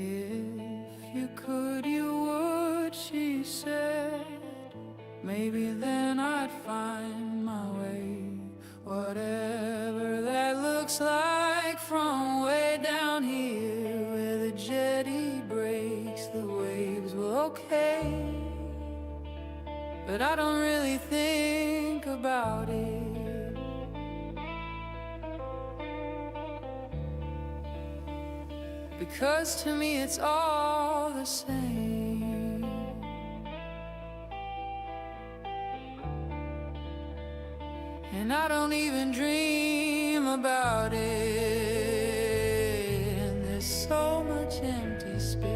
If you could, you would, she said. Maybe then I'd find my way. Whatever that looks like from way down here where the jetty breaks the waves, well, okay. But I don't really think about it, because to me it's all the same. And I don't even dream about it, and there's so much empty space.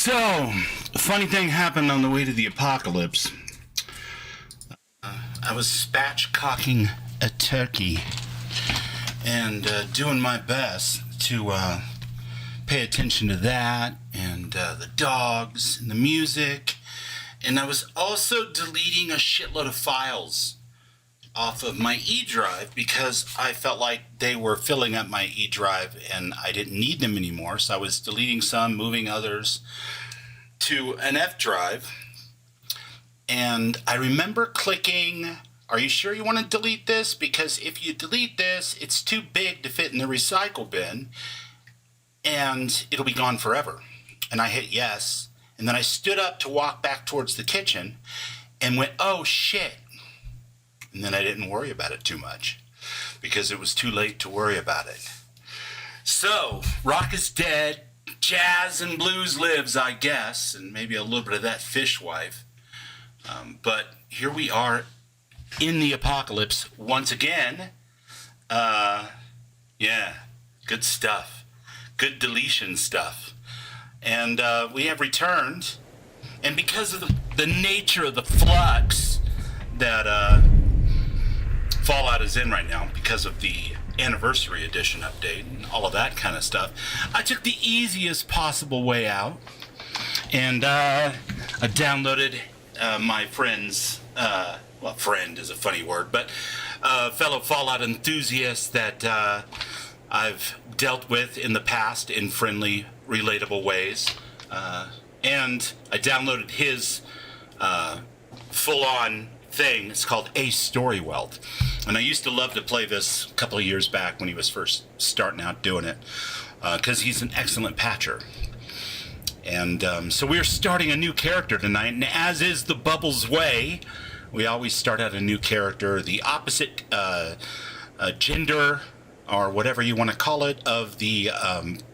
So, a funny thing happened on the way to the apocalypse. I was spatchcocking a turkey and doing my best to pay attention to that and the dogs and the music. And I was also deleting a shitload of files off of my E drive because I felt like they were filling up my E drive and I didn't need them anymore. So I was deleting some, moving others to an F drive. And I remember clicking, are you sure you want to delete this? Because if you delete this, it's too big to fit in the recycle bin and it'll be gone forever. And I hit yes. And then I stood up to walk back towards the kitchen and went, oh shit. And then I didn't worry about it too much because it was too late to worry about it. So, rock is dead, jazz and blues lives, I guess, and maybe a little bit of that fishwife. But here we are in the apocalypse once again. Yeah, good stuff. Good deletion stuff. And we have returned. And because of the nature of the flux that Fallout is in right now, because of the anniversary edition update and all of that kind of stuff, I took the easiest possible way out. And I downloaded my friend's, well, friend is a funny word, but fellow Fallout enthusiast that I've dealt with in the past in friendly, relatable ways. And I downloaded his full-on thing. It's called A Story Wealth. And I used to love to play this a couple of years back when he was first starting out doing it, because he's an excellent patcher. And so we're starting a new character tonight, and as is the Bubbles way, we always start out a new character, the opposite gender, or whatever you want to call it, of the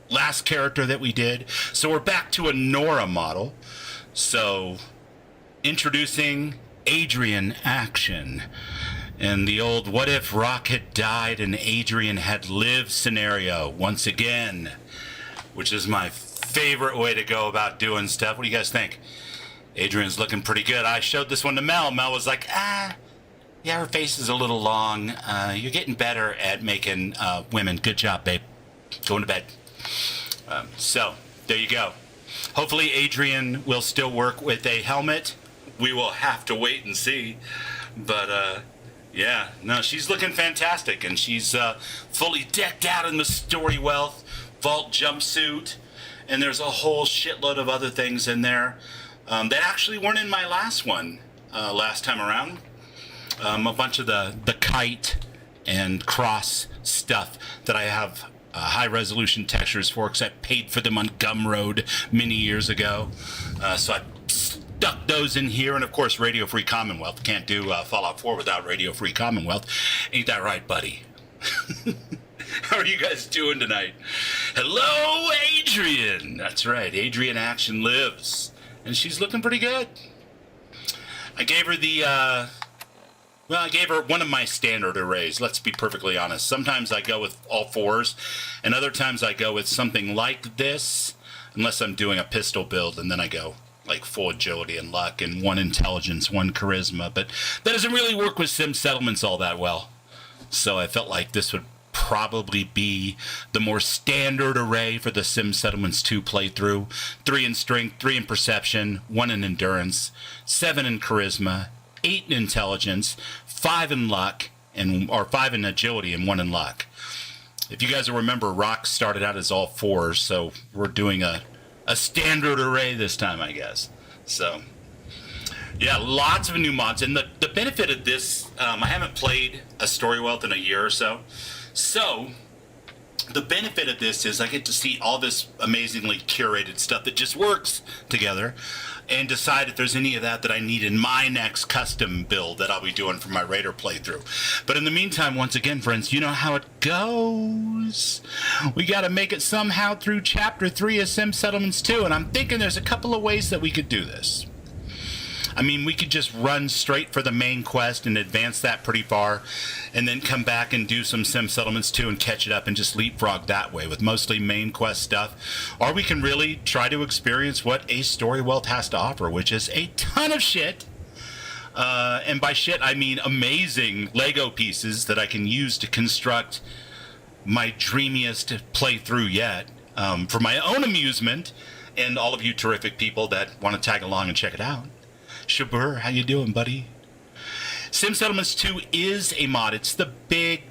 last character that we did. So we're back to a Nora model. So introducing Adrian action. And the old what if Rock had died and Adrian had lived scenario once again, which is my favorite way to go about doing stuff. What do you guys think? Adrian's looking pretty good. I showed this one to Mel. Mel was like, yeah, her face is a little long. You're getting better at making women. Good job, babe. Going to bed. So, there you go. Hopefully Adrian will still work with a helmet. We will have to wait and see. But, yeah, no, she's looking fantastic. And she's fully decked out in the Story Wealth Vault jumpsuit. And there's a whole shitload of other things in there that actually weren't in my last one last time around. A bunch of the kite and cross stuff that I have high-resolution textures for, because I paid for them on Gumroad many years ago. So I stuck those in here, and of course Radio Free Commonwealth. Can't do Fallout 4 without Radio Free Commonwealth. Ain't that right, buddy? How are you guys doing tonight? Hello, Adrian! That's right, Adrian Action lives. And she's looking pretty good. I gave her the, well, I gave her one of my standard arrays, let's be perfectly honest. Sometimes I go with all fours, and other times I go with something like this, unless I'm doing a pistol build, and then I go like full agility and luck, and one intelligence, one charisma, but that doesn't really work with sim settlements all that well. So I felt like this would probably be the more standard array for the Sim Settlements 2 playthrough. 3 in strength, 3 in perception, 1 in endurance, 7 in charisma, 8 in intelligence, 5 in luck, or 5 in agility and 1 in luck. If you guys will remember, Rock started out as all 4s, so we're doing a standard array this time, I guess. So, yeah, lots of new mods. And the benefit of this, I haven't played a Story Wealth in a year or so. So, the benefit of this is I get to see all this amazingly curated stuff that just works together and decide if there's any of that I need in my next custom build that I'll be doing for my Raider playthrough. But in the meantime, once again, friends, you know how it goes. We got to make it somehow through Chapter 3 of Sim Settlements 2, and I'm thinking there's a couple of ways that we could do this. I mean, we could just run straight for the main quest and advance that pretty far, and then come back and do some Sim Settlements 2 and catch it up and just leapfrog that way with mostly main quest stuff. Or we can really try to experience what Ace Story Wealth has to offer, which is a ton of shit. And by shit, I mean amazing Lego pieces that I can use to construct my dreamiest playthrough yet, for my own amusement, and all of you terrific people that want to tag along and check it out. Shabur, how you doing, buddy? Sim Settlements 2 is a mod. It's the big,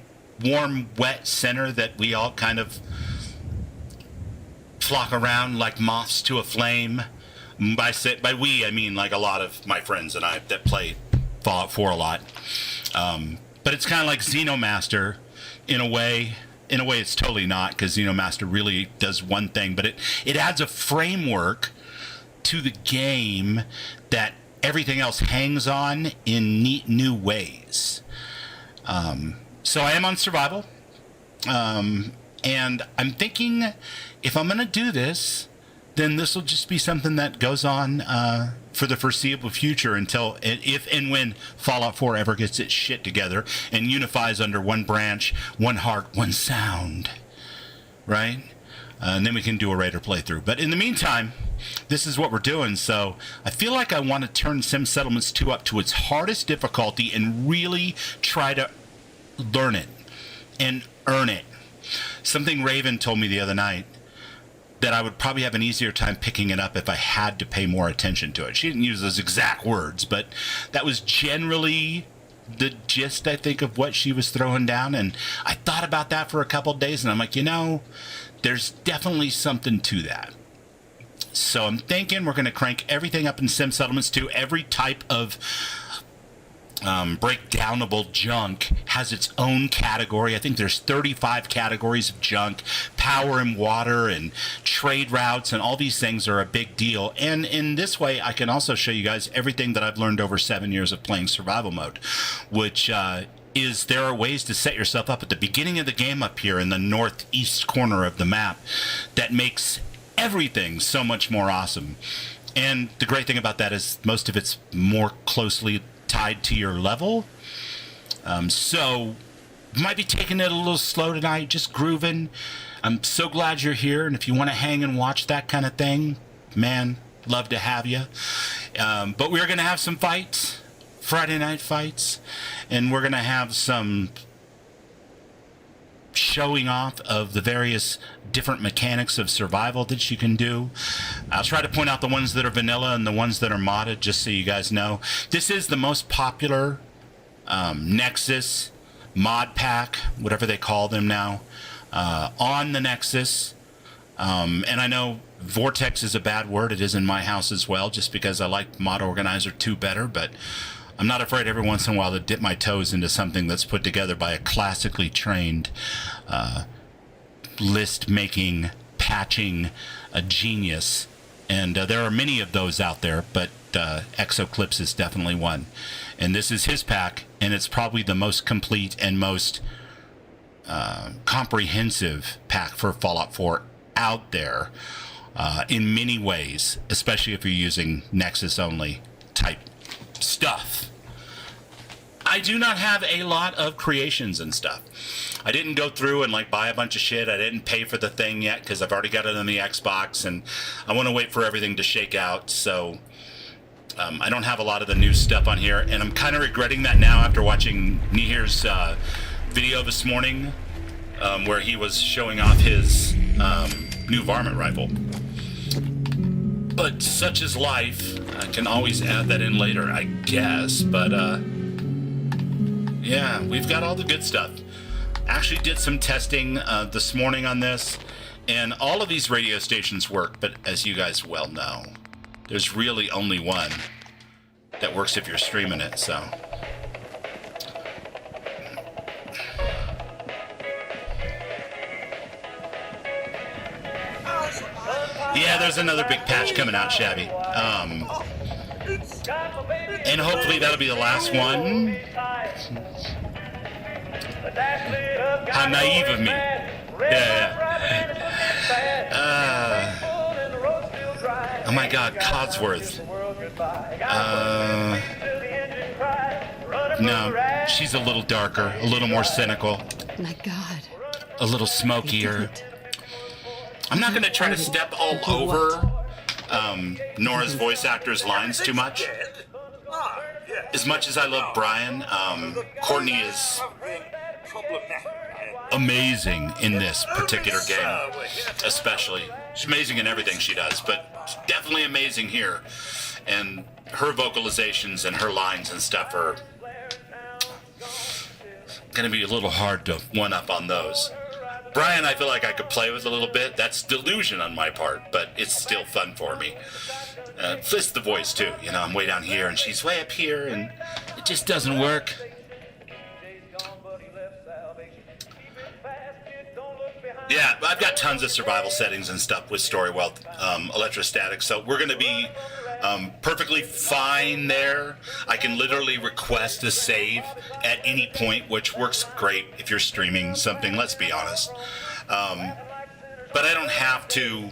warm, wet center that we all kind of flock around like moths to a flame. By we, I mean like a lot of my friends and I that play Fallout 4 a lot. But it's kind of like Xenomaster in a way. In a way, it's totally not, because Xenomaster really does one thing, but it adds a framework to the game that everything else hangs on in neat new ways. So I am on survival, and I'm thinking if I'm going to do this, then this will just be something that goes on for the foreseeable future until, if and when Fallout 4 ever gets its shit together and unifies under one branch, one heart, one sound, right? And then we can do a Raider playthrough. But in the meantime, this is what we're doing. So I feel like I want to turn Sim Settlements 2 up to its hardest difficulty and really try to learn it and earn it. Something Raven told me the other night, that I would probably have an easier time picking it up if I had to pay more attention to it. She didn't use those exact words, but that was generally the gist, I think, of what she was throwing down. And I thought about that for a couple of days, and I'm like, there's definitely something to that. So I'm thinking we're going to crank everything up in Sim Settlements 2. Every type of breakdownable junk has its own category. I think there's 35 categories of junk. Power and water and trade routes and all these things are a big deal. And in this way, I can also show you guys everything that I've learned over 7 years of playing survival mode, which is there are ways to set yourself up at the beginning of the game up here in the northeast corner of the map that makes everything so much more awesome. And the great thing about that is most of it's more closely tied to your level. So might be taking it a little slow tonight, just grooving. I'm so glad you're here, and if you want to hang and watch that kind of thing, man, love to have you. But we're going to have some fights, Friday night fights, and we're going to have some showing off of the various different mechanics of survival that you can do. I'll try to point out the ones that are vanilla and the ones that are modded, just so you guys know. This is the most popular Nexus mod pack, whatever they call them now, on the Nexus. And I know Vortex is a bad word. It is in my house as well, just because I like Mod Organizer 2 better, but I'm not afraid every once in a while to dip my toes into something that's put together by a classically trained list-making, patching genius. And there are many of those out there, but Exoclips is definitely one. And this is his pack, and it's probably the most complete and most comprehensive pack for Fallout 4 out there in many ways, especially if you're using Nexus-only type stuff. I do not have a lot of creations and stuff. I didn't go through and buy a bunch of shit. I didn't pay for the thing yet because I've already got it on the Xbox, and I want to wait for everything to shake out. So I don't have a lot of the new stuff on here, and I'm kind of regretting that now after watching Nihir's video this morning where he was showing off his new varmint rifle. But such is life. I can always add that in later, I guess. But yeah, we've got all the good stuff. Actually did some testing this morning on this, and all of these radio stations work, but as you guys well know, there's really only one that works if you're streaming it, so. Yeah, there's another big patch coming out, Shabby. And hopefully that'll be the last one. How naive of me. Yeah. Oh my God, Codsworth. No, she's a little darker, a little more cynical, My God. a little I smokier. did it. I'm not going to try to step all over Nora's voice actor's lines too much. As much as I love Brian, Courtney is amazing in this particular game, especially. She's amazing in everything she does, but definitely amazing here. And her vocalizations and her lines and stuff are going to be a little hard to one-up on those. Brian, I feel like I could play with a little bit. That's delusion on my part, but it's still fun for me. It's the voice, too. You know, I'm way down here, and she's way up here, and it just doesn't work. Yeah, I've got tons of survival settings and stuff with Storywealth, electrostatic, so we're going to be perfectly fine there. I can literally request a save at any point, which works great if you're streaming something, let's be honest. But I don't have to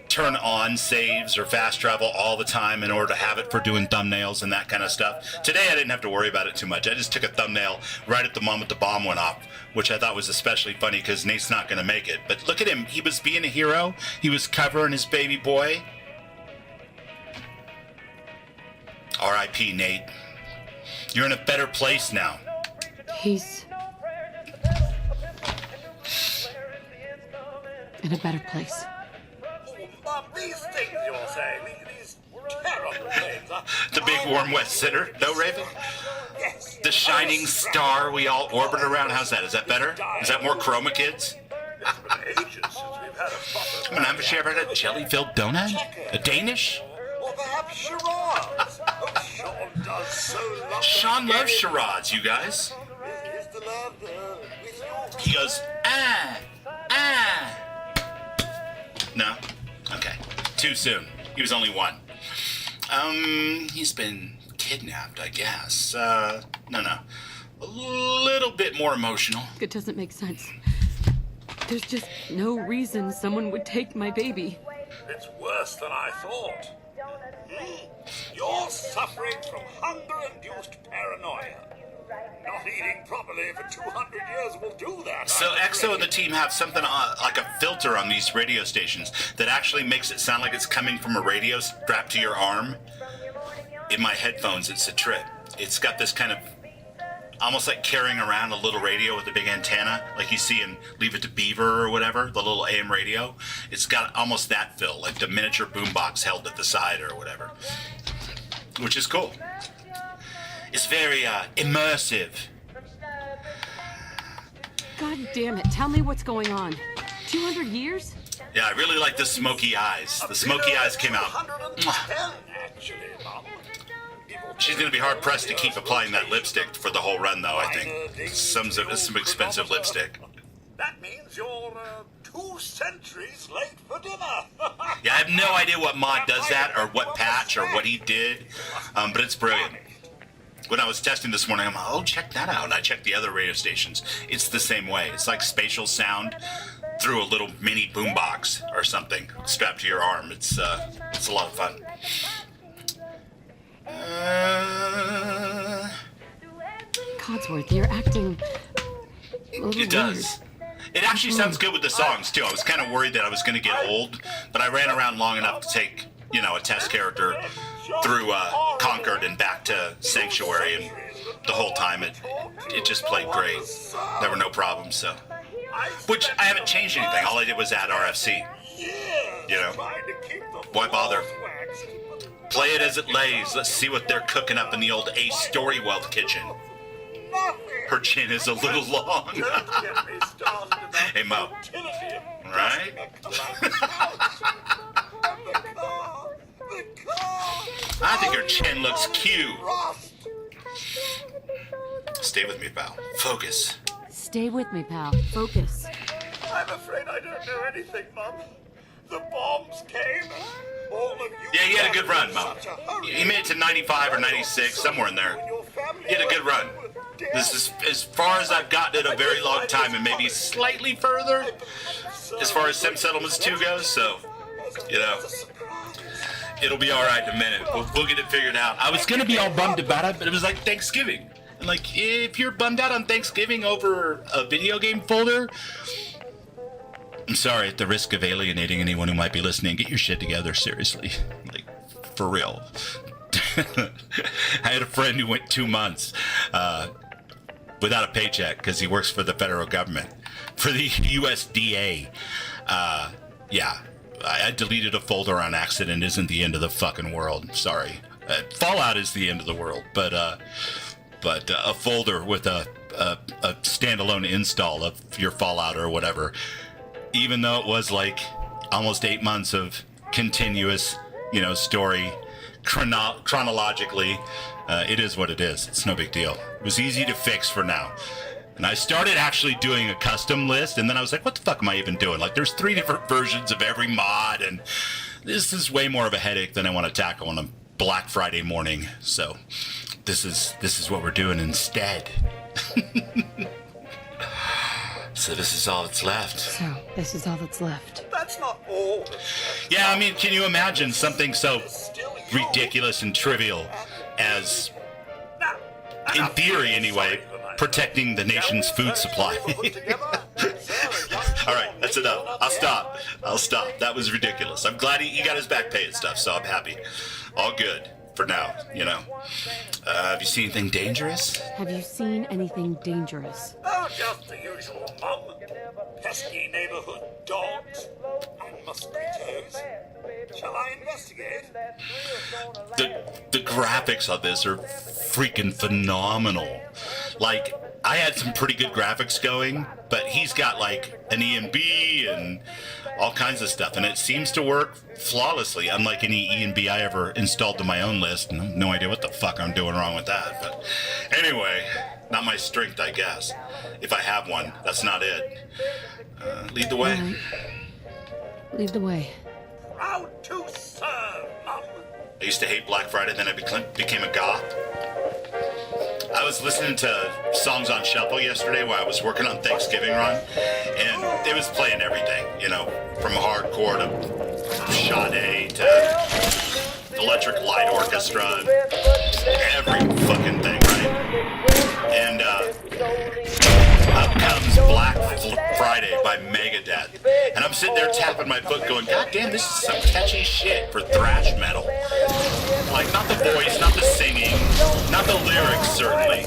turn on saves or fast travel all the time in order to have it for doing thumbnails and that kind of stuff. Today I didn't have to worry about it too much. I just took a thumbnail right at the moment the bomb went off, which I thought was especially funny because Nate's not going to make it. But look at him. He was being a hero. He was covering his baby boy. R.I.P. Nate. You're in a better place now. He's in a better place. Mom, these things you're saying, these terrible things. The big warm wet sitter. No, Raven? Yes. The shining star we all orbit around. How's that? Is that better? Is that more chroma, kids? It's been ages since we've had a proper... Have you ever had a jelly-filled donut? A Danish? Or perhaps charades. Oh, Sean does so love Sean that loves game. charades, you guys. Is the love with your... He goes, ah. No? Okay. Too soon. He was only one. He's been kidnapped, I guess. No. A little bit more emotional. It doesn't make sense. There's just no reason someone would take my baby. It's worse than I thought. You're suffering from hunger-induced paranoia. Not eating properly for 200 years will do that. So I'm EXO and afraid. the team have something like a filter on these radio stations that actually makes it sound like it's coming from a radio strapped to your arm. In my headphones, it's a trip. It's got this kind of almost like carrying around a little radio with a big antenna, like you see in Leave It to Beaver or whatever, the little AM radio. It's got almost that feel, like the miniature boombox held at the side or whatever, which is cool. It's very immersive. God damn it, tell me what's going on. 200 years? Yeah, I really like the smoky eyes. The smoky eyes came out. 110, actually, Mom. She's going to be hard-pressed to keep applying that lipstick for the whole run, though, I think. Some expensive lipstick. That means you're 2 centuries late for dinner. Yeah, I have no idea what mod does that, or what patch, or what he did, but it's brilliant. When I was testing this morning, I'm like, oh, check that out. And I checked the other radio stations. It's the same way. It's like spatial sound through a little mini boombox or something strapped to your arm. It's a lot of fun. Codsworth, you're acting a little It does. It actually sounds good with the songs, too. I was kind of worried that I was going to get old, but I ran around long enough to take, a test character through Concord and back to Sanctuary, and the whole time it just played great. There were no problems, so. Which, I haven't changed anything. All I did was add RFC. Why bother? Play it as it lays. Let's see what they're cooking up in the old Ace Storywealth kitchen. Her chin is a little long. Hey, Mo. Right? I think her chin looks cute. Stay with me, pal. Focus. Stay with me, pal. Focus. I'm afraid I don't know anything, Mum. The bombs came and all of you... Yeah, he had a good run, Mo. He made it to 95 or 96, somewhere in there. He had a good run. This is as far as I've gotten in a very long time, and maybe slightly further as far as Sim Settlements 2 goes, so, It'll be all right in a minute. We'll get it figured out. I was gonna be all bummed about it, but it was like Thanksgiving. And like, if you're bummed out on Thanksgiving over a video game folder, I'm sorry, at the risk of alienating anyone who might be listening, get your shit together, seriously. Like, for real. I had a friend who went 2 months without a paycheck because he works for the federal government, for the USDA. Yeah, I deleted a folder on accident. Isn't the end of the fucking world. Sorry. Fallout is the end of the world, but a folder with a standalone install of your Fallout or whatever, even though it was like almost 8 months of continuous, story chronologically, it is what it is. It's no big deal. It was easy to fix for now. And I started actually doing a custom list, and then I was like, what the fuck am I even doing? Like, there's 3 different versions of every mod, and this is way more of a headache than I want to tackle on a Black Friday morning. So this is what we're doing instead. So this is all that's left. So, this is all that's left. That's not all. Yeah, I mean, can you imagine something so ridiculous and trivial as, in theory anyway, protecting the nation's food supply? All right, that's enough. I'll stop. That was ridiculous. I'm glad he got his back pay and stuff, so I'm happy. All good for now, Have you seen anything dangerous? Have you seen anything dangerous? Oh, just the usual, Mum. Pesky neighborhood dogs and mosquitoes. Shall I investigate? The graphics on this are freaking phenomenal. Like, I had some pretty good graphics going, but he's got like an ENB and all kinds of stuff, and it seems to work flawlessly, unlike any ENB I ever installed to my own list. And I have no idea what the fuck I'm doing wrong with that. But anyway, not my strength, I guess. If I have one, that's not it. Lead the way. Right. Lead the way. Proud to serve, Mum. I used to hate Black Friday, then I became a goth. I was listening to songs on shuffle yesterday while I was working on Thanksgiving run, and it was playing everything, from hardcore to Sade to Electric Light Orchestra, every fucking thing, right? And up comes Black Friday by Megadeth, and I'm sitting there tapping my foot going, God damn, this is some catchy shit for thrash metal. Like, not the voice, not the singing, not the lyrics, certainly,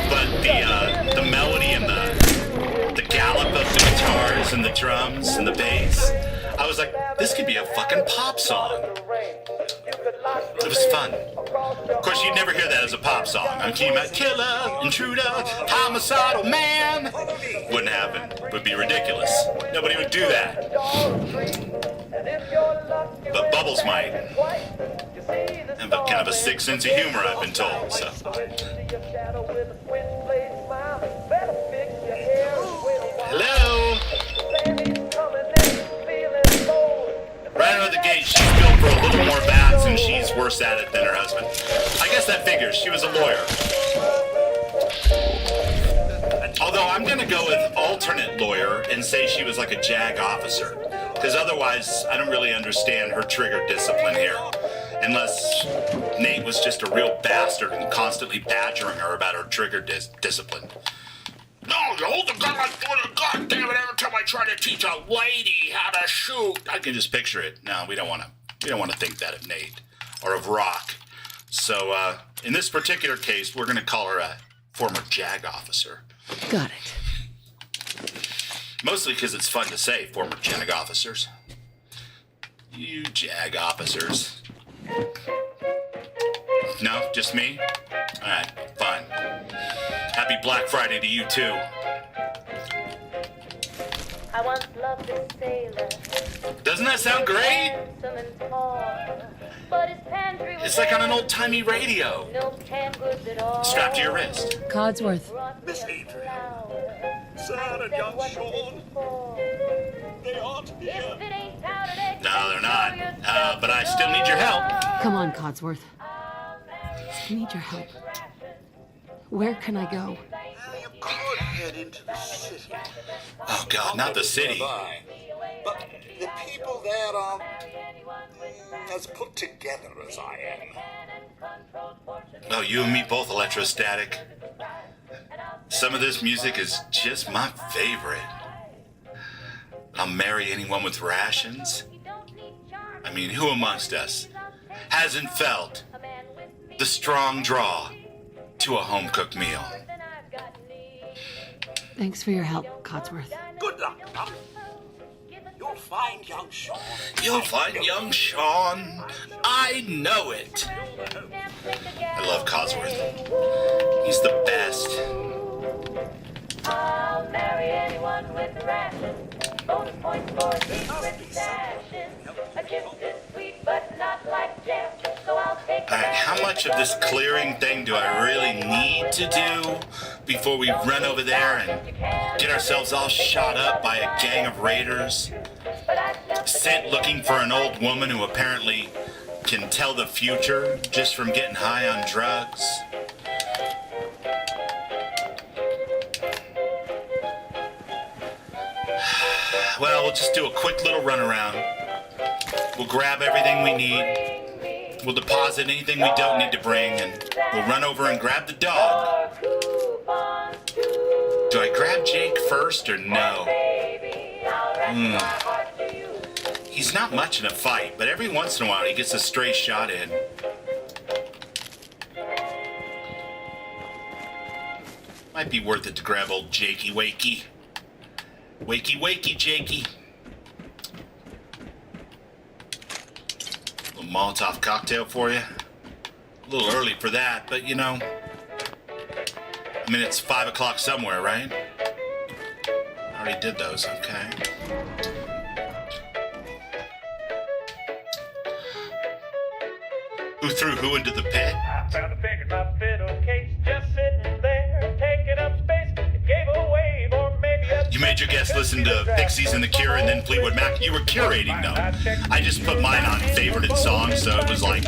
but the melody and the gallop of the guitars and the drums and the bass. I was like, this could be a fucking pop song. It was fun. Of course, you'd never hear that as a pop song. I'm talking about killer, intruder, homicidal man. Wouldn't happen. It would be ridiculous. Nobody would do that. But Bubbles might. And but kind of a sick sense of humor, I've been told. So. Hello. Right out of the gate, she's built for a little more bats, and she's worse at it than her husband. I guess that figures. She was a lawyer. Although I'm going to go with alternate lawyer and say she was like a JAG officer. Because otherwise, I don't really understand her trigger discipline here. Unless Nate was just a real bastard and constantly badgering her about her trigger discipline. No, you hold the gun like God damn it, every time I try to teach a lady how to shoot. I can just picture it. No, we don't want to think that of Nate or of Rock. So in this particular case, we're going to call her a former JAG officer. Got it. Mostly because it's fun to say, former JAG officers. You JAG officers. No, just me? Alright, fine. Happy Black Friday to you too. I once loved a sailor. Doesn't that sound great? But his pantry was It's like on an old-timey radio. no canned goods at all. Strapped to your wrist. Codsworth. Miss Adrian, Sir and young Sean, they aren't here. If it ain't powdered egg, No, they're not. But I still need your help. Come on, Codsworth. I need your help. Where can I go? You could head into the city. Oh God, not the city. But the people there are as put together as I am. Oh, you and me both, Electrostatic. Some of this music is just my favorite. I'll marry anyone with rations. I mean, who amongst us hasn't felt the strong draw to a home-cooked meal? Thanks for your help, Codsworth. Good luck, Pup. You'll find young Sean. You'll find young Sean. I know it. I love Codsworth. He's the best. I'll marry anyone with a ration. Bonus points for secret stashes. A kiss is sweet, but not like jam. So I'll take Alright, how much of this clearing thing do I really need to do before we run over there and get ourselves all shot up by a gang of raiders? Sent looking for an old woman who apparently can tell the future just from getting high on drugs. Well, we'll just do a quick little run around. We'll grab everything we need. We'll deposit anything we don't need to bring, and we'll run over and grab the dog. Do I grab Jake first or no? He's not much in a fight, but every once in a while he gets a stray shot in. Might be worth it to grab old Jakey Wakey. Wakey wakey, Jakey. A little Molotov cocktail for you. A little early for that, but you know. I mean, it's 5 o'clock somewhere, right? I already did those, okay. Who threw who into the pit? I found a finger in my fiddle case, just sitting there, taking up space. It gave a wave, or maybe a... You made your guests listen to Pixies and the Cure and then Fleetwood Mac. You were curating them. I just put mine on favorited songs, so it was like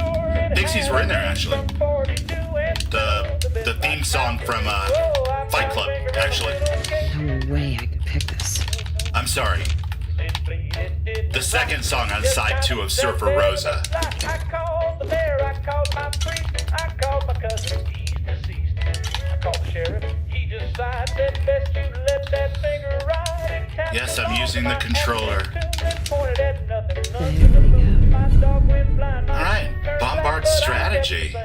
Pixies were in there actually. The theme song from Fight Club, actually. No way I could pick this. I'm sorry. The second song on side 2 of Surfer Rosa. I called the mayor, I called my priest, I called my cousin, he's deceased. I called the sheriff, he just signed, said best you let that finger ride. Yes, I'm using the controller. Alright, Bombard Strategy.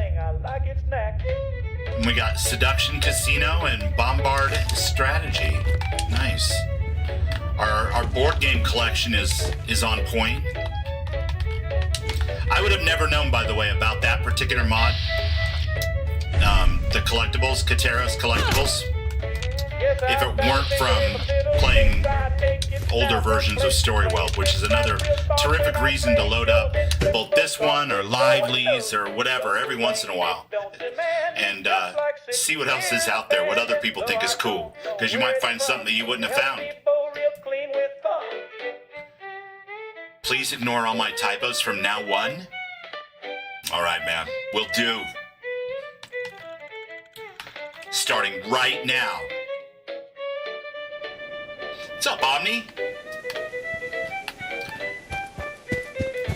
And we got Seduction Casino and Bombard Strategy. Nice. Our board game collection is on point. I would have never known, by the way, about that particular mod. The collectibles, Kateros collectibles. If it weren't from playing older versions of Storywell, which is another terrific reason to load up both this one or Lively's or whatever every once in a while. And see what else is out there, what other people think is cool. Because you might find something that you wouldn't have found. Please ignore all my typos from now on. Alright, man. Will do. Starting right now. What's up, Omni?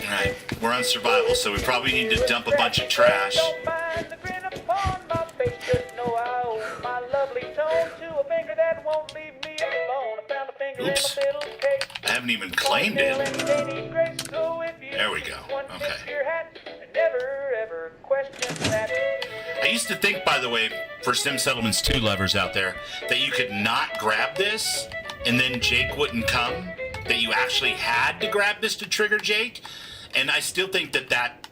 Alright, we're on survival, so we probably need to dump a bunch of trash. Oops. I haven't even claimed it. There we go. Okay. I used to think, by the way, for Sim Settlements 2 lovers out there, that you could not grab this and then Jake wouldn't come. That you actually had to grab this to trigger Jake. And I still think that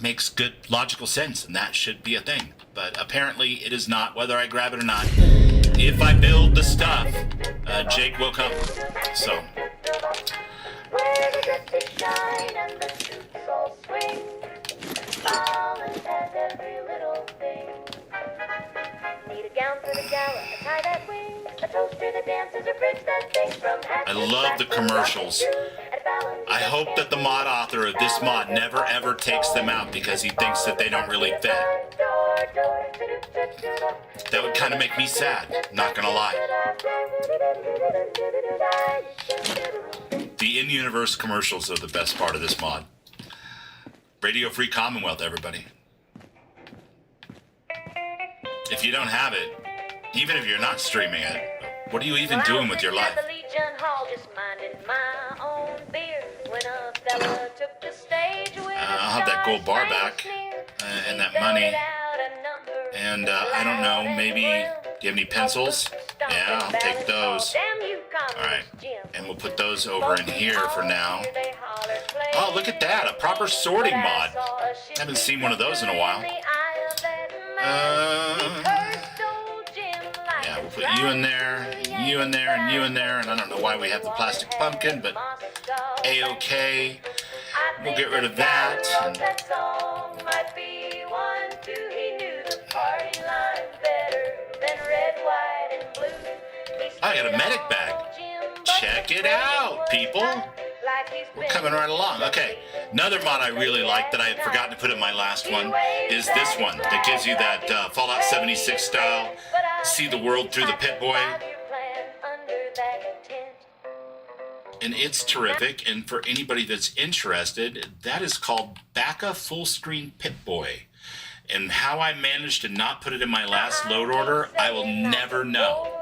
makes good logical sense and that should be a thing. But apparently it is not, whether I grab it or not. If I build the stuff, Jake will come. So. I love the commercials. I hope that the mod author of this mod never ever takes them out because he thinks that they don't really fit. That would kind of make me sad, not gonna lie. The in-universe commercials are the best part of this mod. Radio Free Commonwealth, everybody. If you don't have it, even if you're not streaming it, what are you even doing with your life? I'll have that gold bar back and that money. And I don't know, maybe, do you have any pencils? Yeah, I'll take those. Alright, and we'll put those over in here for now. Oh, look at that, a proper sorting mod. Haven't seen one of those in a while. Yeah, we'll put you in there, you in there, and you in there. And I don't know why we have the plastic pumpkin, but A-okay. We'll get rid of that. And I got a medic bag. Check it out, people. We're coming right along. Okay, another mod I really like that I had forgotten to put in my last one is this one that gives you that Fallout 76 style, see the world through the Pip-Boy. And it's terrific, and for anybody that's interested, that is called Bacca Full Screen Pip-Boy. And how I managed to not put it in my last load order, I will never know.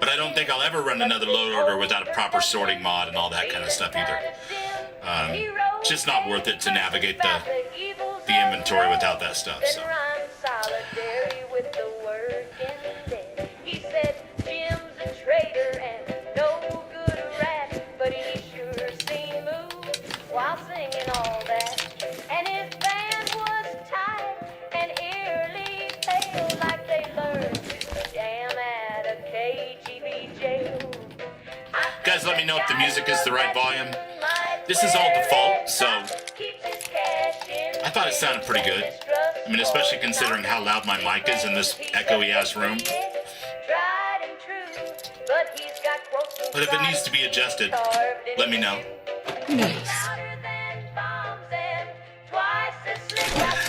But I don't think I'll ever run another load order without a proper sorting mod and all that kind of stuff either. Just not worth it to navigate the inventory without that stuff. So. Guys, let me know if the music is the right volume. This is all default, so I thought it sounded pretty good. I mean, especially considering how loud my mic is in this echoey ass room. But if it needs to be adjusted, let me know. Nice.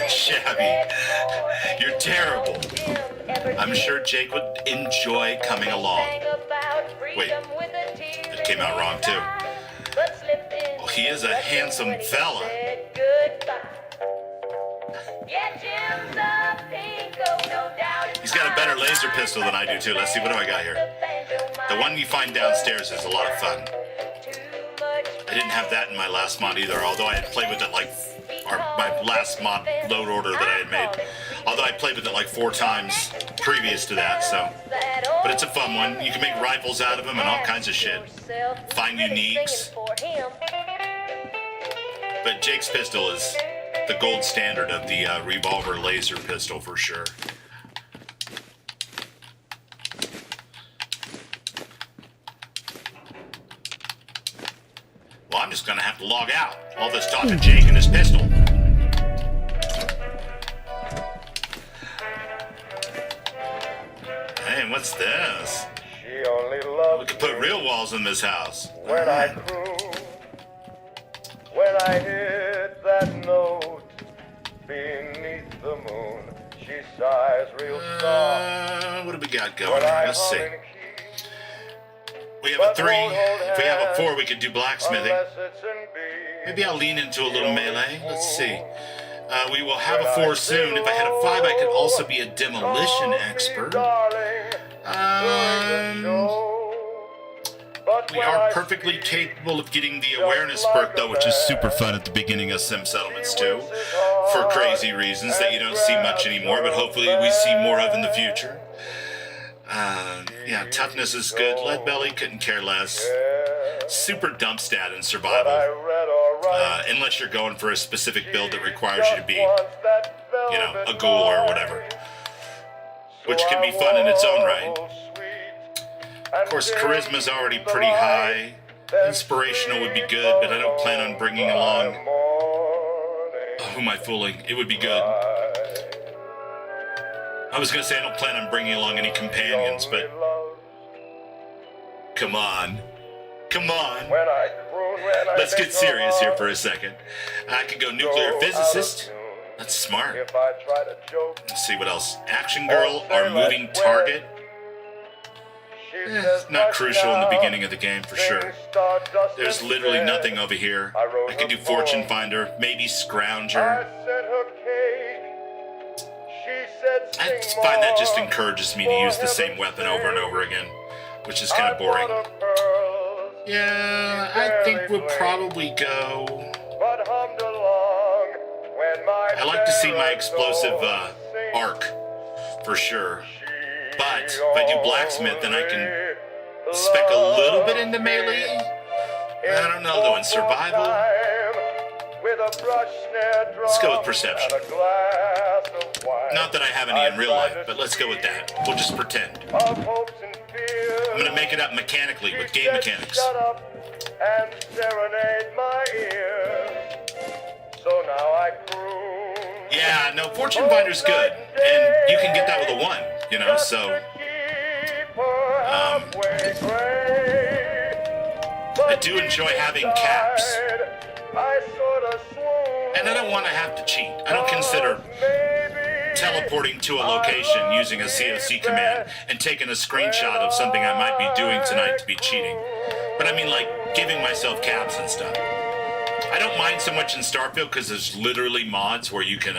Shabby, you're terrible. I'm sure Jake would enjoy coming along. Wait, it came out wrong too. Well, he is a handsome fella. He's got a better laser pistol than I do too. Let's see, what do I got here? The one you find downstairs is a lot of fun. I didn't have that in my last mod either, although I had played with it like, or my last mod load order that I had made. Although I played with it like 4 times previous to that, so. But it's a fun one. You can make rifles out of them and all kinds of shit. Find uniques. But Jake's pistol is the gold standard of the revolver laser pistol for sure. Well, I'm just gonna have to log out. All this talk to Jake and his pistol. Hey, what's this? She only loves We could put real walls in this house. when I croon, when I hit that note beneath the moon. She sighs real soft. What do we got going When here? I Let's see. hum and key, We have a 3. If we have a 4, we could do blacksmithing. unless it's in B. Maybe I'll lean into a little melee. Let's see. We will have a 4 soon. If I had a 5, I could also be a demolition expert. We are perfectly capable of getting the awareness perk, though, which is super fun at the beginning of Sim Settlements, too. For crazy reasons that you don't see much anymore, but hopefully we see more of in the future. Yeah, toughness is good. Lead belly, couldn't care less. Super dump stat in survival. Unless you're going for a specific build that requires you to be, you know, a ghoul or whatever. Which can be fun in its own right. Of course, charisma's already pretty high. Inspirational would be good, but I don't plan on bringing along... Oh, who am I fooling? It would be good. I was going to say I don't plan on bringing along any companions, but... Come on. Come on. Let's get serious here for a second. I could go nuclear physicist. That's smart. Let's see what else. Action girl or moving target. Not crucial in the beginning of the game, for sure. There's literally nothing over here. I could do Fortune Finder, maybe Scrounger. I find that just encourages me to use the same weapon over and over again, which is kind of boring. Yeah, I think we'll probably go. I like to see my explosive arc, for sure. But if I do blacksmith, then I can spec a little bit into melee. I don't know though, in survival. Let's go with perception. Not that I have any in real life, but let's go with that. We'll just pretend. I'm gonna make it up mechanically with game mechanics. Yeah, no, Fortune Finder's good, and you can get that with a 1, you know, so I do enjoy having caps, and I don't want to have to cheat. I don't consider teleporting to a location using a souci command and taking a screenshot of something I might be doing tonight to be cheating, but I mean like giving myself caps and stuff. I don't mind so much in Starfield because there's literally mods where you can,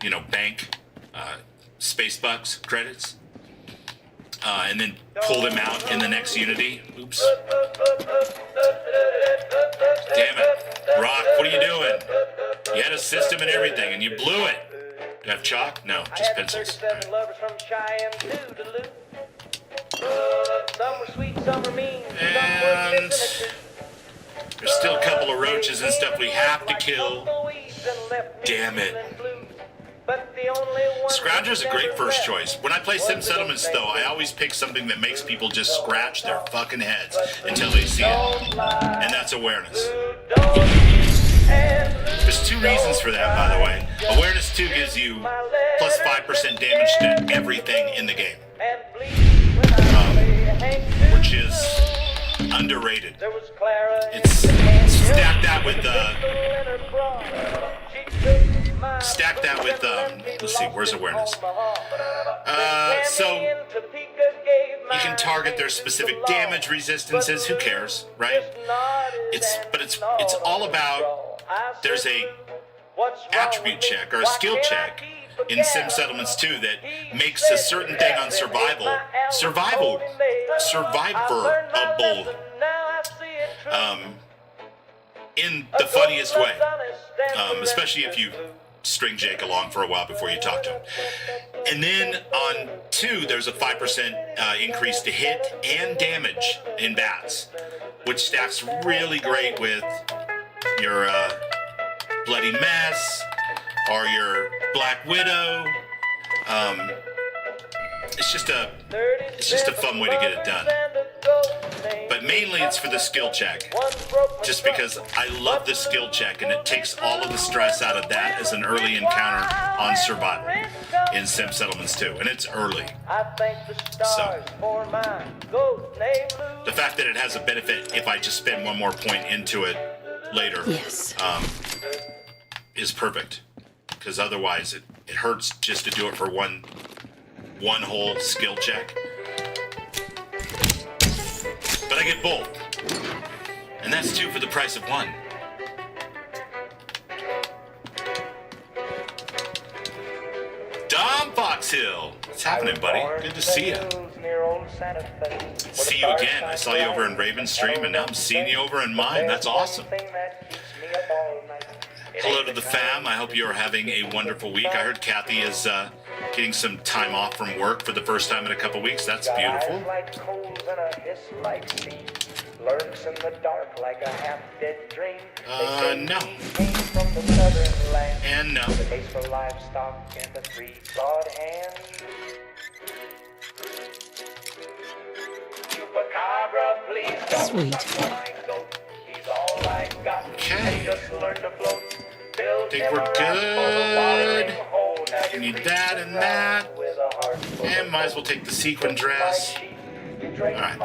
you know, bank space bucks credits and then pull them out in the next Unity. Oops. Damn it. Rock, what are you doing? You had a system and everything and you blew it. Do you have chalk? No, just pencils. Right. And there's still a couple of roaches and stuff we have to kill. Damn it. Scrounger's a great first choice. When I play Sim Settlements, though, I always pick something that makes people just scratch their fucking heads until they see it. And that's awareness. There's 2 reasons for that, by the way. Awareness 2 gives you plus 5% damage to everything in the game. Which is underrated. It's stack that with let's see, where's awareness? So you can target their specific damage resistances. Who cares, right? It's all about, there's a attribute check or a skill check in Sim Settlements 2 that makes a certain thing on survivable, in the funniest way, especially if you string Jake along for a while before you talk to him. And then on 2, there's a 5% increase to hit and damage in bats, which stacks really great with your Bloody Mess or your Black Widow. It's just a fun way to get it done. But mainly it's for the skill check. Just because I love the skill check and it takes all of the stress out of that as an early encounter on survival in Sim Settlements 2. And it's early. So the fact that it has a benefit if I just spend 1 more point into it later, Yes. Is perfect. Because otherwise it hurts just to do it for one whole skill check. But I get both. And that's 2 for the price of 1. Dom Foxhill! What's happening, buddy? Good to see you. See you again. I saw you over in Raven's stream, and now I'm seeing you over in mine. That's awesome. Hello to the fam. I hope you're having a wonderful week. I heard Kathy is getting some time off from work for the first time in a couple weeks. That's beautiful. No. And no. Sweet. Okay. Think we're good. We need that and that. And might as well take the sequin dress. Alright.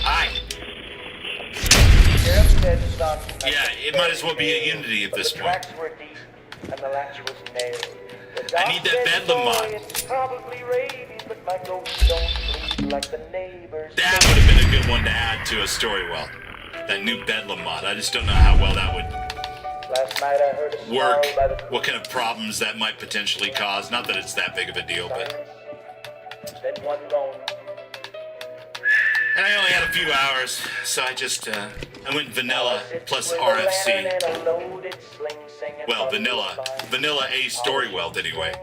Hi. Yeah, it might as well be a Unity at this point. the latch was nailed. I need that Bedlam mod. It's probably rabies, but my ghost don't bleed like the neighbors. That would have been a good one to add to a story well. That new Bedlam mod. I just don't know how well that would Last night I heard a work. snarl by the What kind of problems that might potentially cause. Not that it's that big of a deal, but... then one gone. And I only had a few hours, so I just, I went vanilla plus RFC. Well, vanilla A story weld anyway.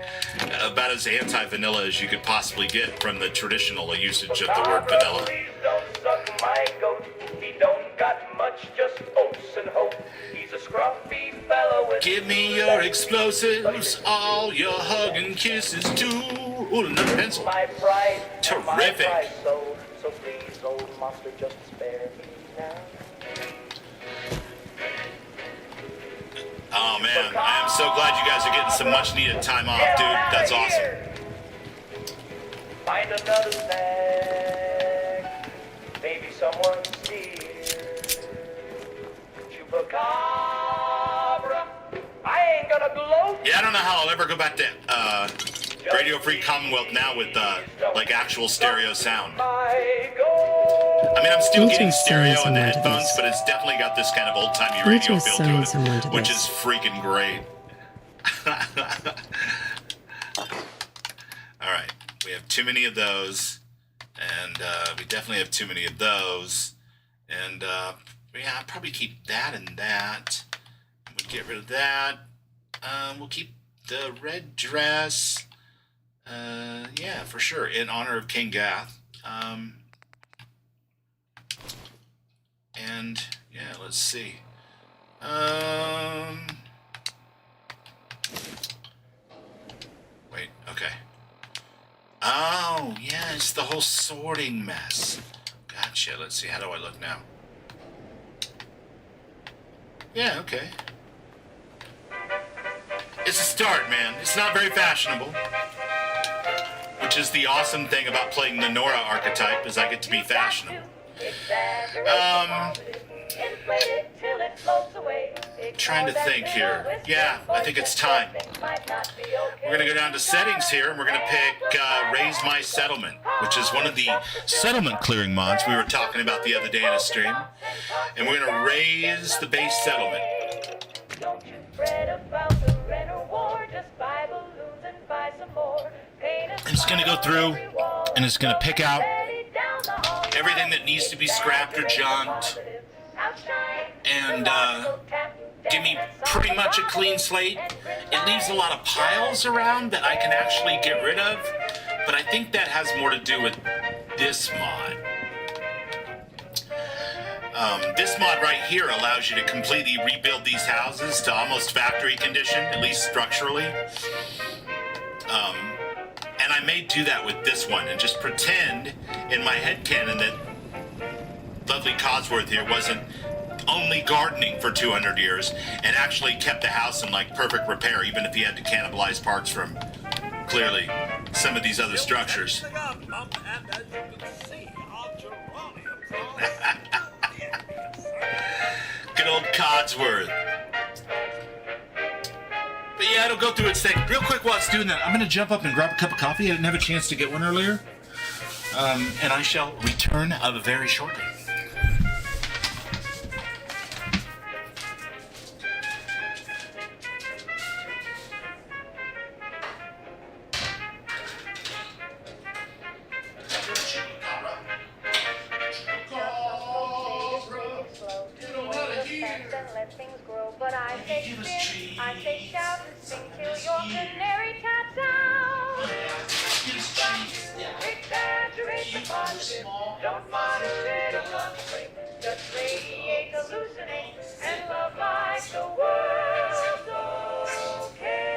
About as anti-vanilla as you could possibly get from the traditional usage of the word vanilla. Please don't suck my goat. He don't got much, just oats and hope. He's a scruffy fellow with... Give me your explosives, all your hug and kisses too. Ooh, another pencil. My pride, Terrific. my prize sold. So please, old monster, just spare me now. Oh man, I am so glad you guys are getting some much needed time off, dude. That's awesome. Find another snack. Maybe someone's here. Chupacabra. I ain't gonna gloat. Yeah, I don't know how I'll ever go back to Radio Free Commonwealth now with like actual stereo sound. I mean, I'm still getting stereo in the headphones, but it's definitely got this kind of old-timey radio feel to it, which is freaking great. All right, we have too many of those, and we definitely have too many of those, and yeah, I'll probably keep that and that. We'll get rid of that. We'll keep the red dress. Yeah, for sure, in honor of King Gath. And yeah, let's see. Wait, okay. Oh, yeah, it's the whole sorting mess. Gotcha. Let's see. How do I look now? Yeah, okay. It's a start, man. It's not very fashionable. Which is the awesome thing about playing the Nora archetype, is I get to be fashionable. Trying to think here. Yeah, I think it's time. We're going to go down to settings here, and we're going to pick Raise My Settlement, which is one of the settlement clearing mods we were talking about the other day in a stream. And we're going to raise the base settlement. Don't you fret about the rent or war, just buy balloons and buy some more. And it's going to go through, and it's going to pick out everything that needs to be scrapped or junked, and give me pretty much a clean slate. It leaves a lot of piles around that I can actually get rid of, but I think that has more to do with this mod. This mod right here allows you to completely rebuild these houses to almost factory condition, at least structurally. And I may do that with this one and just pretend in my headcanon that lovely Codsworth here wasn't only gardening for 200 years and actually kept the house in like perfect repair, even if he had to cannibalize parts from clearly some of these other structures. Good old Codsworth. But yeah, it'll go through its thing. Real quick while it's doing that, I'm going to jump up and grab a cup of coffee. I didn't have a chance to get one earlier. And I shall return very shortly. Let things grow, but I say spin, I say shout, sing till your canary taps out. Exaggerate the positive, don't moderate or concentrate, just radiate, hallucinate, and love like the world's okay.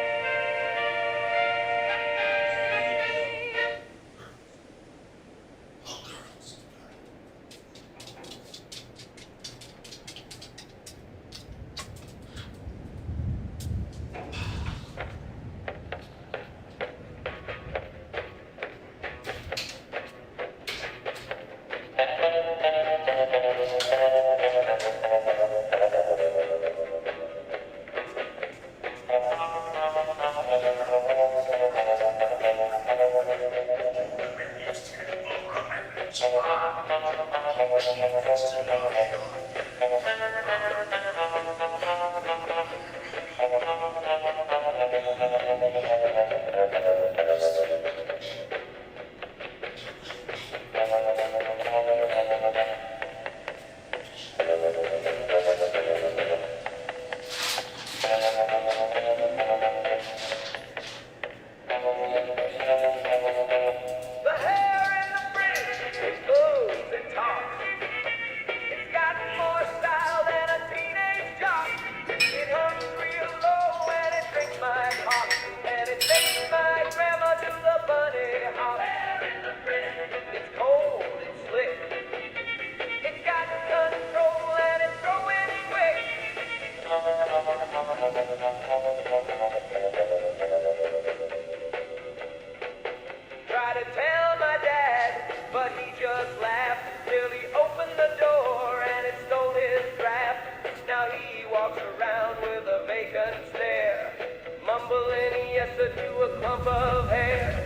The hair in the fringe is smooth and taut. It's got more style than a teenage jock. It hums real low and it drinks my cock. And it makes my grandma do the bunny hop. It's cold, it's slick. It's got control and it's growing quick. Tried to tell my dad, but he just laughed till he opened the door and it stole his draft. Now he walks around with a vacant stare, mumbling yes to a clump of hair.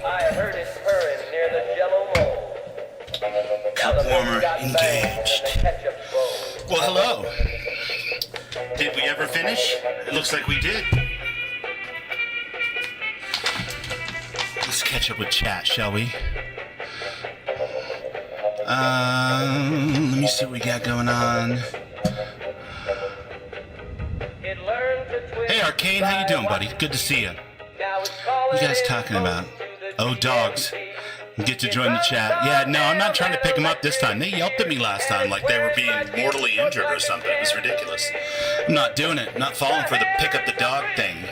I heard it purring near the Jello mold. Cup warmer engaged. Well, hello. Did we ever finish? It looks like we did. Let's catch up with chat, shall we? Let me see what we got going on. Hey, Arcane, how you doing, buddy? Good to see you. What are you guys talking about? Oh, dogs. You get to join the chat. Yeah, no, I'm not trying to pick them up this time. They yelped at me last time like they were being mortally injured or something. It was ridiculous. I'm not doing it. I'm not falling for the pick up the dog thing.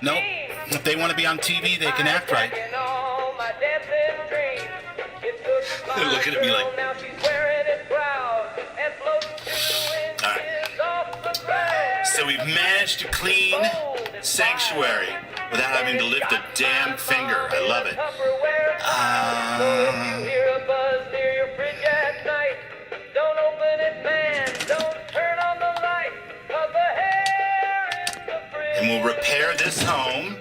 Nope. If they want to be on TV, they can act right. They're looking at me like... Alright. So we've managed to clean Sanctuary without having to lift a damn finger. I love it. And we'll repair this home,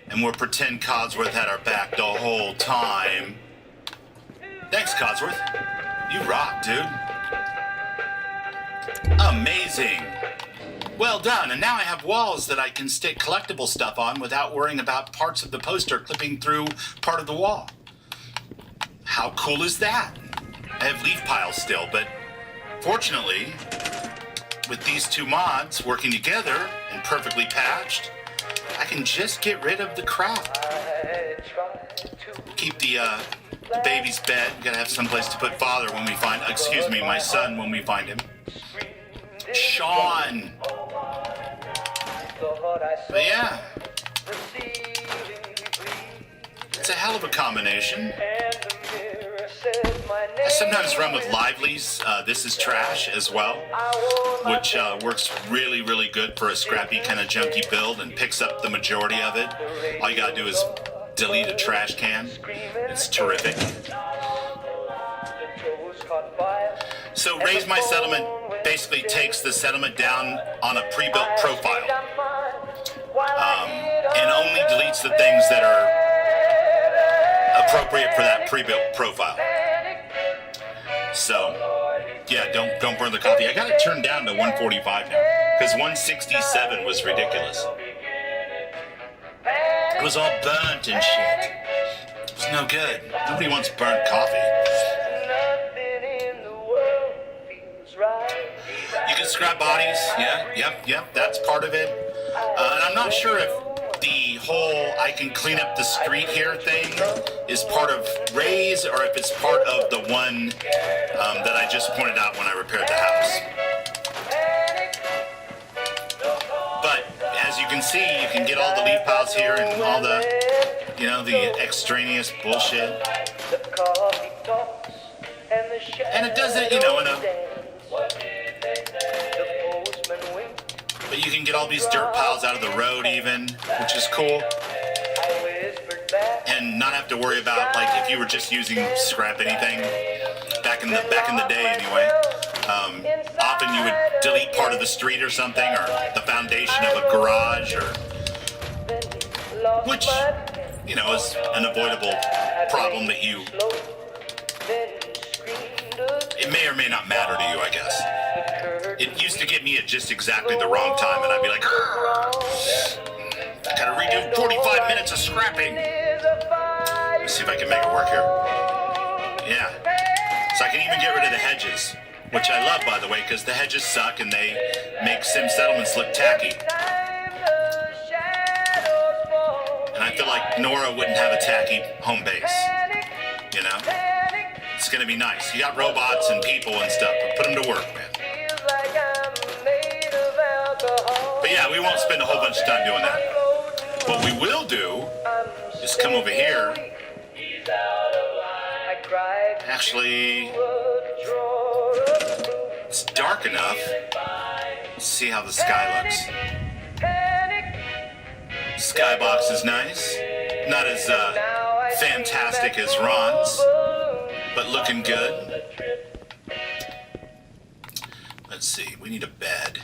and we'll pretend Codsworth had our back the whole time. Thanks, Codsworth. You rock, dude. Amazing. Well done, and now I have walls that I can stick collectible stuff on without worrying about parts of the poster clipping through part of the wall. How cool is that? I have leaf piles still, but fortunately, with these two mods working together and perfectly patched, I can just get rid of the crap. Keep the baby's bed. Gotta have someplace to put father when we find, excuse me, my son when we find him. Sean. But yeah, it's a hell of a combination. I sometimes run with Lively's This Is Trash as well, which works really, really good for a scrappy kind of junky build and picks up the majority of it. All you gotta do is delete a trash can. It's terrific. So Raise My Settlement basically takes the settlement down on a pre-built profile and only deletes the things that are appropriate for that pre-built profile. So, yeah, don't burn the coffee. I got it turned down to 145 now because 167 was ridiculous. It was all burnt and shit. It was no good. Nobody wants burnt coffee. You can scrap bodies. Yeah, yep. That's part of it. And I'm not sure if the whole I can clean up the street here thing is part of Raise or if it's part of the one that I just pointed out when I repaired the house. But as you can see, you can get all the leaf piles here and all the, the extraneous bullshit. And it does it, in a... But you can get all these dirt piles out of the road even, which is cool. And not have to worry about, like, if you were just using scrap anything, back in the day anyway, often you would delete part of the street or something, or the foundation of a garage, or... Which, you know, is an avoidable problem that you, it may or may not matter to you, I guess. It used to get me at just exactly the wrong time, and I'd be like, gotta redo 45 minutes of scrapping. Let's see if I can make it work here. Yeah. So I can even get rid of the hedges, which I love, by the way, because the hedges suck and they make sim settlements look tacky. And I feel like Nora wouldn't have a tacky home base. You know? It's gonna be nice. You got robots and people and stuff, but put them to work, man. But yeah, we won't spend a whole bunch of time doing that. What we will do is come over here. Actually, it's dark enough. Let's see how the sky looks. Skybox is nice. Not as fantastic as Ron's, but looking good. Let's see. We need a bed,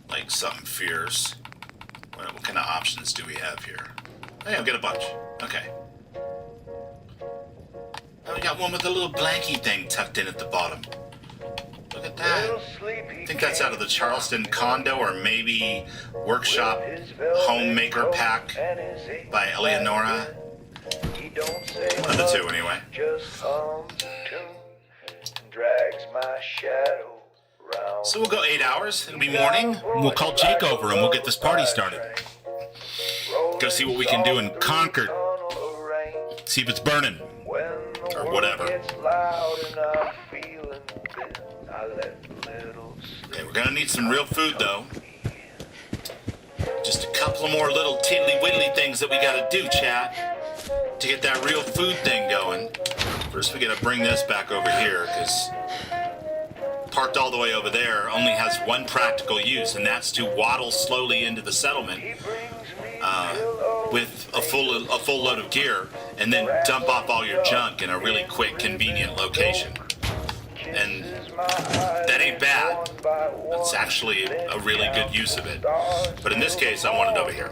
like something fierce. What kind of options do we have here? Hey, I'll get a bunch. Okay. Oh, we got one with a little blankie thing tucked in at the bottom. Look at that. I think that's out of the Charleston condo or maybe workshop homemaker pack by Eleonora. One of the two, anyway. So we'll go 8 hours. It'll be morning. We'll call Jake over and we'll get this party started. Go see what we can do in Concord. See if it's burning. Or whatever. Okay, we're gonna need some real food though. Just a couple of more little tiddly widdly things that we gotta do, chat, to get that real food thing going. First we gotta bring this back over here, because parked all the way over there only has one practical use, and that's to waddle slowly into the settlement with a full load of gear, and then dump off all your junk in a really quick, convenient location. And that ain't bad. That's actually a really good use of it. But in this case, I want it over here.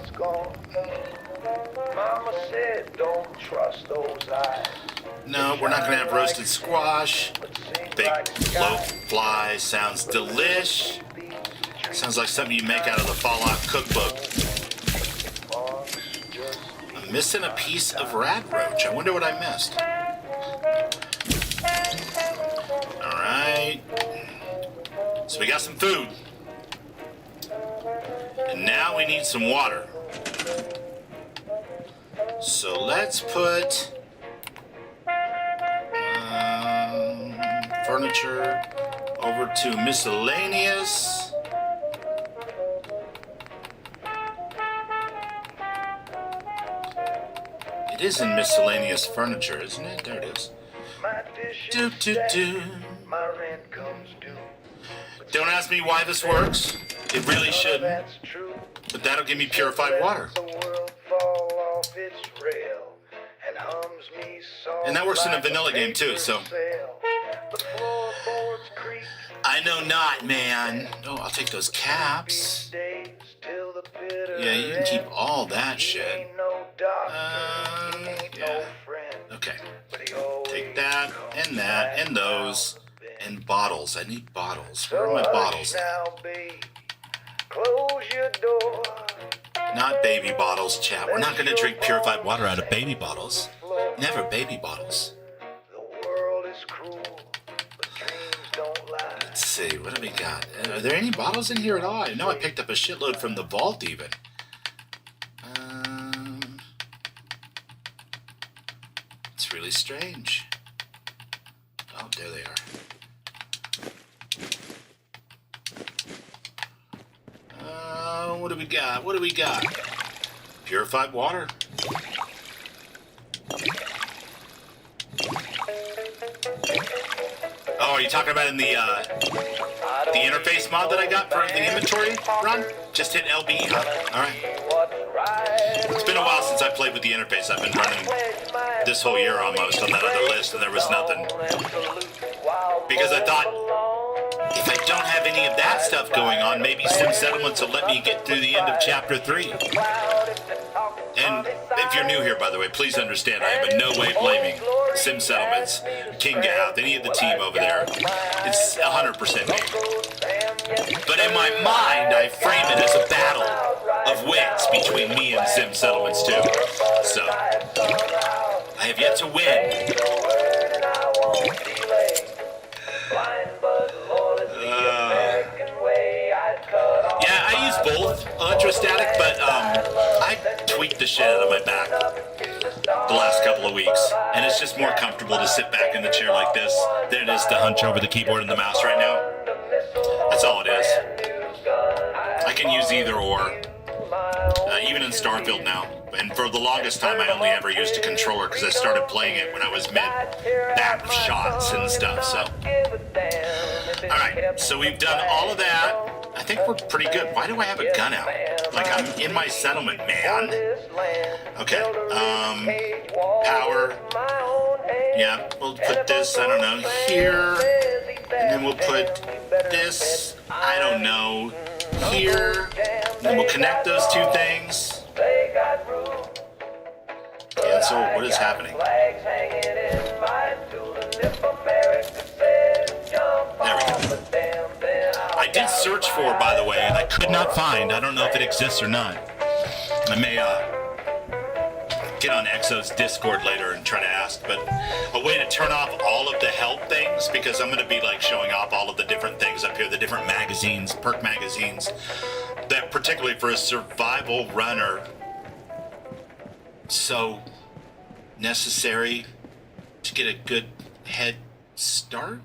No, we're not going to have roasted squash. Baked loaf fly sounds delish. Sounds like something you make out of the Fallout cookbook. I'm missing a piece of rat roach. I wonder what I missed. Alright. So we got some food. And now we need some water. So let's put furniture over to miscellaneous. It is in miscellaneous furniture, isn't it? There it is. My rent comes due. Don't ask me why this works. It really shouldn't. But that'll give me purified water. And that works in a vanilla game too, so. I know not, man. Oh, I'll take those caps. Yeah, you can keep all that shit. Yeah. Okay. Take that, and those, and bottles. I need bottles. Where are my bottles at? Not baby bottles, chat. We're not going to drink purified water out of baby bottles. Never baby bottles. Let's see, what do we got? Are there any bottles in here at all? I know I picked up a shitload from the vault even. It's really strange. Oh, there they are. What do we got? What do we got? Purified water. Oh, are you talking about in the interface mod that I got for the inventory run? Just hit LB, huh? Alright. It's been a while since I played with the interface. I've been running this whole year almost on that other list, and there was nothing. Because I thought, if I don't have any of that stuff going on, maybe Sim Settlements will let me get through the end of Chapter 3. And if you're new here, by the way, please understand I am in no way blaming Sim Settlements, King Gav, any of the team over there. It's 100% me. But in my mind, I frame it as a battle of wits between me and Sim Settlements too. So, I have yet to win. Yeah, I use both electrostatic, but I tweaked the shit out of my back the last couple of weeks, and it's just more comfortable to sit back in the chair like this than it is to hunch over the keyboard and the mouse right now. That's all it is. I can use either or, even in Starfield now. And for the longest time, I only ever used a controller because I started playing it when I was mid-back shots and stuff, so. Alright, so we've done all of that. I think we're pretty good. Why do I have a gun out? Like, I'm in my settlement, man. Okay, power. Yeah, we'll put this, I don't know, here. And then we'll put this, I don't know, here. And then we'll connect those two things. Yeah, so what is happening? There we go. I did search for, by the way, and I could not find, I don't know if it exists or not. I may get on Exo's Discord later and try to ask, but a way to turn off all of the help things, because I'm going to be like showing off all of the different things up here, the different magazines, perk magazines, that particularly for a survival runner, so necessary to get a good head start.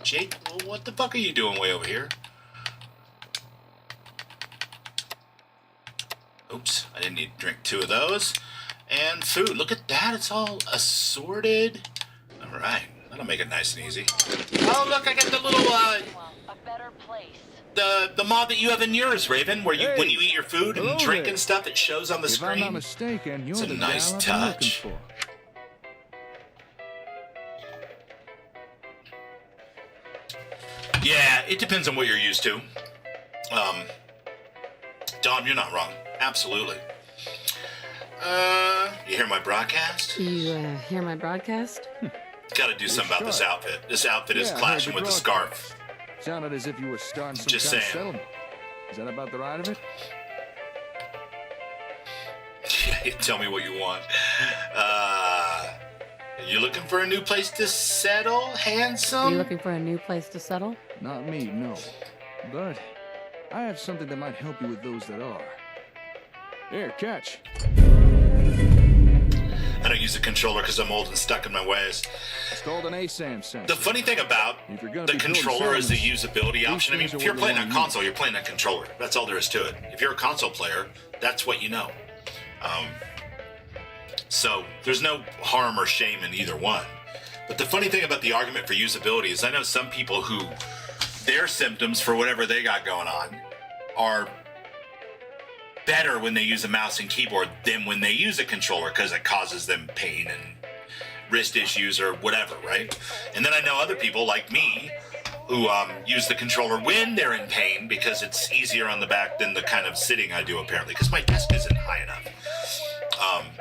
Jake, well, what the fuck are you doing way over here? Oops, I didn't need to drink 2 of those. And food, look at that, it's all assorted. All right, that'll make it nice and easy. Oh, look, I got the little, the mod that you have in yours, Raven, where you, when you eat your food and drink and stuff, it shows on the screen. If I'm not mistaken, you're it's a the nice gal I've been looking touch. for. Yeah, it depends on what you're used to. Dom, you're not wrong. Absolutely. You hear my broadcast? You hear my broadcast? Gotta do something about this outfit. This outfit is Yeah, I clashing heard with the the scarf. Sounded as if you were starting some Just kind of saying. settlement. Is that about the right of it? Yeah, tell me what you want. You looking for a new place to settle, handsome? You looking for a new place to settle? Not me, no. But I have something that might help you with those that are. Here, catch. I don't use a controller because I'm old and stuck in my ways. It's called an ASAM sensor. The funny thing about If you're gonna the be building controller is the settlements, usability option. I mean, things are if you're what you playing on wanna console, you're playing on controller. That's all there is to it. If you're a console player, that's what you know. So there's no harm or shame in either one. But the funny thing about the argument for usability is I know some people who their symptoms for whatever they got going on are better when they use a mouse and keyboard than when they use a controller because it causes them pain and wrist issues or whatever, right? And then I know other people like me who use the controller when they're in pain because it's easier on the back than the kind of sitting I do apparently because my desk isn't high enough.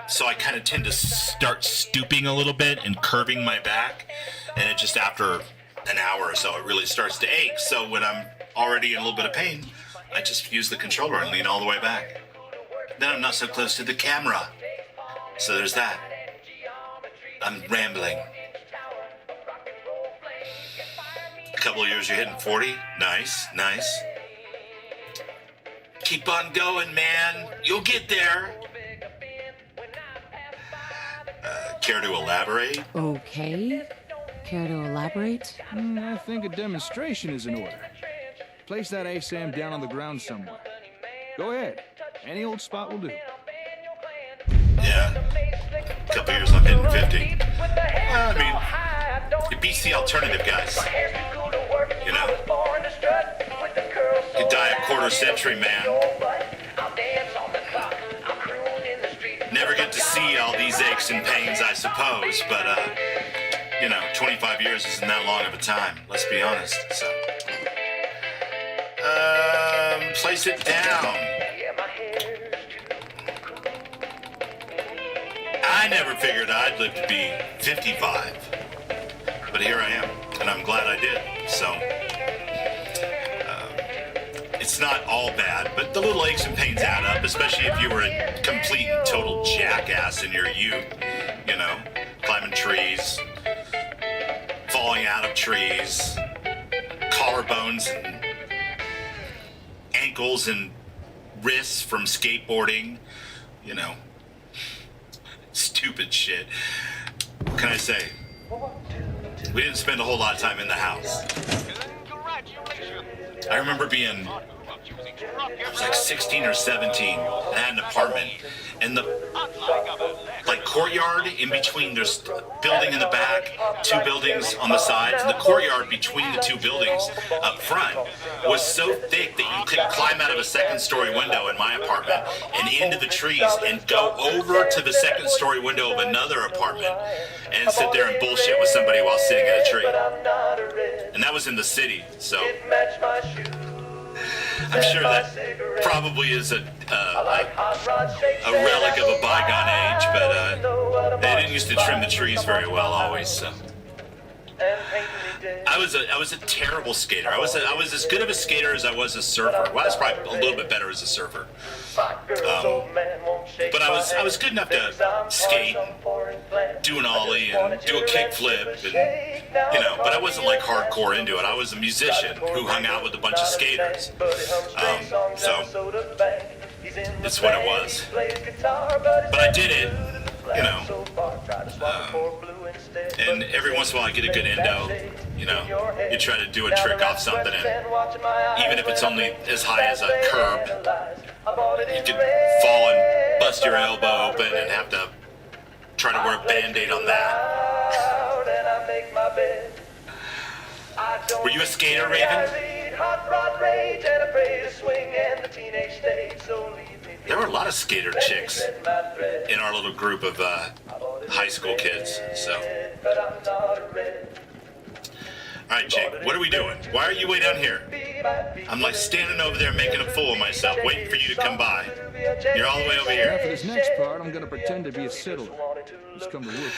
So I kind of tend to start stooping a little bit and curving my back, and it just after an hour or so it really starts to ache. So when I'm already in a little bit of pain, I just use the controller and lean all the way back. Then I'm not so close to the camera. So there's that. I'm rambling. A couple of years you're hitting 40. Nice, nice. Keep on going, man. You'll get there. Care to elaborate? Okay. Care to elaborate? I think a demonstration is in order. Place that ASAM down on the ground somewhere. Go ahead. Any old spot will do. Yeah. A couple years I'm hitting 50. Well, I mean, it beats the alternative guys. You know? You die a quarter century, man. Never get to see all these aches and pains, I suppose, but, you know, 25 years isn't that long of a time, let's be honest, so. Place it down. I never figured I'd live to be 55. But here I am, and I'm glad I did. So, it's not all bad, but the little aches and pains add up, especially if you were a complete and total jackass in your youth. You know, climbing trees, falling out of trees, collarbones and ankles and wrists from skateboarding, you know, stupid shit. What can I say? We didn't spend a whole lot of time in the house. I remember being, I was like 16 or 17, and I had an apartment, and the like courtyard in between, there's a building in the back, two buildings on the sides, and the courtyard between the two buildings up front was so thick that you could climb out of a second-story window in my apartment and into the trees and go over to the second-story window of another apartment and sit there and bullshit with somebody while sitting in a tree. And that was in the city, so I'm sure that probably is a relic of a bygone age, but they didn't used to trim the trees very well always, so. I was a terrible skater. I was as good of a skater as I was a surfer. Well, I was probably a little bit better as a surfer. But I was good enough to skate, do an ollie, and do a kick flip, and you know. But I wasn't like hardcore into it. I was a musician who hung out with a bunch of skaters. So it's what it was. But I did it, you know. And every once in a while I get a good endo, you know. You try to do a trick off something, and even if it's only as high as a curb, you could fall and bust your elbow open and have to try to wear a Band-Aid on that. Were you a skater, Raven? There were a lot of skater chicks in our little group of high school kids, so. All right, Jake, what are we doing? Why are you way down here? I'm like standing over there making a fool of myself, waiting for you to come by. You're all the way over Now, here. for this next part, I'm gonna pretend to be a siddler. Just come to work.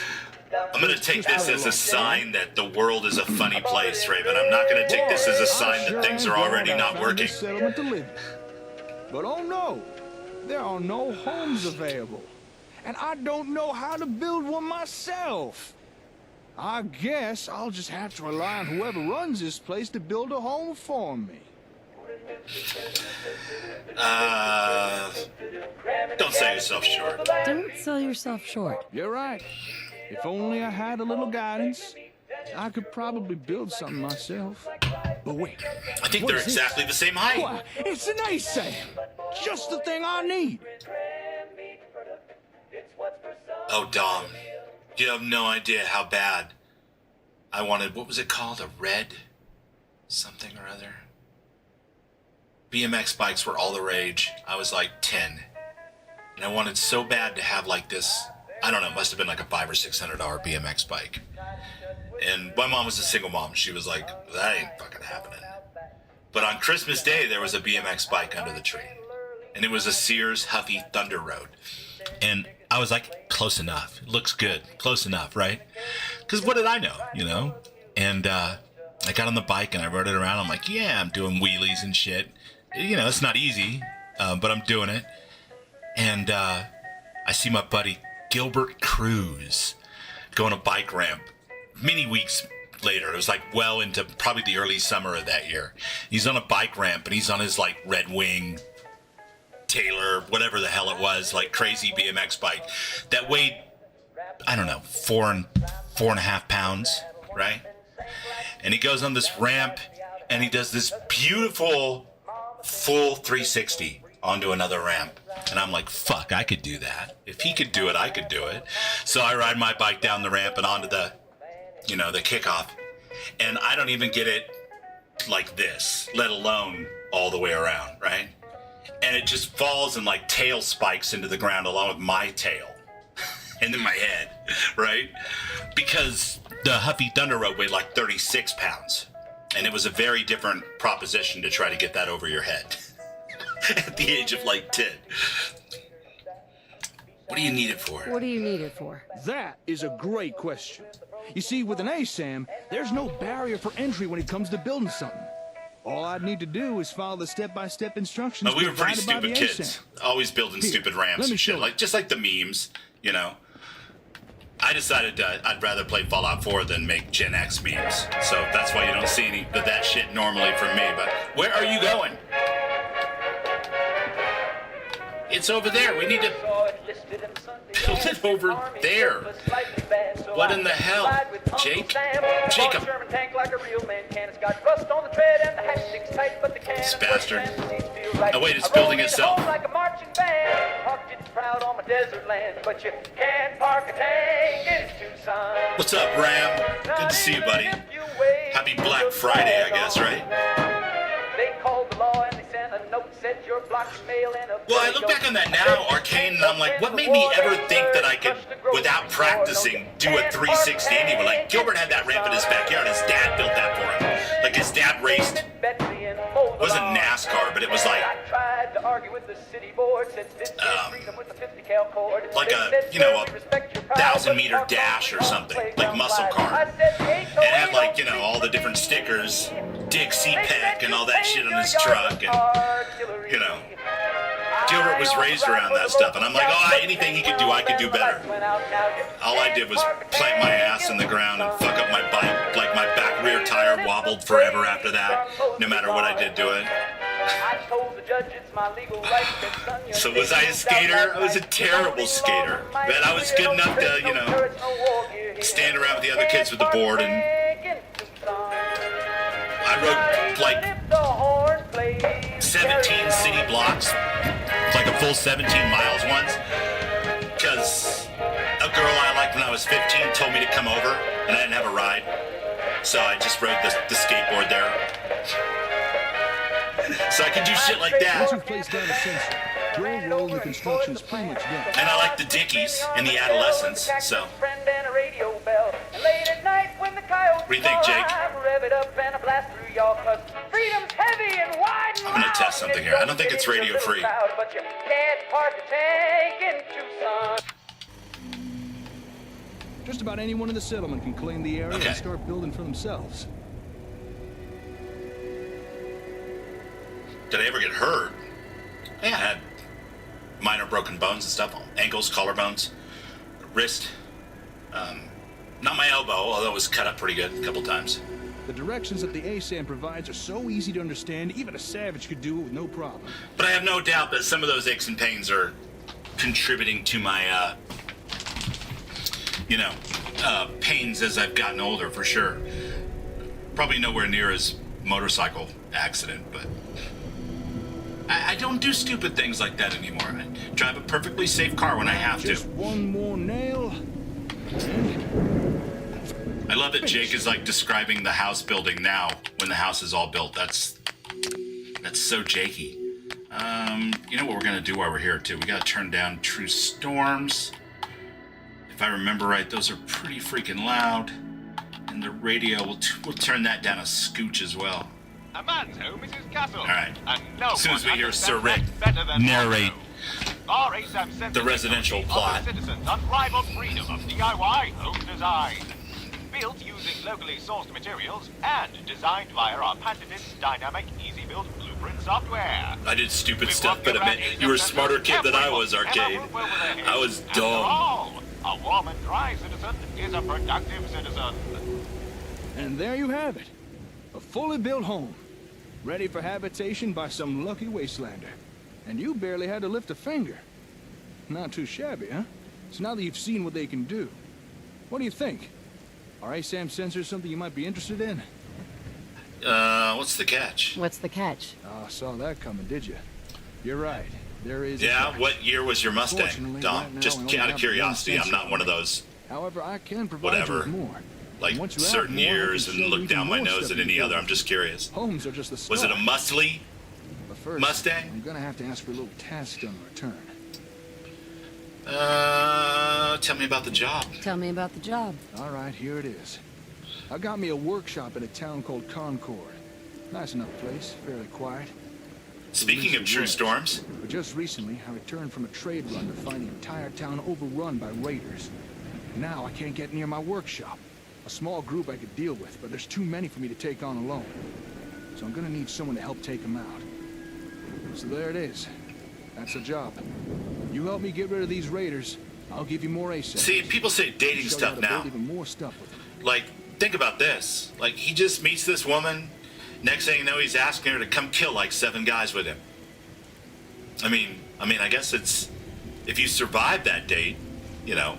I'm going to take this as a sign that the world is a funny place, Raven. I'm not going to take this as a sign that things are already not working. Settlement to live in. But oh no, there are no homes available. And I don't know how to build one myself. I guess I'll just have to rely on whoever runs this place to build a home for me. Don't sell yourself short. Don't sell yourself short. You're right. If only I had a little guidance, I could probably build something myself. But wait. I think what they're is this? exactly the same height. Why, it's an ASAM. Just the thing I need. Oh, Dom, you have no idea how bad I wanted, what was it called? A red something or other? BMX bikes were all the rage. I was like 10. And I wanted so bad to have like this, I don't know, it must have been like a $500 or $600 BMX bike. And my mom was a single mom. She was like, that ain't fucking happening. But on Christmas Day, there was a BMX bike under the tree. And it was a Sears Huffy Thunder Road. And I was like, close enough. It looks good. Close enough, right? Because what did I know, you know? And I got on the bike and I rode it around. I'm like, yeah, I'm doing wheelies and shit. You know, it's not easy, but I'm doing it. And I see my buddy Gilbert Cruz going a bike ramp many weeks later. It was like well into probably the early summer of that year. He's on a bike ramp and he's on his like Red Wing Taylor, whatever the hell it was, like crazy BMX bike that weighed, I don't know, 4.5 pounds, right? And he goes on this ramp and he does this beautiful full 360 onto another ramp. And I'm like, fuck, I could do that. If he could do it, I could do it. So I ride my bike down the ramp and onto the, you know, the kickoff. And I don't even get it like this, let alone all the way around, right? And it just falls and like tail spikes into the ground along with my tail and in my head, right? Because the Huffy Thunder Road weighed like 36 pounds. And it was a very different proposition to try to get that over your head at the age of like 10. What do you need it for? What do you need it for? That is a great question. You see, with an ASAM, there's no barrier for entry when it comes to building something. All I'd need to do is follow the step-by-step instructions. Oh, we were pretty provided by stupid the kids. ASAM. Always building Here, stupid ramps let me and show shit. you. Like, just like the memes, you know. I decided I'd rather play Fallout 4 than make Gen X memes. So that's why you don't see any of that shit normally from me. But where are you going? It's over there. We need to build it over there. What in the hell? Jake? Jacob. This bastard. Oh wait, it's building itself. What's up, Ram? Good to see you, buddy. Happy Black Friday, I guess, right? They called the law and they sent a note, said you're blocking mail in a Well, I look back on that now, Arcane, and I'm like, what made me ever think that I could, without practicing, do a 360 anyway? Like, Gilbert had that ramp in his backyard. His dad built that for him. Like, his dad raced. It wasn't NASCAR, but it was like, like a, you know, a 1,000-meter dash or something, like muscle car. And it had, like, you know, all the different stickers, Dick CPEC and all that shit on his truck, and, you know, Gilbert was raised around that stuff, and I'm like, oh, anything he could do, I could do better. All I did was plant my ass in the ground and fuck up my bike. Like, my back rear tire wobbled forever after that, no matter what I did to it. So was I a skater? I was a terrible skater. But I was good enough to, you know, stand around with the other kids with the board, and I rode, like, 17 city blocks, like a full 17 miles once, because a girl I liked when I was 15 told me to come over, and I didn't have a ride, so I just rode the skateboard there. So I could do shit like Once that. you've placed down a sensor, your role in the construction is pretty much done. And I like the Dickies and the Adolescents, so. What do you think, Jake? I'm gonna test something here. I don't think it's radio free. Just about anyone in the settlement can claim the area Okay. and start building for themselves. Did I ever get hurt? Yeah, I had minor broken bones and stuff. Ankles, collarbones, wrist. Not my elbow, although it was cut up pretty good a couple times. The directions that the ASAM provides are so easy to understand, even a savage could do it with no problem. But I have no doubt that some of those aches and pains are contributing to my, pains as I've gotten older, for sure. Probably nowhere near as motorcycle accident, but I don't do stupid things like that anymore. I drive a perfectly safe car when I have Just to. one more nail. I love that Jake is like describing the house building now when the house is all built. That's so Jakey. You know what we're gonna do while we're here too? We gotta turn down true storms. If I remember right, those are pretty freaking loud. And the radio, we'll turn that down a scooch as well. A man's home is his castle. All right. And no As soon as we one hear Sir understands Rick that better than narrate our ASAM Synths the residential offers plot. citizens unrivaled freedom of DIY home design. Built using locally sourced materials and designed via our patented dynamic easy build blueprint software. I did stupid stuff, but admit you were a smarter kid than I was, Arcade. I was After dumb. all, a warm and dry citizen is a productive citizen. And there you have it. A fully built home. Ready for habitation by some lucky wastelander. And you barely had to lift a finger. Not too shabby, huh? So now that you've seen what they can do, what do you think? Are ASAM sensors something you might be interested in? What's the catch? What's the catch? Ah, saw that coming, did you? You're right. There is. Yeah, a catch. what year was your Mustang, Fortunately, Dom? right now, Just I only out have of one curiosity, I'm sensor not one of those, However, I can provide you whatever, with more. like, And once you have certain more, I can years show and you look even down my more nose stuff at any you other. can I'm just curious. Homes are just the start. Was it a Mustley? But first, Mustang? I'm gonna have to ask for a little task in return. Tell me about the job. Tell me about the job. All right, here it is. I got me a workshop in a town called Concord. Nice enough place, fairly quiet. Speaking of true storms, But just recently, I returned from a trade run to find the entire town overrun by raiders. Now I can't get near my workshop. A small group I could deal with, but there's too many for me to take on alone. So I'm gonna need someone to help take them out. So there it is. That's the job. You help me get rid of these raiders, I'll give you more ASAP. see, people say dating Show you how stuff to now. build even more stuff with them. Like, think about this. Like, he just meets this woman. Next thing you know, he's asking her to come kill like 7 guys with him. I mean, I guess it's, if you survive that date, you know,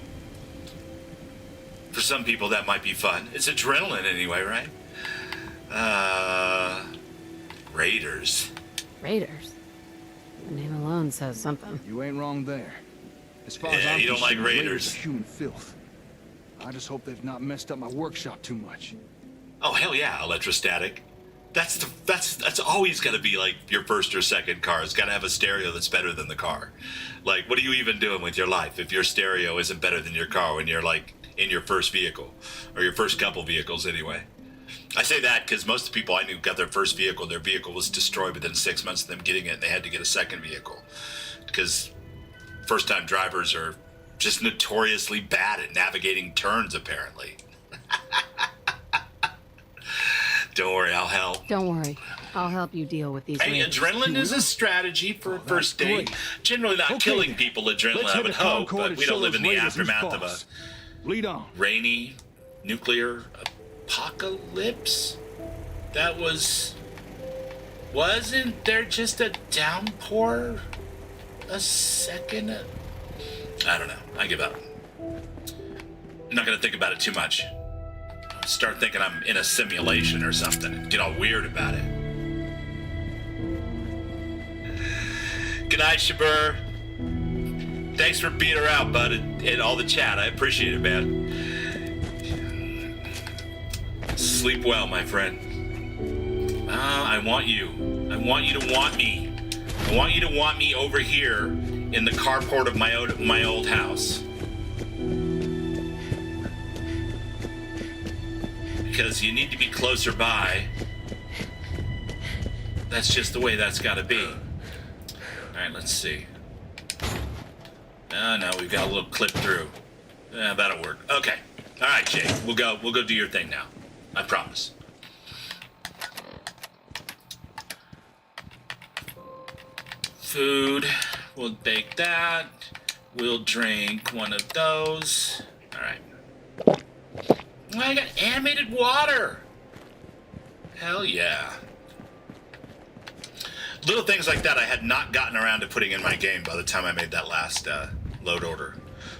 for some people that might be fun. It's adrenaline anyway, right? Raiders. Raiders. The name alone says something. You ain't wrong there. As far as Yeah, I'm you don't like concerned, raiders. are human filth. I just hope they've not messed up my workshop too much. Oh hell yeah, electrostatic. That's always got to be like your first or second car. It's got to have a stereo that's better than the car. Like, what are you even doing with your life if your stereo isn't better than your car when you're like in your first vehicle or your first couple vehicles anyway? I say that because most of the people I knew got their first vehicle. Their vehicle was destroyed within 6 months of them getting it, and they had to get a second vehicle because first-time drivers are just notoriously bad at navigating turns, apparently. Don't worry, I'll help. Don't worry. I'll help you deal with these Hey, raiders. adrenaline is a strategy for a first date. great. Generally not Okay, killing then. people, Let's adrenaline, I hit would the hope, Concord but and we don't show live those in the raiders who's aftermath of a boss. Lead on. rainy nuclear apocalypse. That wasn't there just a downpour a second? I don't know. I give up. I'm not going to think about it too much. I'll start thinking I'm in a simulation or something and get all weird about it. Good night, Shabur. Thanks for being her out, bud, and all the chat. I appreciate it, man. Sleep well, my friend. I want you. I want you to want me. I want you to want me over here in the carport of my old house. Because you need to be closer by. That's just the way that's got to be. All right, let's see. No, we've got a little clip through. That'll work. Okay. All right, Jay. We'll go do your thing now. I promise. Food. We'll bake that. We'll drink one of those. All right. Oh, I got animated water. Hell yeah. Little things like that I had not gotten around to putting in my game by the time I made that last load order.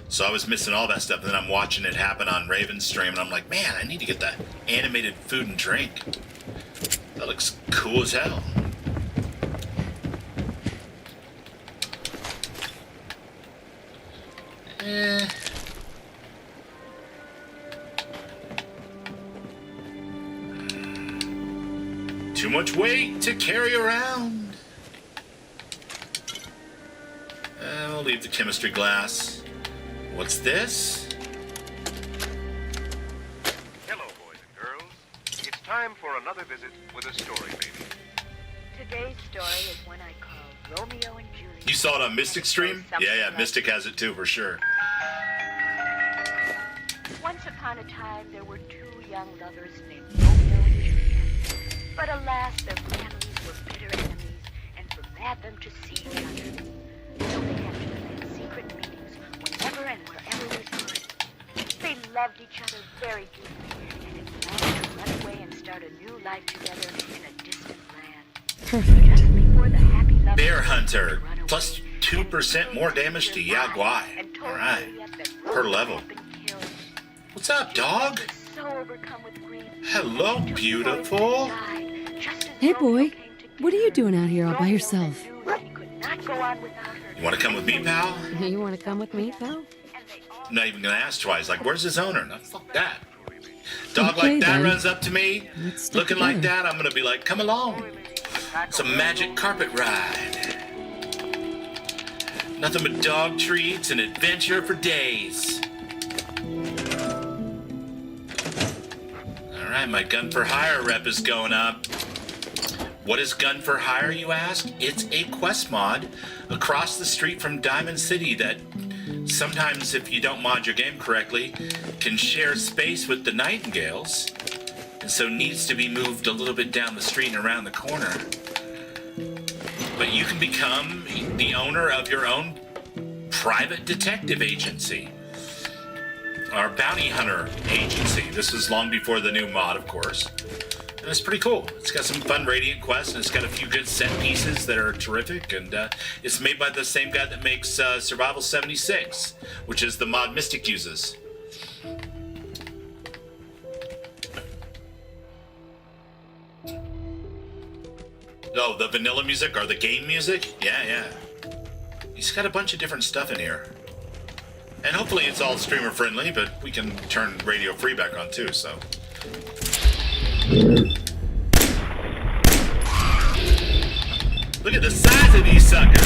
So I was missing all that stuff, and then I'm watching it happen on Raven's stream, and I'm like, man, I need to get that animated food and drink. That looks cool as hell. Too much weight to carry around. I'll leave the chemistry glass. What's this? Hello, boys and girls. It's time for another visit with a story baby. Today's story is one I call Romeo and Juliet. You saw it on Mystic stream? Something Yeah, like Mystic has it too, for sure. Once upon a time, there were 2 young lovers named Romeo and Juliet. But alas, their families were bitter enemies and forbade them to see each other. So they had to live in secret meetings whenever and wherever they could. They loved each other very deeply and had planned to run away and start a new life together in a distant land. Perfect. Just before the happy lovers Bear Hunter, run away, plus 2% more damage to Yaguai. and told Alright, Juliet that per Romeo level. had been killed. What's up, dog? Juliet was so overcome with grief. Hello, She took beautiful. poison and died, just as Hey, Romeo boy. came to What are kill you her. doing out here all by Romeo yourself? knew that he could not go on without her. You want to come with me, pal? You want to come with me, pal? And they all I'm not even going to ask twice. Like, where's his owner? No, fuck that. Dog Okay, like that then. runs up to me, Let's stick looking like together. that, I'm going to be like, come along. It's a magic carpet ride. Nothing but dog treats and adventure for days. Alright, my gun for hire rep is going up. What is Gun for Hire, you ask? It's a quest mod across the street from Diamond City that sometimes, if you don't mod your game correctly, can share space with the Nightingales, and so needs to be moved a little bit down the street and around the corner. But you can become the owner of your own private detective agency. Our bounty hunter agency. This was long before the new mod, of course. And it's pretty cool. It's got some fun Radiant quests, and it's got a few good set pieces that are terrific. And it's made by the same guy that makes Survival 76, which is the mod Mystic uses. Oh, the vanilla music or the game music? Yeah. He's got a bunch of different stuff in here. And hopefully it's all streamer friendly, but we can turn radio free back on too, so. Look at the size of these suckers!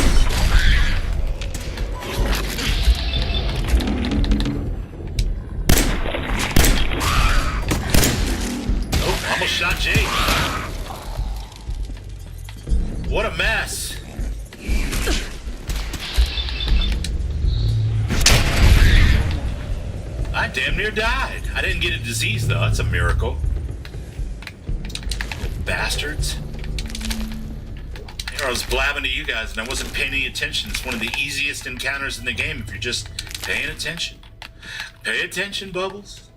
Oh, almost shot Jake. What a mess. I damn near died. I didn't get a disease though, that's a miracle. Bastards. I was blabbing to you guys and I wasn't paying any attention. It's one of the easiest encounters in the game if you're just paying attention. Pay attention, Bubbles.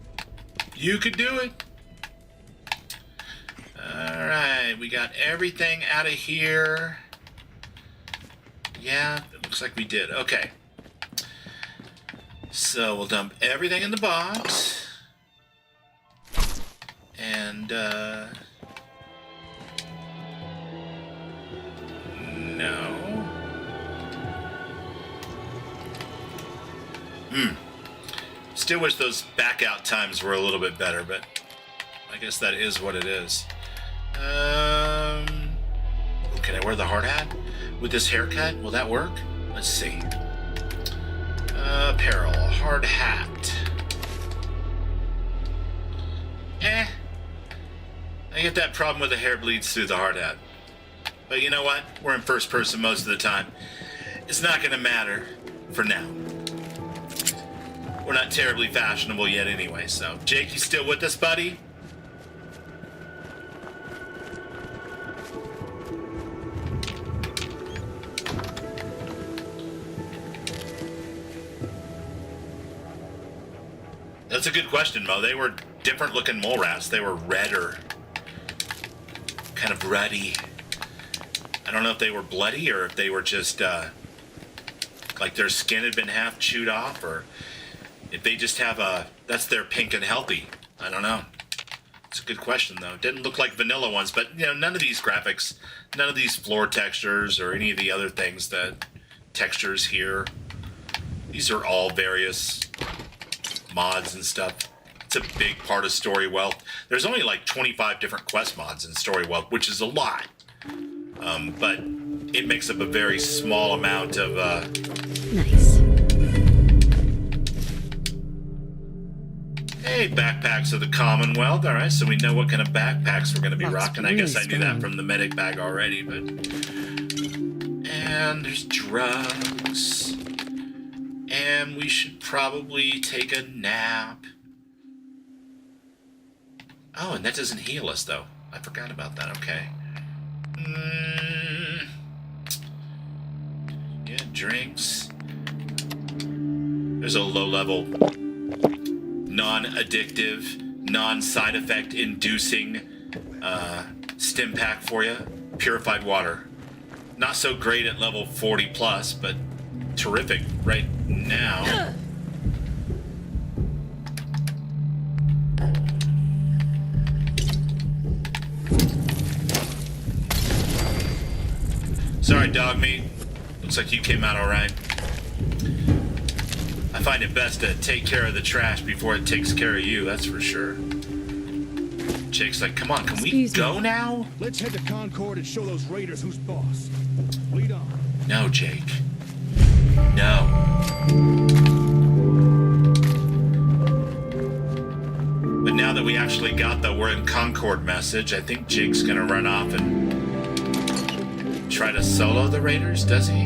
You could do it. Alright, we got everything out of here. Yeah, it looks like we did. Okay. So we'll dump everything in the box. And, no. Still wish those back out times were a little bit better, but I guess that is what it is. Can I wear the hard hat? With this haircut, will that work? Let's see. Apparel, hard hat. I get that problem with the hair bleeds through the hard hat. But you know what? We're in first person most of the time. It's not going to matter for now. We're not terribly fashionable yet anyway, so. Jake, you still with us, buddy? That's a good question, Mo. They were different looking mole rats. They were redder. Kind of ruddy. I don't know if they were bloody or if they were just, like their skin had been half chewed off, or if they just have that's their pink and healthy. I don't know. It's a good question, though. It didn't look like vanilla ones, but, you know, none of these graphics, none of these floor textures or any of the other things that textures here, these are all various mods and stuff. It's a big part of Story Wealth. There's only like 25 different quest mods in Story Wealth, which is a lot. But it makes up a very small amount of, Nice. Hey, backpacks of the Commonwealth. All right, so we know what kind of backpacks we're going to be rocking. I guess I knew that from the medic bag already, but... And there's drugs. And we should probably take a nap. Oh, and that doesn't heal us, though. I forgot about that, okay. Yeah, drinks. There's a low-level, non-addictive, non-side effect inducing stim pack for you. Purified water. Not so great at level 40 plus, but terrific right now. Sorry, dog meat. Looks like you came out all right. I find it best to take care of the trash before it takes care of you, that's for sure. Jake's like, come on, can we go now? Let's head to Concord and show those raiders who's boss. Lead on. No, Jake. No. But now that we actually got the we're in Concord message, I think Jake's gonna run off and try to solo the raiders, does he?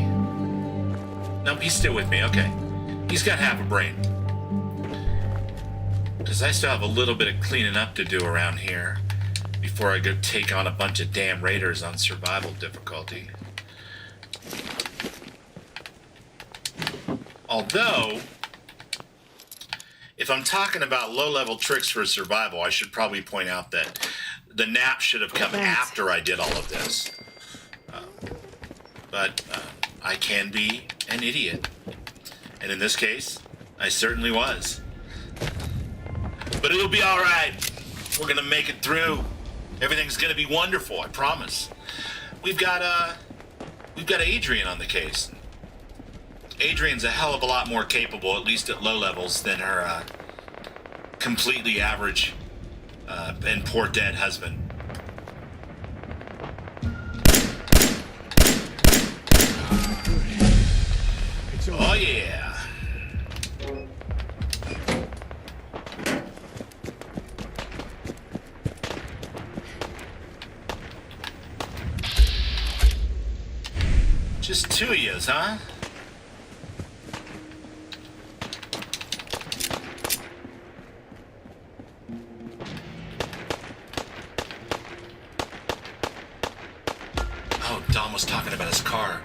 Nope, he's still with me. Okay. He's got half a brain. Because I still have a little bit of cleaning up to do around here before I go take on a bunch of damn raiders on survival difficulty. Although, if I'm talking about low-level tricks for survival, I should probably point out that the nap should have come after I did all of this. But I can be an idiot. And in this case, I certainly was. But it'll be all right. We're going to make it through. Everything's going to be wonderful, I promise. We've got Adrian on the case. Adrian's a hell of a lot more capable, at least at low levels, than her completely average and poor dead husband. Oh yeah. Just two of yous, huh? Oh, Dom was talking about his car.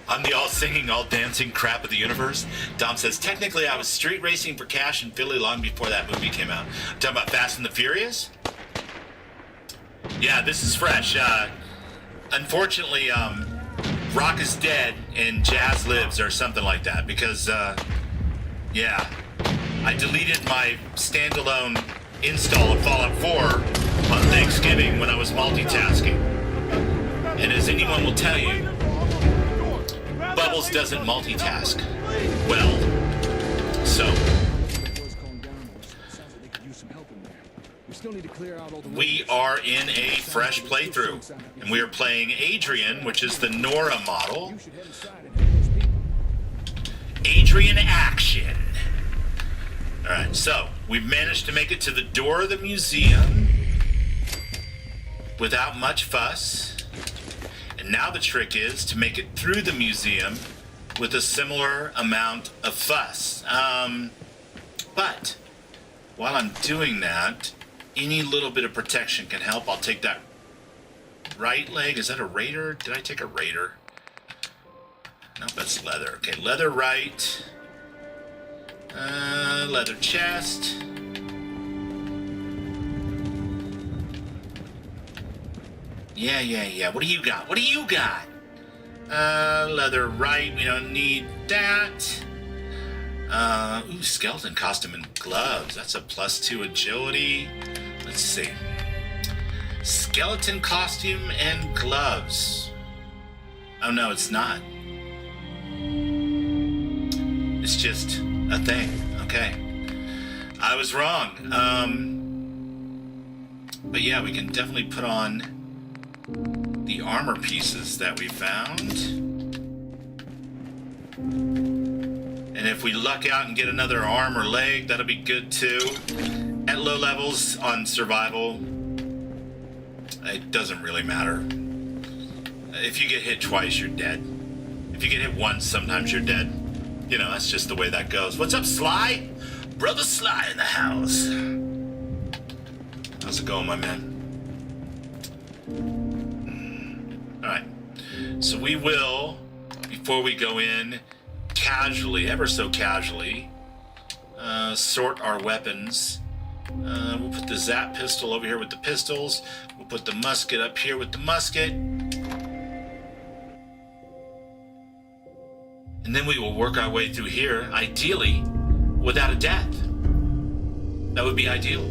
I'm the all-singing, all-dancing crap of the universe. Dom says, technically I was street racing for cash in Philly long before that movie came out. I'm talking about Fast and the Furious? Yeah, this is fresh. Unfortunately, rock is dead and jazz lives or something like that because, yeah, I deleted my standalone install of Fallout 4 on Thanksgiving when I was multitasking. And as anyone will tell you, Bubbles doesn't multitask well. So, we are in a fresh playthrough, and we are playing Adrian, which is the Nora model. Adrian action. Alright, so we've managed to make it to the door of the museum without much fuss. And now the trick is to make it through the museum with a similar amount of fuss. But while I'm doing that, any little bit of protection can help. I'll take that right leg. Is that a raider? Did I take a raider? Nope, that's leather. Okay, leather right. Leather chest. Yeah. What do you got? What do you got? Leather right. We don't need that. Ooh, skeleton costume and gloves. That's a +2 agility. Let's see. Skeleton costume and gloves. Oh, no, it's not. It's just a thing. Okay. I was wrong. But yeah, we can definitely put on the armor pieces that we found. And if we luck out and get another arm or leg, that'll be good too. At low levels on survival, it doesn't really matter. If you get hit twice, you're dead. If you get hit once, sometimes you're dead. You know, that's just the way that goes. What's up, Sly? Brother Sly in the house. How's it going, my man? Alright. So we will, before we go in, casually, ever so casually, sort our weapons. We'll put the Zap pistol over here with the pistols. We'll put the musket up here with the musket. And then we will work our way through here, ideally, without a death. That would be ideal.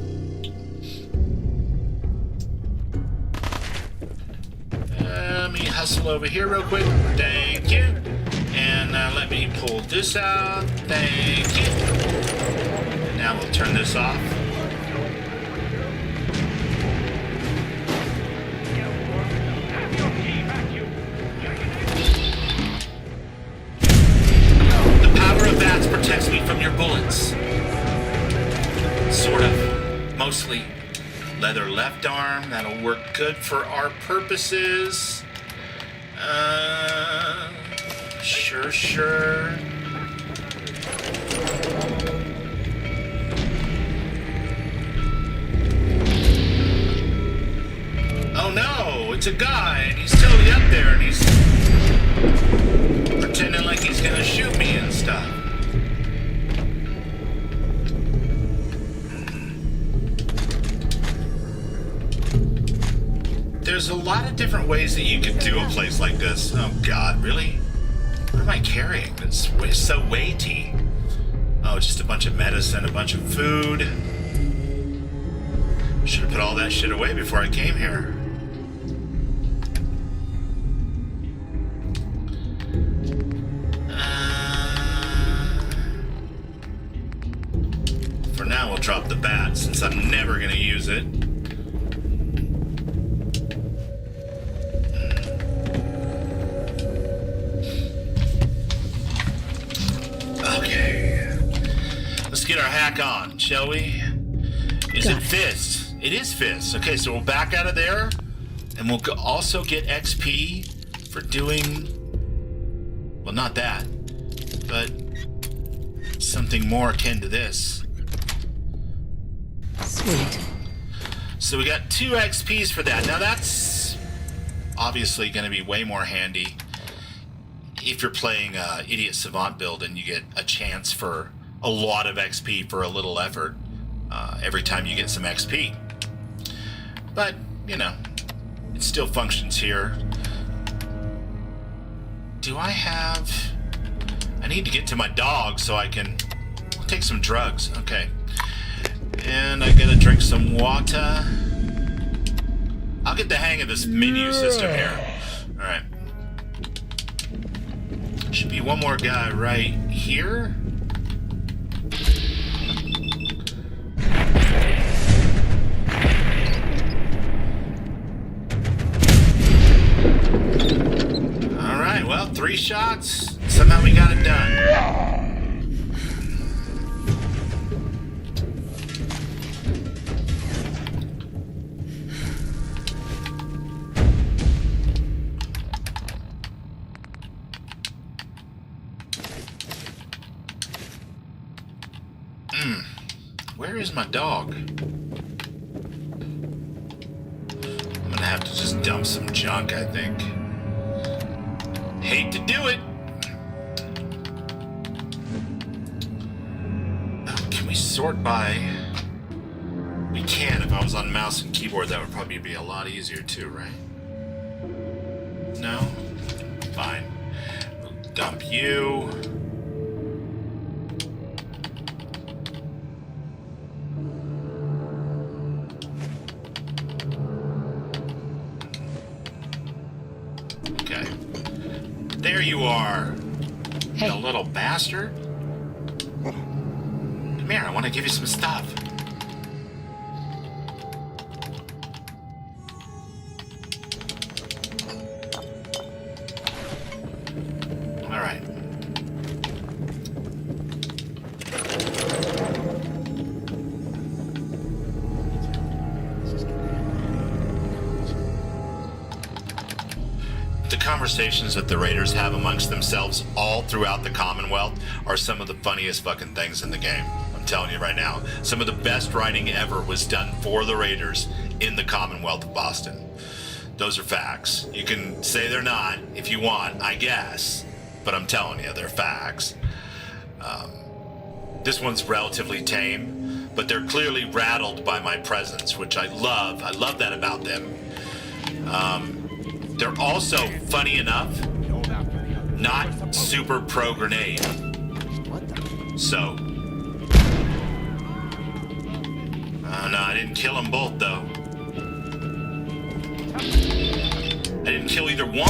Let me hustle over here real quick. Thank you. And let me pull this out. Thank you. And now we'll turn this off. The power of bats protects me from your bullets. Leather left arm. That'll work good for our purposes. Sure. Oh no, it's a guy, and he's totally up there, and he's pretending like he's gonna shoot me and stuff. There's a lot of different ways that you could do a place like this. Oh God, really? What am I carrying? It's so weighty. Oh, just a bunch of medicine, a bunch of food. Should have put all that shit away before I came here. For now, we'll drop the bat since I'm never gonna use it. Get our hack on, shall we? Is it fists? It is fists. Okay, so we'll back out of there, and we'll also get XP for doing, well, not that, but something more akin to this. Sweet. So we got 2 XPs for that. Now that's obviously going to be way more handy if you're playing Idiot Savant build and you get a chance for a lot of XP for a little effort every time you get some XP. But, you know, it still functions here. Do I have... I need to get to my dog so I can take some drugs. Okay. And I gotta drink some water. I'll get the hang of this menu system here. Alright. Should be one more guy right here. Alright, well, 3 shots. Somehow we got it done. Where is my dog? I'm gonna have to just dump some junk, I think. Hate to do it. Can we sort by... We can. If I was on mouse and keyboard, that would probably be a lot easier too, right? No? Fine. We'll dump you. There you are, hey. You little bastard. Come here, I want to give you some stuff. All right. The conversations that the raiders have amongst themselves all throughout the Commonwealth are some of the funniest fucking things in the game. I'm telling you right now. Some of the best writing ever was done for the raiders in the Commonwealth of Boston. Those are facts. You can say they're not if you want, I guess. But I'm telling you, they're facts. This one's relatively tame, but they're clearly rattled by my presence, which I love. I love that about them. They're also, funny enough, not super pro-grenade. So. Oh no, I didn't kill them both, though. I didn't kill either one.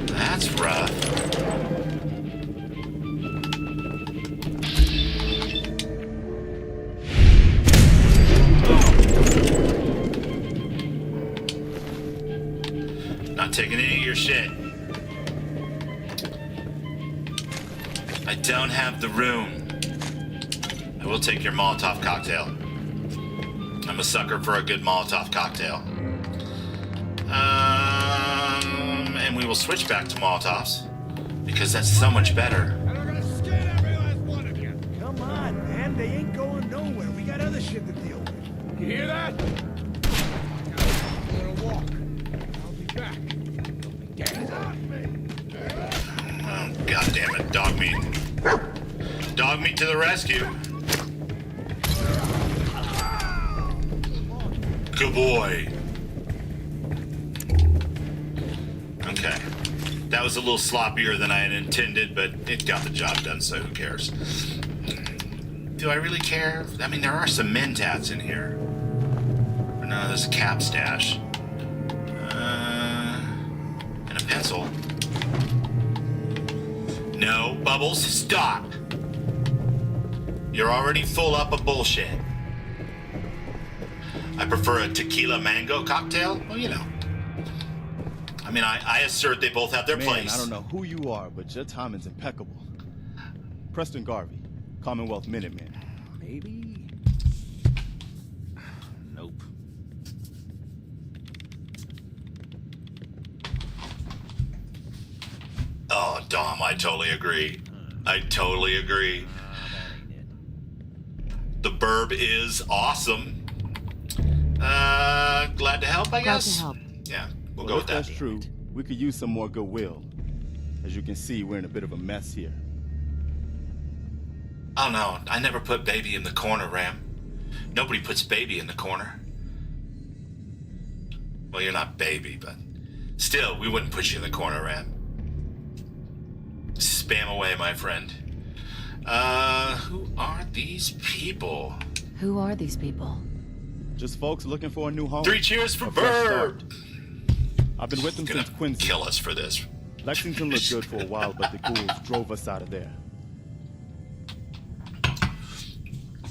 That's rough. Not taking any of your shit. I don't have the room. I will take your Molotov cocktail. I'm a sucker for a good Molotov cocktail. And we will switch back to Molotovs because that's so much better. And I'm gonna skin every last one of you. Come on, man. They ain't going nowhere. We got other shit to deal with. You hear that? I'm gonna walk. I'll be back. Get off me! Oh, God damn it. Dog meat. Dog meat to the rescue. Good boy. Okay. That was a little sloppier than I had intended, but it got the job done, so who cares? Do I really care? I mean, there are some men tats in here. But no, there's a cap stash. And a pencil. No, Bubbles, stop! You're already full up of bullshit. I prefer a tequila mango cocktail? Well, you know. I mean, I assert they both have their place. I don't know who you are, but your timing's impeccable. Preston Garvey, Commonwealth Minuteman. Maybe? Nope. Oh, Dom, I totally agree. I totally agree. The burb is awesome. Glad to help, I guess. Glad to help. Yeah, we'll Well, go if with that. that's true, we could use some more goodwill. As you can see, we're in a bit of a mess here. Oh no, I never put baby in the corner, Ram. Nobody puts baby in the corner. Well, you're not baby, but still, we wouldn't put you in the corner, Ram. Spam away, my friend. Who are these people? Who are these people? Just folks looking for a new home. 3 cheers for A fresh start. Bird! I've been with them Gonna since Quincy. kill us for this. Lexington looked good for a while, but the ghouls drove us out of there.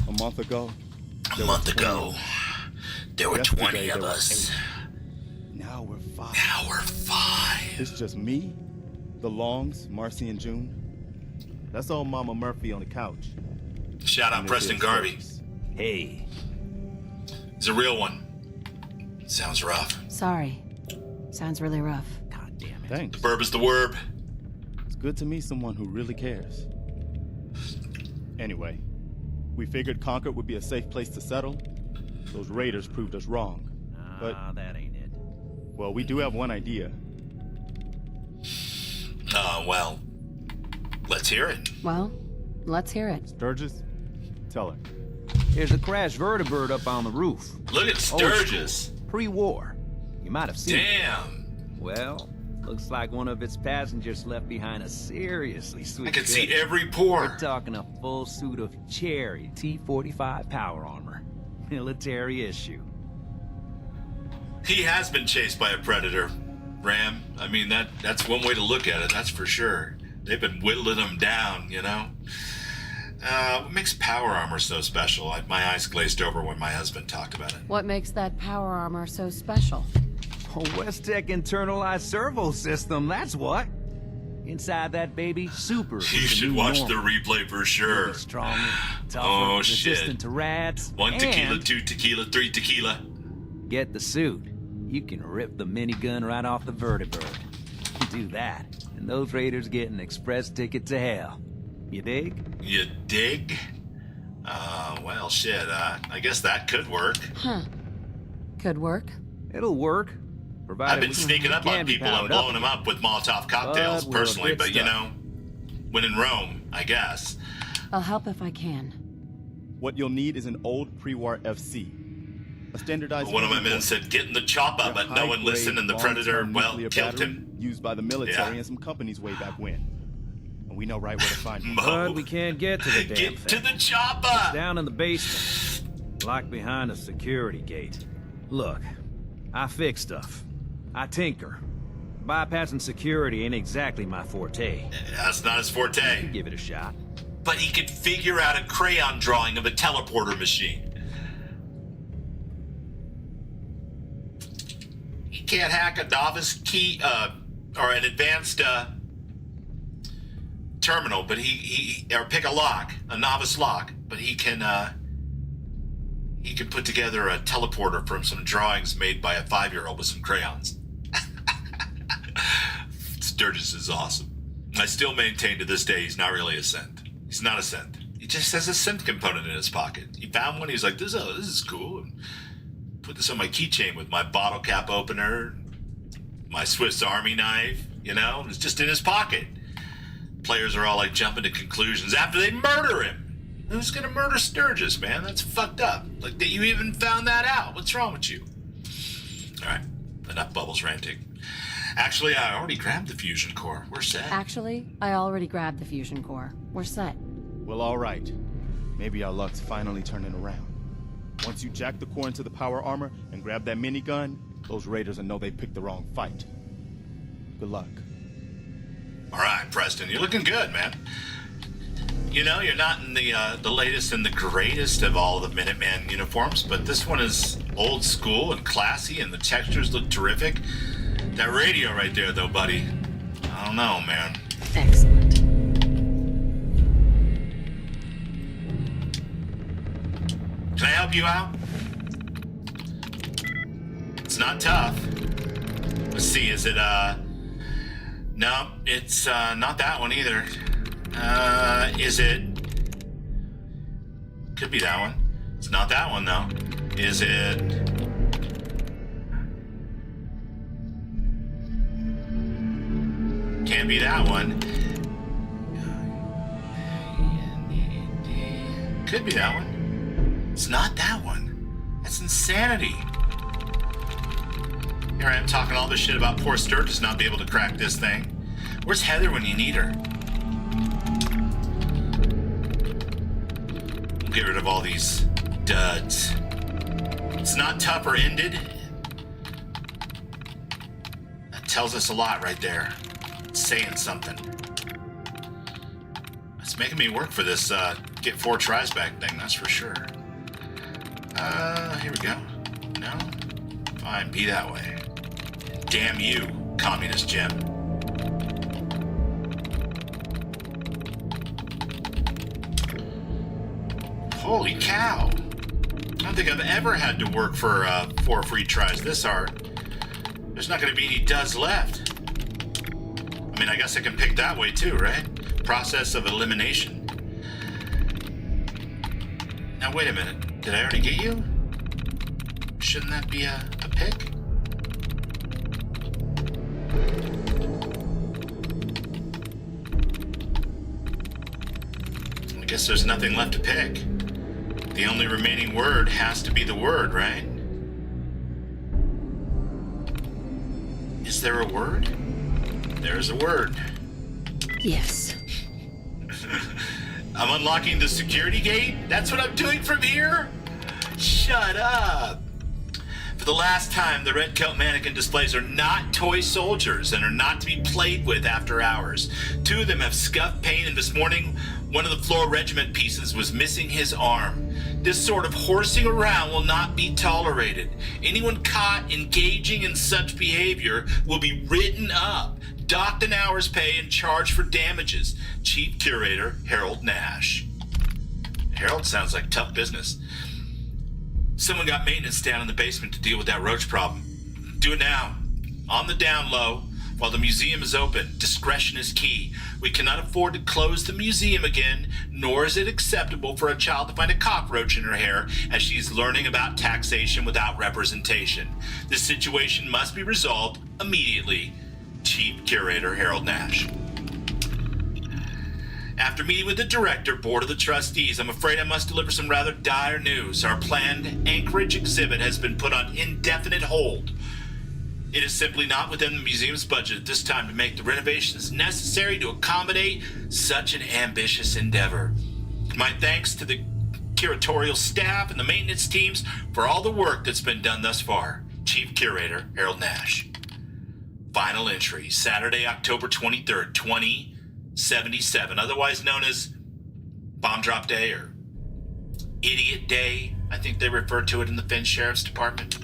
A month ago, A month ago, there were 20 Yesterday, of there were us. 8. Now we're 5. Now we're 5. It's just me, the Longs, Marcy, and June. That's old Mama Murphy on the couch. Shout out And Preston this is Garvey. Phillips. Hey. He's a real one. Sounds rough. Sorry. Sounds really rough. God damn it. Thanks. Burb is the word. It's good to meet someone who really cares. Anyway, we figured Concord would be a safe place to settle. Those raiders proved us wrong. But, That ain't it. well, we do have one idea. Well, let's hear it. Well, let's hear it. Sturgis, tell her. There's a crashed vertibird up on the roof. Look at Old Sturgis. school, Pre-war. You might have seen it. Damn. Well, looks like one of its passengers left behind a seriously sweet I can see goodie. every We're pore. talking a full suit of cherry T-45 power armor. Military issue. He has been chased by a predator, Ram. I mean, that's one way to look at it, that's for sure. They've been whittling him down, you know? What makes power armor so special? My eyes glazed over when my husband talked about it. What makes that power armor so special? A Westech internalized servo system, that's what. Inside that baby, super. is You the should new watch normal. the replay for sure. Really strong, tougher, Oh, resistant shit. to rats. 1 tequila, and 2 tequila, 3 tequila. get the suit. You can rip the minigun right off the vertibird. Do that, and those raiders get an express ticket to hell. You dig? You dig? Well, shit, I guess that could work. Huh. Could work. It'll work. Provided I've been we sneaking up on can be people and powered blowing them up with Molotov cocktails But we're a personally, bit but you stuck. know, when in Rome, I guess. I'll help if I can. What you'll need is an old pre-war FC. A standardized... One of my men report. said, get in the chopper, They're but no one high-grade, listened and the predator, long-term well, nuclear killed battery him. Used by the military Yeah. and some companies way back when. And we know right where to find them. Mo. But we can't get to the damn Get to thing. the chopper! Down in the basement. Locked behind a security gate. Look, I fix stuff. I tinker. Bypassing security ain't exactly my forte. That's not his forte. Give it a shot. But he could figure out a crayon drawing of a teleporter machine. He can't hack a novice key, or an advanced, terminal, but he or pick a lock, a novice lock, but he can he could put together a teleporter from some drawings made by a 5-year-old with some crayons. Sturgis is awesome. I still maintain to this day he's not really a synth. He's not a synth. He just has a synth component in his pocket. He found one, he's like, this is cool. And put this on my keychain with my bottle cap opener, my Swiss Army knife, you know? It's just in his pocket. Players are all like jumping to conclusions after they murder him. Who's gonna murder Sturgis, man? That's fucked up. Like that you even found that out. What's wrong with you? All right, enough bubbles ranting. Actually, I already grabbed the fusion core. We're set. Actually, I already grabbed the fusion core. We're set. Well, all right. Maybe our luck's finally turning around. Once you jack the core into the power armor and grab that minigun, those raiders will know they picked the wrong fight. Good luck. All right, Preston, you're looking good, man. You know, you're not in the latest and the greatest of all the Minuteman uniforms, but this one is old school and classy, and the textures look terrific. That radio right there, though, buddy. I don't know, man. Excellent. Can I help you out? It's not tough. Let's see, is it, no, it's, not that one either. Is it... Could be that one. It's not that one, though. Is it... Can't be that one. Could be that one. It's not that one. That's insanity. Here I am talking all this shit about poor Sturgis not be able to crack this thing. Where's Heather when you need her? We'll get rid of all these duds. It's not tough or ended. That tells us a lot right there. It's saying something. It's making me work for this get 4 tries back thing, that's for sure. Here we go. No? Fine, be that way. Damn you, Communist Jim. Holy cow. I don't think I've ever had to work for 4 free tries this hard. There's not going to be any duds left. I mean, I guess I can pick that way too, right? Process of elimination. Now, wait a minute. Did I already get you? Shouldn't that be a pick? I guess there's nothing left to pick. The only remaining word has to be the word, right? Is there a word? There's a word. Yes. I'm unlocking the security gate? That's what I'm doing from here? Shut up. For the last time, the red coat mannequin displays are not toy soldiers and are not to be played with after hours. 2 of them have scuffed paint, and this morning, one of the floor regiment pieces was missing his arm. This sort of horsing around will not be tolerated. Anyone caught engaging in such behavior will be written up, docked an hour's pay, and charged for damages. Chief Curator Harold Nash. Harold sounds like tough business. Someone got maintenance down in the basement to deal with that roach problem. Do it now. On the down low, while the museum is open. Discretion is key. We cannot afford to close the museum again, nor is it acceptable for a child to find a cockroach in her hair as she's learning about taxation without representation. This situation must be resolved immediately. Chief Curator Harold Nash. After meeting with the director, board of the trustees, I'm afraid I must deliver some rather dire news. Our planned Anchorage exhibit has been put on indefinite hold. It is simply not within the museum's budget at this time to make the renovations necessary to accommodate such an ambitious endeavor. My thanks to the curatorial staff and the maintenance teams for all the work that's been done thus far. Chief Curator Harold Nash. Final entry, Saturday, October 23rd, 2077, otherwise known as Bomb Drop Day or Idiot Day. I think they refer to it in the Finn Sheriff's Department.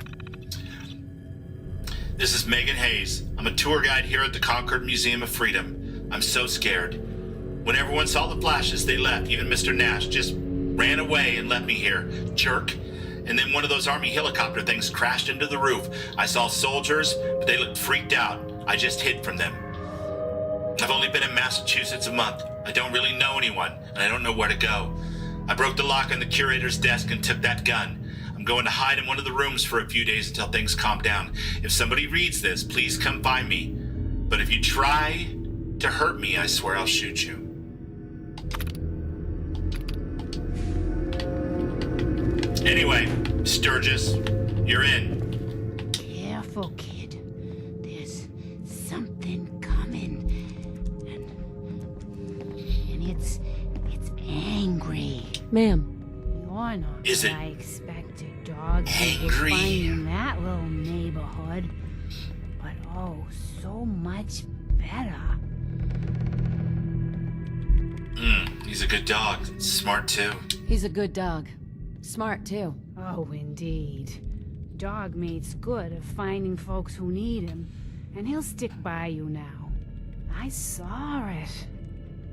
This is Megan Hayes. I'm a tour guide here at the Concord Museum of Freedom. I'm so scared. When everyone saw the flashes, they left. Even Mr. Nash just ran away and left me here. Jerk. and then one of those army helicopter things crashed into the roof. I saw soldiers, but they looked freaked out. I just hid from them. I've only been in Massachusetts a month. I don't really know anyone, and I don't know where to go. I broke the lock on the curator's desk and took that gun. I'm going to hide in one of the rooms for a few days until things calm down. If somebody reads this, please come find me. But if you try to hurt me, I swear I'll shoot you. Anyway, Sturgis, you're in. Careful, kid. There's something coming. And it's angry. Ma'am. You're not Is what it I expected, dog. angry? To find in that little neighborhood. But oh, so much better. He's a good dog. Smart, too. He's a good dog. Smart, too. Oh, indeed. Dog mate's good at finding folks who need him, and he'll stick by you now. I saw it.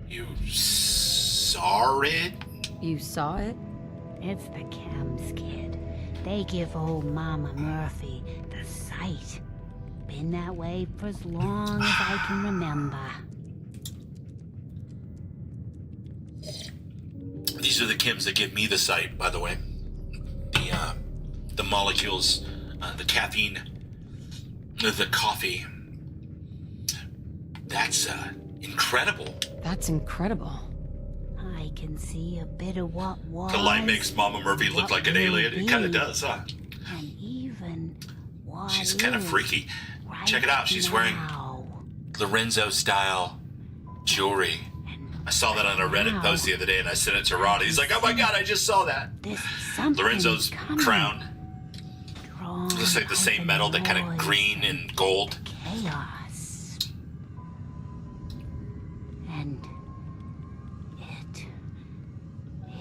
You saw it? You saw it? It's the chems, kid. They give old Mama Murphy the sight. Been that way for as long as I can remember. These are the chems that give me the sight, by the way. The molecules, the caffeine, the coffee. That's incredible. That's incredible. I can see a bit of what was. The light makes Mama Murphy look like an alien. It kind of does, huh? And even what She's kind of is freaky. right Check it out. She's wearing now. Lorenzo-style jewelry. I saw that on a Reddit post the other day, and I sent it to Rod. He's like, "Oh my God, I just saw that." There's something Lorenzo's coming. crown Drawn looks like the same out metal, the that kind of noise green and gold. Chaos. And it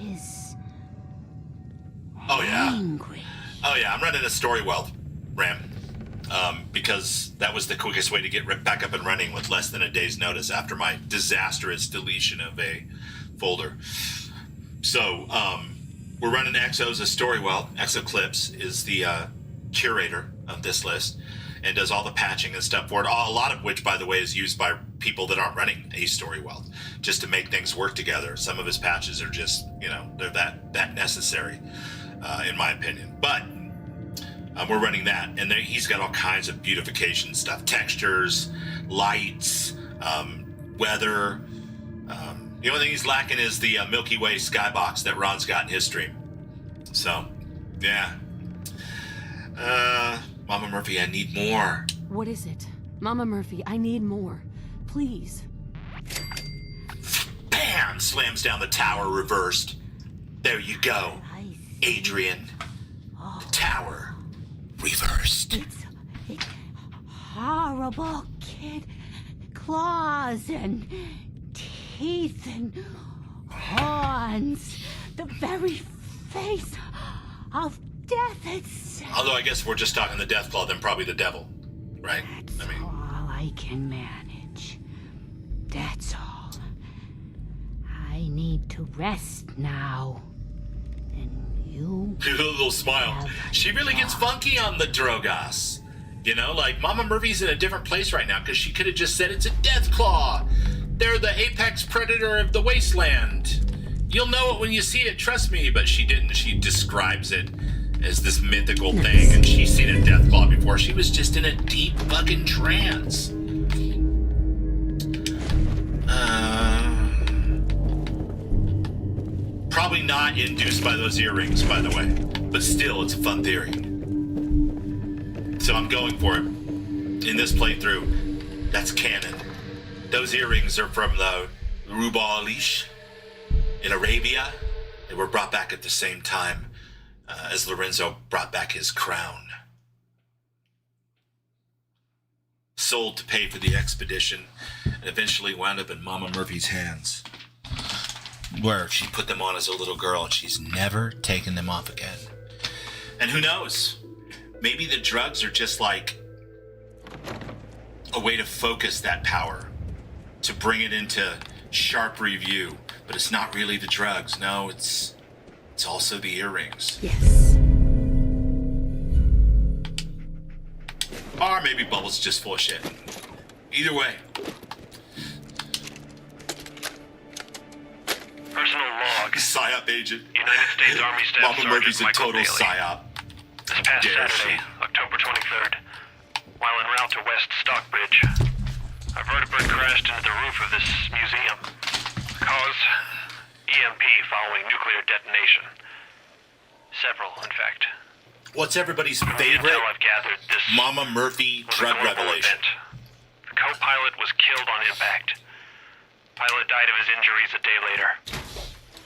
is Oh yeah. angry. Oh yeah, I'm running a story wealth, Ram. Because that was the quickest way to get back up and running with less than a day's notice after my disastrous deletion of a folder. So, we're running Exos as story wealth. Exoclips is the curator of this list and does all the patching and stuff for it. A lot of which, by the way, is used by people that aren't running a story wealth, just to make things work together. Some of his patches are just, they're that necessary, in my opinion. But we're running that, and he's got all kinds of beautification stuff, textures, lights, weather. The only thing he's lacking is the Milky Way skybox that Ron's got in his stream. So, yeah. Mama Murphy, I need more. What is it? Mama Murphy, I need more. Please. Bam! Slams down the tower, reversed. There you go, Adrian. The tower, reversed. It's horrible, kid. Claws and teeth and horns. The very face of death itself. Although I guess if we're just talking the Death Claw, then probably the devil, right? That's all I can manage. That's all. I need to rest now. And you... A little smile. She really gets funky on the Drogas. Like Mama Murphy's in a different place right now because she could have just said it's a Death Claw. They're the apex predator of the wasteland. You'll know it when you see it, trust me. But she didn't. She describes it as this mythical thing, and she's seen a Death Claw before. She was just in a deep fucking trance. Probably not induced by those earrings, by the way. But still, it's a fun theory. So I'm going for it. In this playthrough, that's canon. Those earrings are from the Ruba Alish in Arabia. They were brought back at the same time as Lorenzo brought back his crown. Sold to pay for the expedition, and eventually wound up in Mama Murphy's hands, where she put them on as a little girl, and she's never taken them off again. And who knows? Maybe the drugs are just like a way to focus that power, to bring it into sharp review. But it's not really the drugs. No, it's also the earrings. Yes. Or maybe Bubbles just full of shit. Either way. Personal log. PSYOP agent. United States Army Staff Mama Sergeant Murphy's a Michael total Bailey. PSYOP. This past Dare Saturday, she. October 23rd, while en route to West Stockbridge, a vertebrate crashed into the roof of this museum. Cause, EMP following nuclear detonation. Several, in fact. What's everybody's From the favorite intel I've gathered, this Mama Murphy was a drug global revelation? event. The co-pilot was killed on impact. Pilot died of his injuries a day later.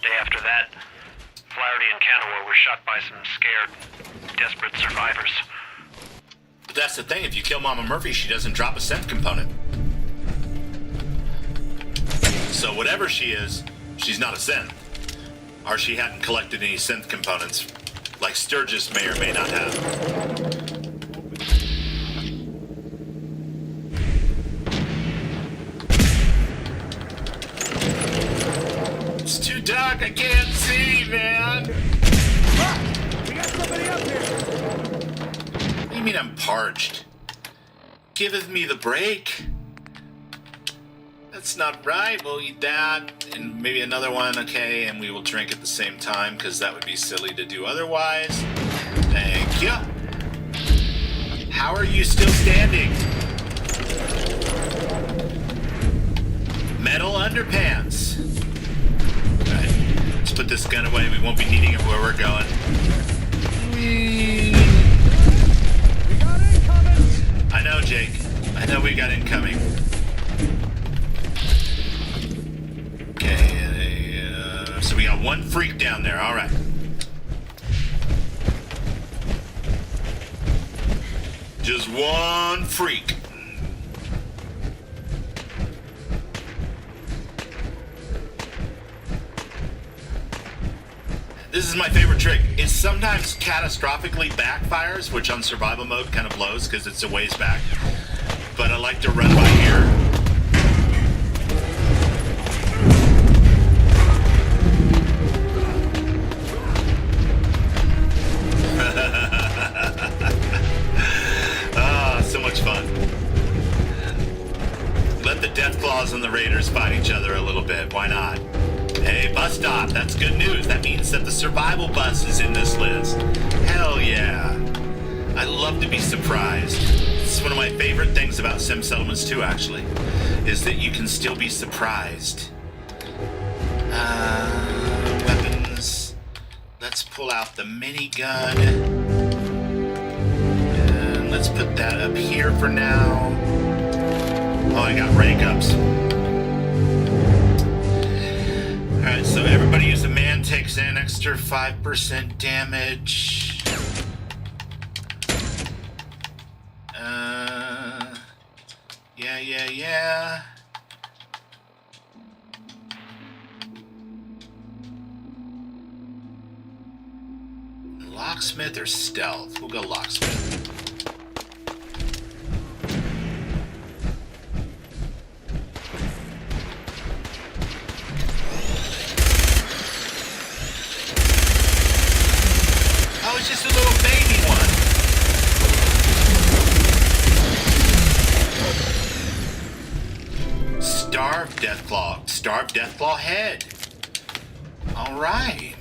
Day after that, Flaherty and Canoa were shot by some scared, desperate survivors. But that's the thing, if you kill Mama Murphy, she doesn't drop a synth component. So whatever she is, she's not a synth. Or she hadn't collected any synth components, like Sturgis may or may not have. It's too dark, I can't see, man! We got somebody up here! What do you mean I'm parched? Giveth me the break. That's not right. We'll eat that and maybe another one, okay, and we will drink at the same time because that would be silly to do otherwise. Thank you. How are you still standing? Metal underpants. Alright, let's put this gun away. We won't be needing it where we're going. I know, Jake. I know we got incoming. Okay, so we got one freak down there. All right. Just one freak. This is my favorite trick. It sometimes catastrophically backfires, which on survival mode kind of blows because it's a ways back. But I like to run by here. So much fun. Let the Death Claws and the Raiders fight each other a little bit. Why not? Hey, bus stop. That's good news. That means that the survival bus is in this list. Hell yeah. I love to be surprised. It's one of my favorite things about Sim Settlements 2, actually, is that you can still be surprised. Weapons. Let's pull out the minigun. Let's put that up here for now. Oh, I got rank ups. Alright, so everybody use a man takes an extra 5% damage. Yeah. Locksmith or stealth? We'll go locksmith. Oh, it's just a little baby one. Starved Deathclaw. Starved Deathclaw head. All right.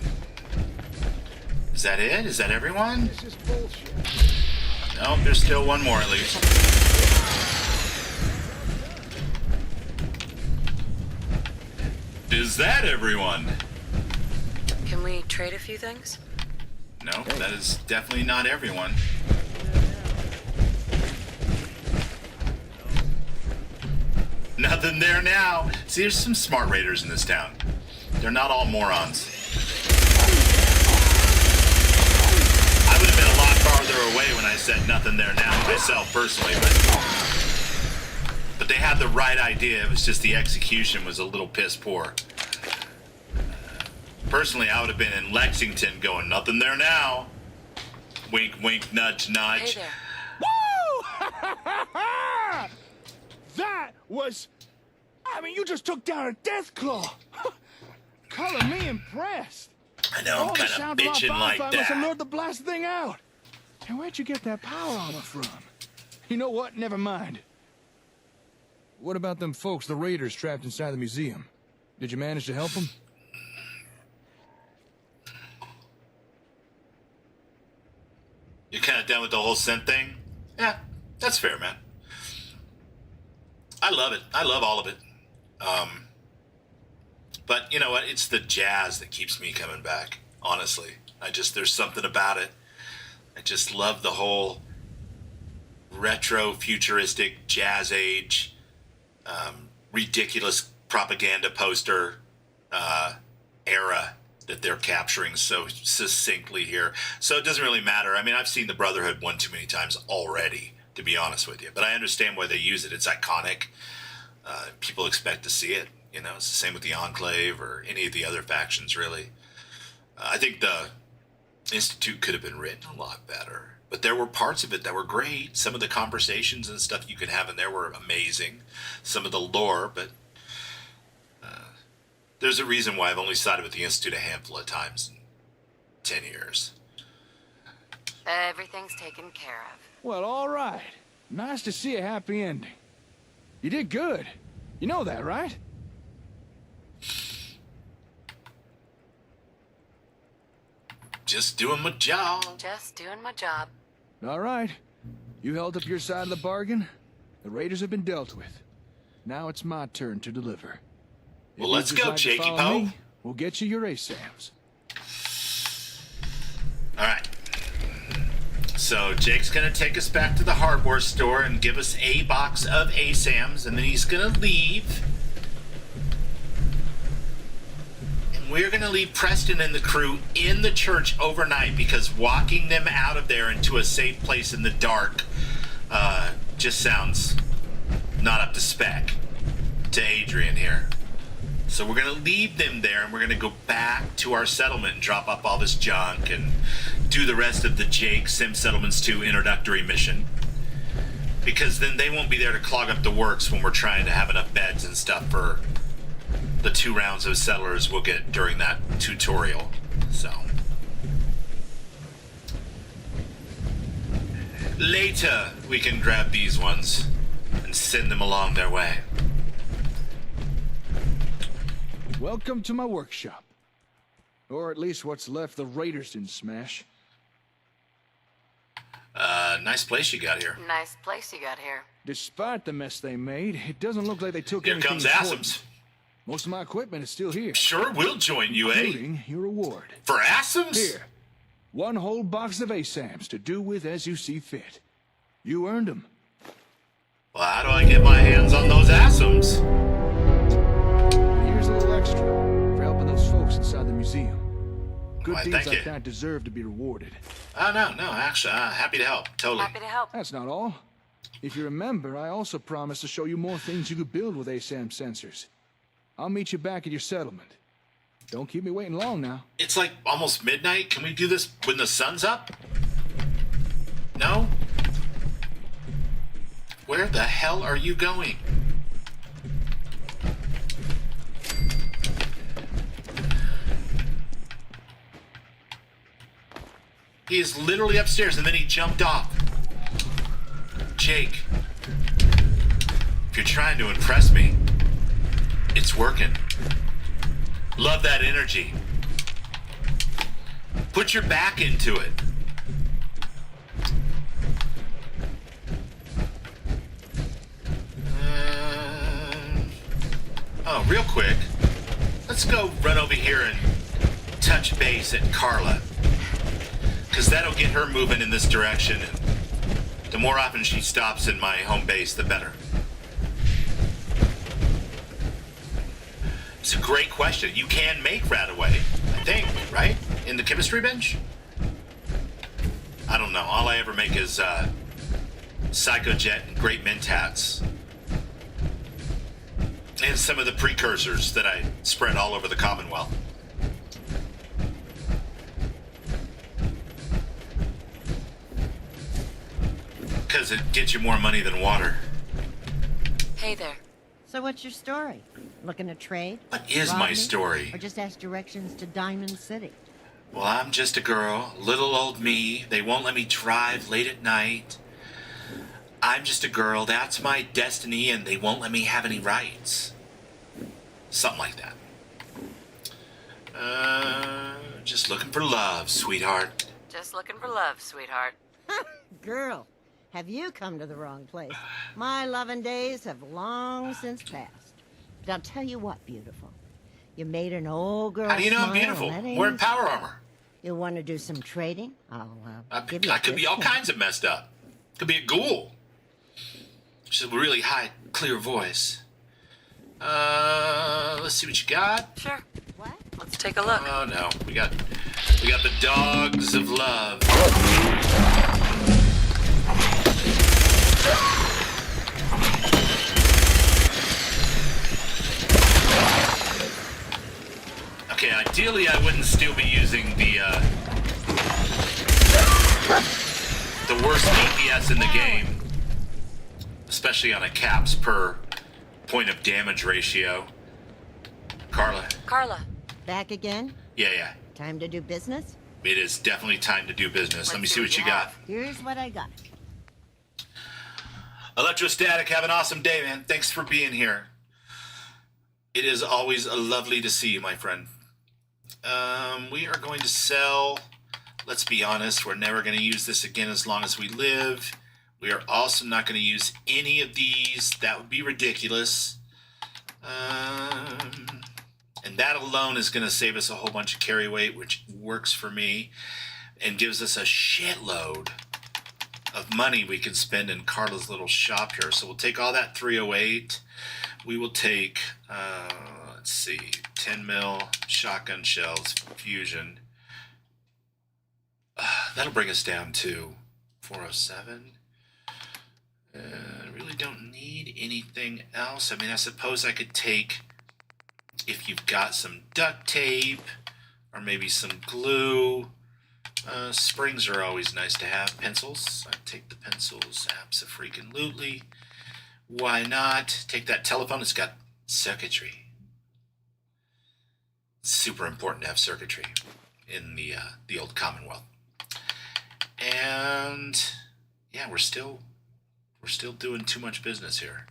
Is that it? Is that everyone? This is bullshit. Nope, there's still one more at least. Is that everyone? Can we trade a few things? No, that is definitely not everyone. Nothing there now. See, there's some smart raiders in this town. They're not all morons. I would have been a lot farther away when I said nothing there now myself personally, but they had the right idea. It was just the execution was a little piss poor. Personally, I would have been in Lexington going, nothing there now. Wink, wink, nudge, nudge. Hey there. Woo! That was... I mean, you just took down a Deathclaw. Color me impressed. I know, I'm kind of bitching like must have that. lured the blast thing out. And where'd you get that power armor from? You know what? Never mind. What about them folks, the raiders trapped inside the museum? Did you manage to help them? You're kind of done with the whole synth thing? Yeah, that's fair, man. I love it. I love all of it. But you know what? It's the jazz that keeps me coming back, honestly. There's something about it. I just love the whole retro futuristic jazz age, ridiculous propaganda poster era that they're capturing so succinctly here. So it doesn't really matter. I mean, I've seen the Brotherhood one too many times already, to be honest with you. But I understand why they use it. It's iconic. People expect to see it. You know, it's the same with the Enclave or any of the other factions, really. I think the Institute could have been written a lot better. But there were parts of it that were great. Some of the conversations and stuff you could have in there were amazing. Some of the lore, but there's a reason why I've only sided with the Institute a handful of times in 10 years. Everything's taken care of. Well, all right. Nice to see a happy ending. You did good. You know that, right? Just doing my job. Just doing my job. All right. You held up your side of the bargain. The raiders have been dealt with. Now it's my turn to deliver. Well, let's go, Jakey Poe. We'll get you your ASAMs. All right. So Jake's going to take us back to the hardware store and give us a box of ASAMs, and then he's going to leave. And we're going to leave Preston and the crew in the church overnight because walking them out of there into a safe place in the dark just sounds not up to spec to Adrian here. So we're going to leave them there, and we're going to go back to our settlement and drop off all this junk and do the rest of the Jake Sim Settlements 2 introductory mission. Because then they won't be there to clog up the works when we're trying to have enough beds and stuff for the 2 rounds of settlers we'll get during that tutorial. So later we can grab these ones and send them along their way. Welcome to my workshop. Or at least what's left the raiders didn't smash. Nice place you got here. Nice place you got here. Despite the mess they made, it doesn't look like they took Here anything comes important. Asums. Most of my equipment is still here. Sure, we'll join you, eh? Including your reward. For Asums? Here. 1 whole box of ASAMs to do with as you see fit. You earned them. Well, how do I get my hands on those Asums? Here's a little extra for helping those folks inside the museum. Good Why, deeds thank like you. that deserve to be rewarded. Oh, no, actually, happy to help. Totally. Happy to help. That's not all. If you remember, I also promised to show you more things you could build with ASAM sensors. I'll meet you back at your settlement. Don't keep me waiting long now. It's like almost midnight. Can we do this when the sun's up? No? Where the hell are you going? He is literally upstairs and then he jumped off. Jake, if you're trying to impress me, it's working. Love that energy. Put your back into it. Oh, real quick, let's go run over here and touch base at Carla. Because that'll get her moving in this direction. And the more often she stops in my home base, the better. It's a great question. You can make Radaway, I think, right? In the chemistry bench? I don't know. All I ever make is Psychojet and Great Mentats. And some of the precursors that I spread all over the Commonwealth. Because it gets you more money than water. Hey there. So what's your story? Looking to trade? What is Rob my me? story? Or just ask directions to Diamond City? Well, I'm just a girl, little old me. They won't let me drive late at night. I'm just a girl, that's my destiny, and they won't let me have any rights. Something like that. Just looking for love, sweetheart. Just looking for love, sweetheart. Girl, have you come to the wrong place? My loving days have long since passed. But I'll tell you what, beautiful. You made an old girl How do you know I'm smile, beautiful? and that ain't Wearing easy. power armor. You want to do some trading? Give you I a could be all discount. kinds of messed up. Could be a ghoul. She's a really high, clear voice. Let's see what you got. Sure. What? Let's take a look. Oh no, we got the dogs of love. Okay, ideally I wouldn't still be using the worst DPS in the game, especially on a caps per point of damage ratio. Carla. Back again? Yeah. Time to do business? It is definitely time to do business. Let me see what you got. Here's what I got. Electrostatic, have an awesome day, man. Thanks for being here. It is always lovely to see you, my friend. We are going to sell. Let's be honest, we're never going to use this again as long as we live. We are also not going to use any of these. That would be ridiculous. And that alone is going to save us a whole bunch of carry weight, which works for me, and gives us a shitload of money we can spend in Carla's little shop here. So we'll take all that 308. We will take, let's see, 10 mil shotgun shells, fusion. That'll bring us down to 407. I really don't need anything else. I mean, I suppose I could take, if you've got some duct tape, or maybe some glue. Springs are always nice to have. Pencils. I take the pencils, abso-freaking-lutely. Why not? Take that telephone. It's got circuitry. It's super important to have circuitry in the old Commonwealth. And yeah, we're still doing too much business here.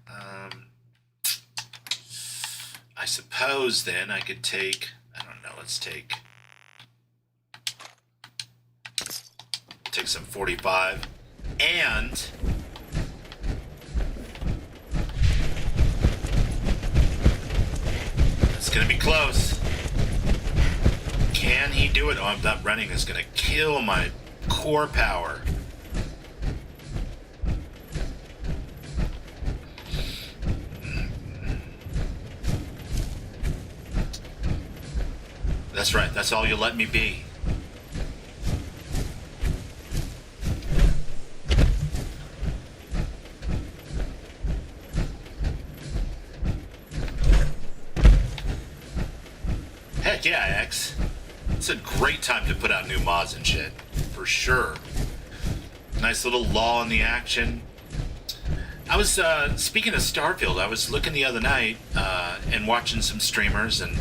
I suppose then I could take, I don't know, let's take some 45, and it's gonna be close. Can he do it? Oh, that running is gonna kill my core power. That's right, that's all you'll let me be. Heck yeah, X. It's a great time to put out new mods and shit, for sure. Nice little lull in the action. I was, speaking of Starfield, I was looking the other night and watching some streamers, and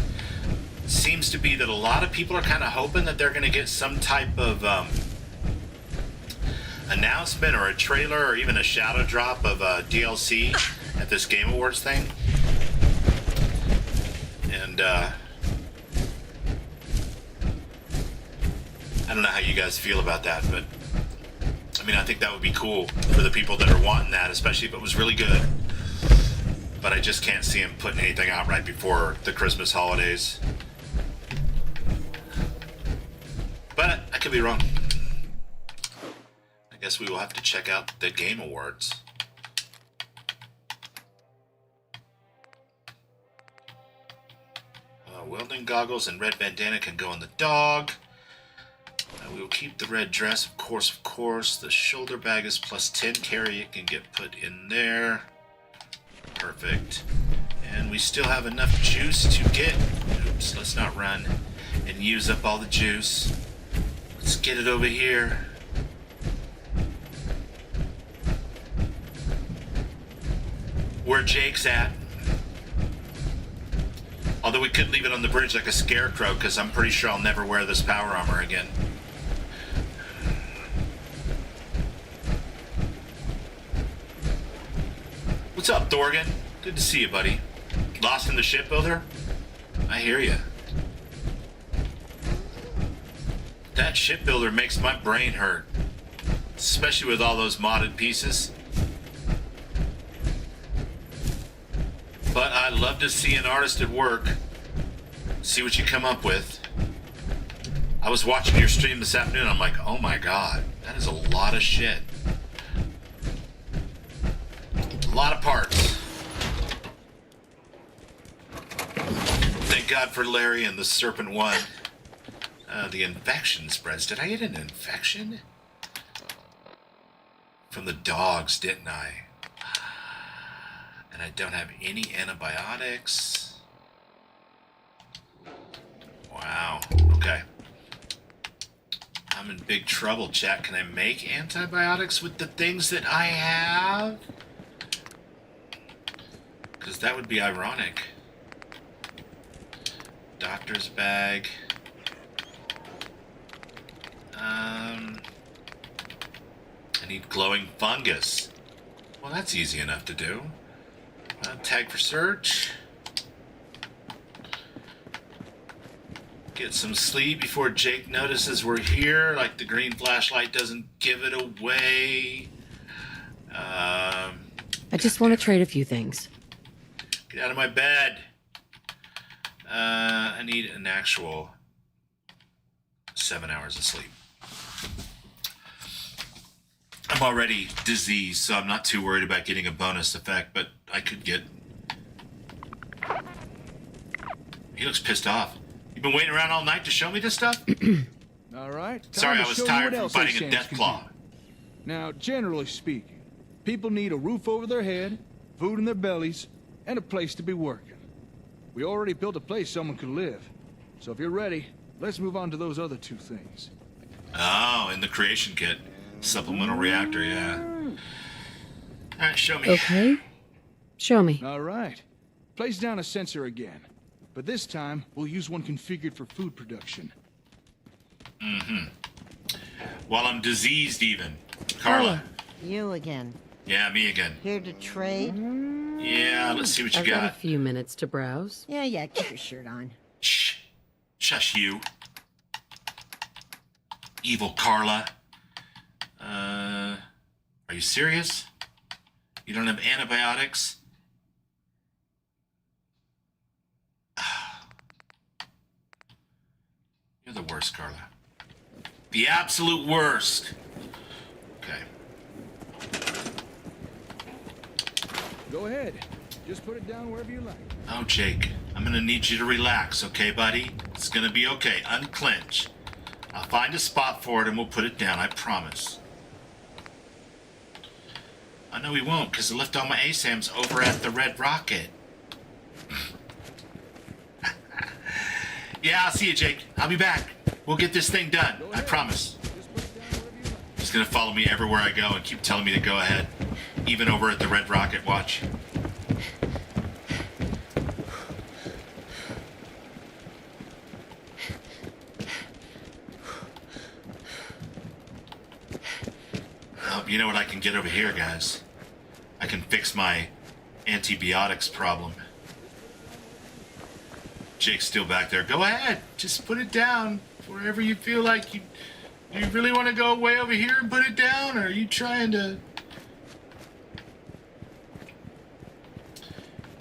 it seems to be that a lot of people are kind of hoping that they're going to get some type of announcement or a trailer or even a shadow drop of DLC at this Game Awards thing. And I don't know how you guys feel about that, but I mean, I think that would be cool for the people that are wanting that, especially if it was really good. But I just can't see him putting anything out right before the Christmas holidays. But I could be wrong. I guess we will have to check out the Game Awards. Welding goggles and red bandana can go on the dog. We will keep the red dress, of course. The shoulder bag is plus 10 carry. It can get put in there. Perfect. And we still have enough juice to get... Oops, let's not run and use up all the juice. Let's get it over here. Where Jake's at. Although we could leave it on the bridge like a scarecrow, because I'm pretty sure I'll never wear this power armor again. What's up, Thorgan? Good to see you, buddy. Lost in the shipbuilder? I hear you. That shipbuilder makes my brain hurt. Especially with all those modded pieces. But I love to see an artist at work. See what you come up with. I was watching your stream this afternoon. I'm like, oh my god, that is a lot of shit. A lot of parts. Thank God for Larry and the Serpent One. The infection spreads. Did I get an infection? From the dogs, didn't I? And I don't have any antibiotics. Wow. Okay. I'm in big trouble, chat. Can I make antibiotics with the things that I have? Because that would be ironic. Doctor's bag. I need glowing fungus. Well, that's easy enough to do. Tag for search. Get some sleep before Jake notices we're here. Like the green flashlight doesn't give it away. I just want to trade a few things. Get out of my bed. I need an actual 7 hours of sleep. I'm already diseased, so I'm not too worried about getting a bonus effect, but I could get... He looks pissed off. You've been waiting around all night to show me this stuff? All right. Sorry, I was tired from fighting a death claw. Now, generally speaking, people need a roof over their head, food in their bellies, and a place to be working. We already built a place someone could live. So if you're ready, let's move on to those other two things. Oh, in the creation kit. Supplemental reactor, yeah. All right, show me. Okay. Show me. All right. Place down a sensor again. But this time, we'll use one configured for food production. Mm-hmm. While I'm diseased even. Carla. You again. Yeah, me again. Here to trade? Yeah, let's see what you I've got a got. few minutes to browse. Yeah, keep your shirt on. Shh. Shush you. Evil Carla. Are you serious? You don't have antibiotics? You're the worst, Carla. The absolute worst. Okay. Go ahead. Just put it down wherever you like. Oh, Jake, I'm gonna need you to relax, okay, buddy? It's gonna be okay. Unclench. I'll find a spot for it and we'll put it down, I promise. I know we won't, because I left all my ASAMs over at the Red Rocket. Yeah, I'll see you, Jake. I'll be back. We'll get this thing done, I promise. He's gonna follow me everywhere I go and keep telling me to go ahead. Even over at the Red Rocket, watch. Oh, you know what I can get over here, guys? I can fix my antibiotics problem. Jake's still back there. Go ahead. Just put it down wherever you feel like you really want to go way over here and put it down, or are you trying to...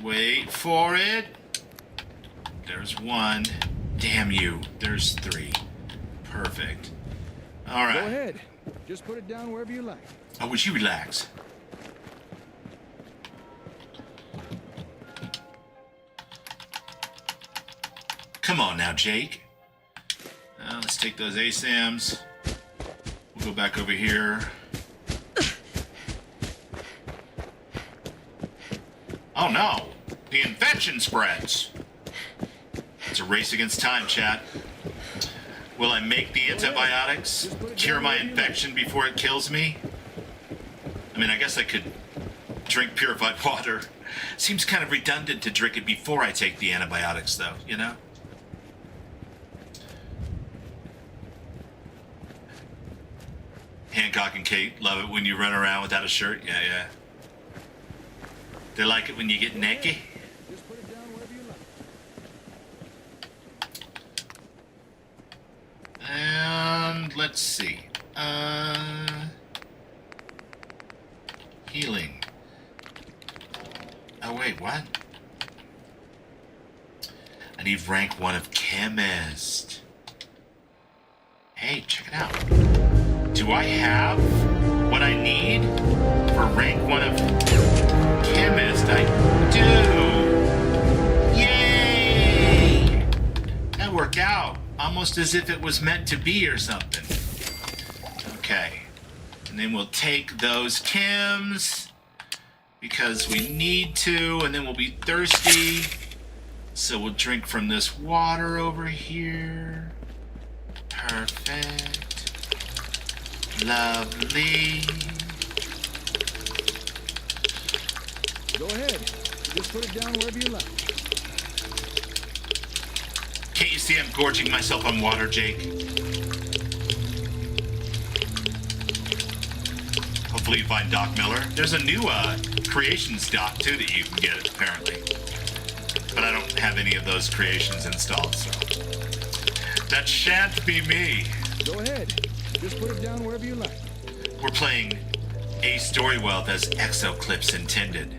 Wait for it. There's one. Damn you. There's three. Perfect. All right. Go ahead. Just put it down wherever you like. Oh, would you relax? Come on now, Jake. Let's take those ASAMs. We'll go back over here. Oh no! The infection spreads! It's a race against time, chat. Will I make the antibiotics? Cure my infection before it kills me? I mean, I guess I could drink purified water. Seems kind of redundant to drink it before I take the antibiotics, though, you know? Hancock and Kate love it when you run around without a shirt. Yeah, They like it when you get naked. Just put it down wherever you like. And let's see. Healing. Oh wait, what? I need rank 1 of chemist. Hey, check it out. Do I have what I need for rank 1 of chemist? I do. Yay! That worked out. Almost as if it was meant to be or something. Okay. And then we'll take those chems because we need to, and then we'll be thirsty. So we'll drink from this water over here. Perfect. Lovely. Go ahead. Just put it down wherever you like. Can't you see I'm gorging myself on water, Jake? Hopefully you find Doc Miller. There's a new creations doc too that you can get apparently. But I don't have any of those creations installed, so that shan't be me. Go ahead. Just put it down wherever you like. We're playing A Story Wealth as Exo Clips intended.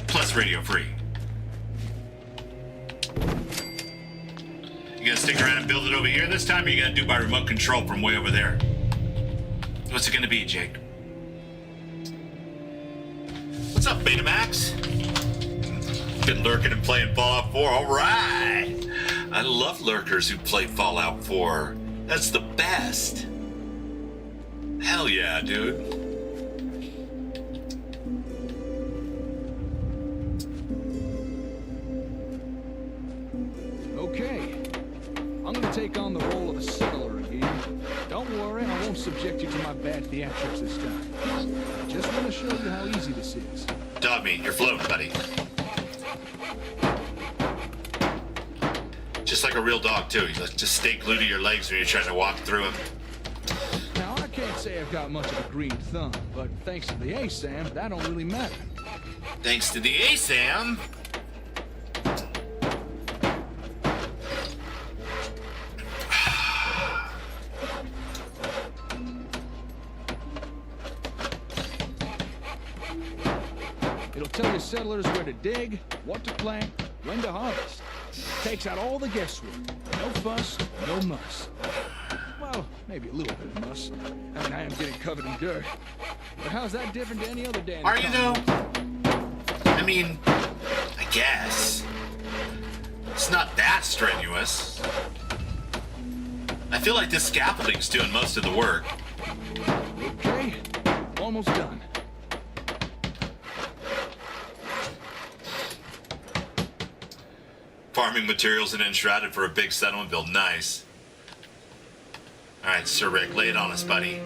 Plus radio free. You gonna stick around and build it over here this time, or you gonna do by remote control from way over there? What's it gonna be, Jake? What's up, Betamax? Been lurking and playing Fallout 4, alright! I love lurkers who play Fallout 4. That's the best. Hell yeah, dude. Okay. I'm gonna take on the role of a settler again. Don't worry, I won't subject you to my bad theatrics this time. I just want to show you how easy this is. Dog meat, you're floating, buddy. Just like a real dog, too. You just stay glued to your legs when you're trying to walk through them. Now, I can't say I've got much of a green thumb, but thanks to the ASAM, that don't really matter. Thanks to the ASAM. It'll tell your settlers where to dig, what to plant, when to harvest. Takes out all the guesswork. No fuss, no muss. Well, maybe a little bit of muss. I mean, I am getting covered in dirt. But how's that different to any other day? Are you, though? I mean, I guess. It's not that strenuous. I feel like this scaffolding's doing most of the work. Okay, almost done. Farming materials and enshrouded for a big settlement build. Nice. Alright, Sir Rick, lay it on us, buddy.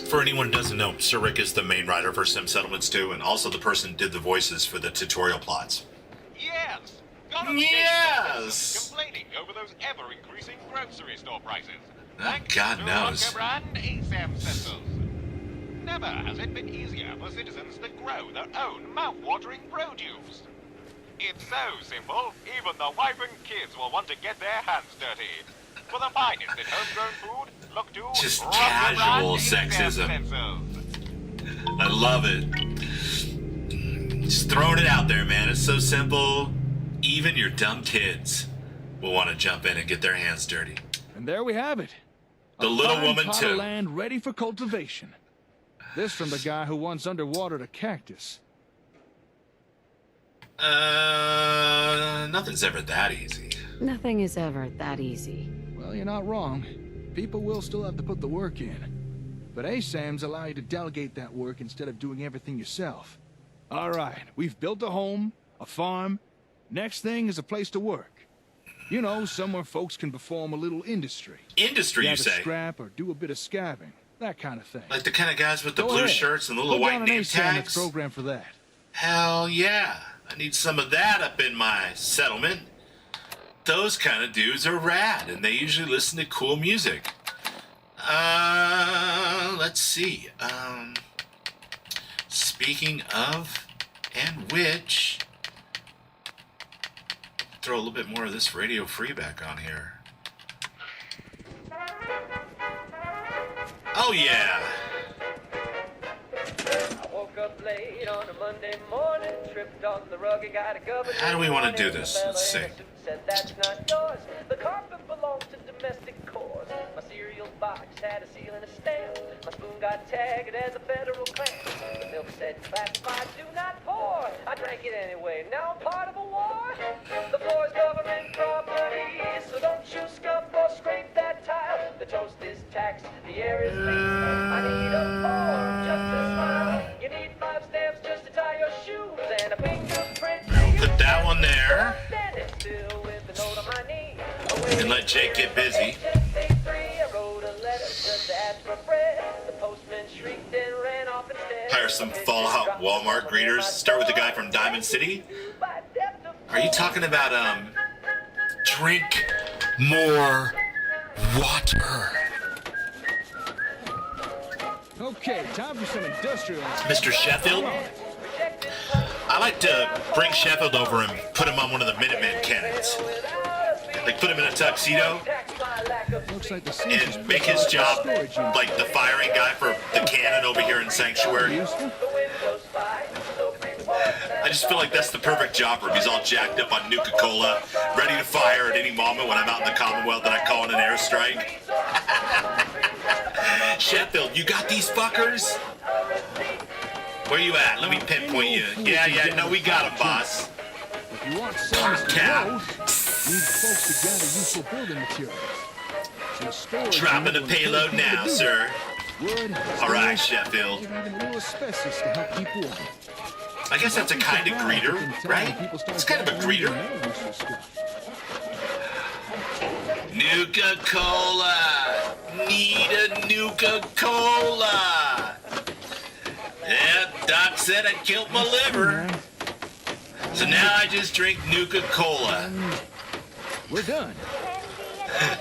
For anyone who doesn't know, Sir Rick is the main writer for Sim Settlements 2 and also the person who did the voices for the tutorial plots. Yes! Yes! Complaining over those ever-increasing grocery store prices. Oh, God knows. Brand ASAM Centers. Never has it been easier for citizens to grow their own mouth-watering produce. It's so simple, even the wife and kids will want to get their hands dirty. For the finest in homegrown food, look to just casual sexism. I love it. Just throwing it out there, man. It's so simple. Even your dumb kids will want to jump in and get their hands dirty. And there we have it. The Little Woman plot of 2. Land ready for cultivation. This from the guy who once underwatered a cactus. Nothing's ever that easy. Nothing is ever that easy. Well, you're not wrong. People will still have to put the work in. But ASAMs allow you to delegate that work instead of doing everything yourself. All right, we've built a home, a farm. Next thing is a place to work. You know, somewhere folks can perform a little industry. Industry, you Gather say? Scrap or do a bit of scabbing. That kind of thing. Like the kind of guys with the Go blue ahead. shirts and the little Put white down an name ASAM that's tags? programmed for that. Hell yeah. I need some of that up in my settlement. Those kind of dudes are rad, and they usually listen to cool music. Let's see. Speaking of and which, throw a little bit more of this Radio Free back on here. Oh yeah. I woke up late on a Monday morning, tripped on the rug and got a government. How do we want to do this? Let's see. Said that's not yours. The carpet belongs to domestic cores. My cereal box had a seal and a stamp. My spoon got tagged as a federal clamp. The milk said classified, do not pour. I drank it anyway. Now I'm part of a war. The floor is government property, so don't you scuff or scrape that tile. The toast is taxed, the air is laced. I need a form just to smile. You need 5 stamps just to tie your shoes and a fingerprint. Put that one there. And let Jake get busy. Hire some Fallout Walmart greeters. Start with the guy from Diamond City. Are you talking about, drink more water? Okay, time for some industrial. Mr. Sheffield? I like to bring Sheffield over and put him on one of the Minutemen cannons. Like put him in a tuxedo and make his job like the firing guy for the cannon over here in Sanctuary. I just feel like that's the perfect job for him. He's all jacked up on Nuka-Cola, ready to fire at any moment when I'm out in the Commonwealth and I call in an airstrike. Sheffield, you got these fuckers? Where you at? Let me pinpoint you. Yeah, no, we got him, boss. If you want some cap, need folks to gather useful building materials. Dropping the payload now, sir. All right, Sheffield. Even a little asbestos to help keep warm. I guess that's a kind of greeter, right? It's kind of a greeter. Nuka-Cola. Need a Nuka-Cola. Yeah, Doc said I killed my liver. So now I just drink Nuka-Cola. We're done.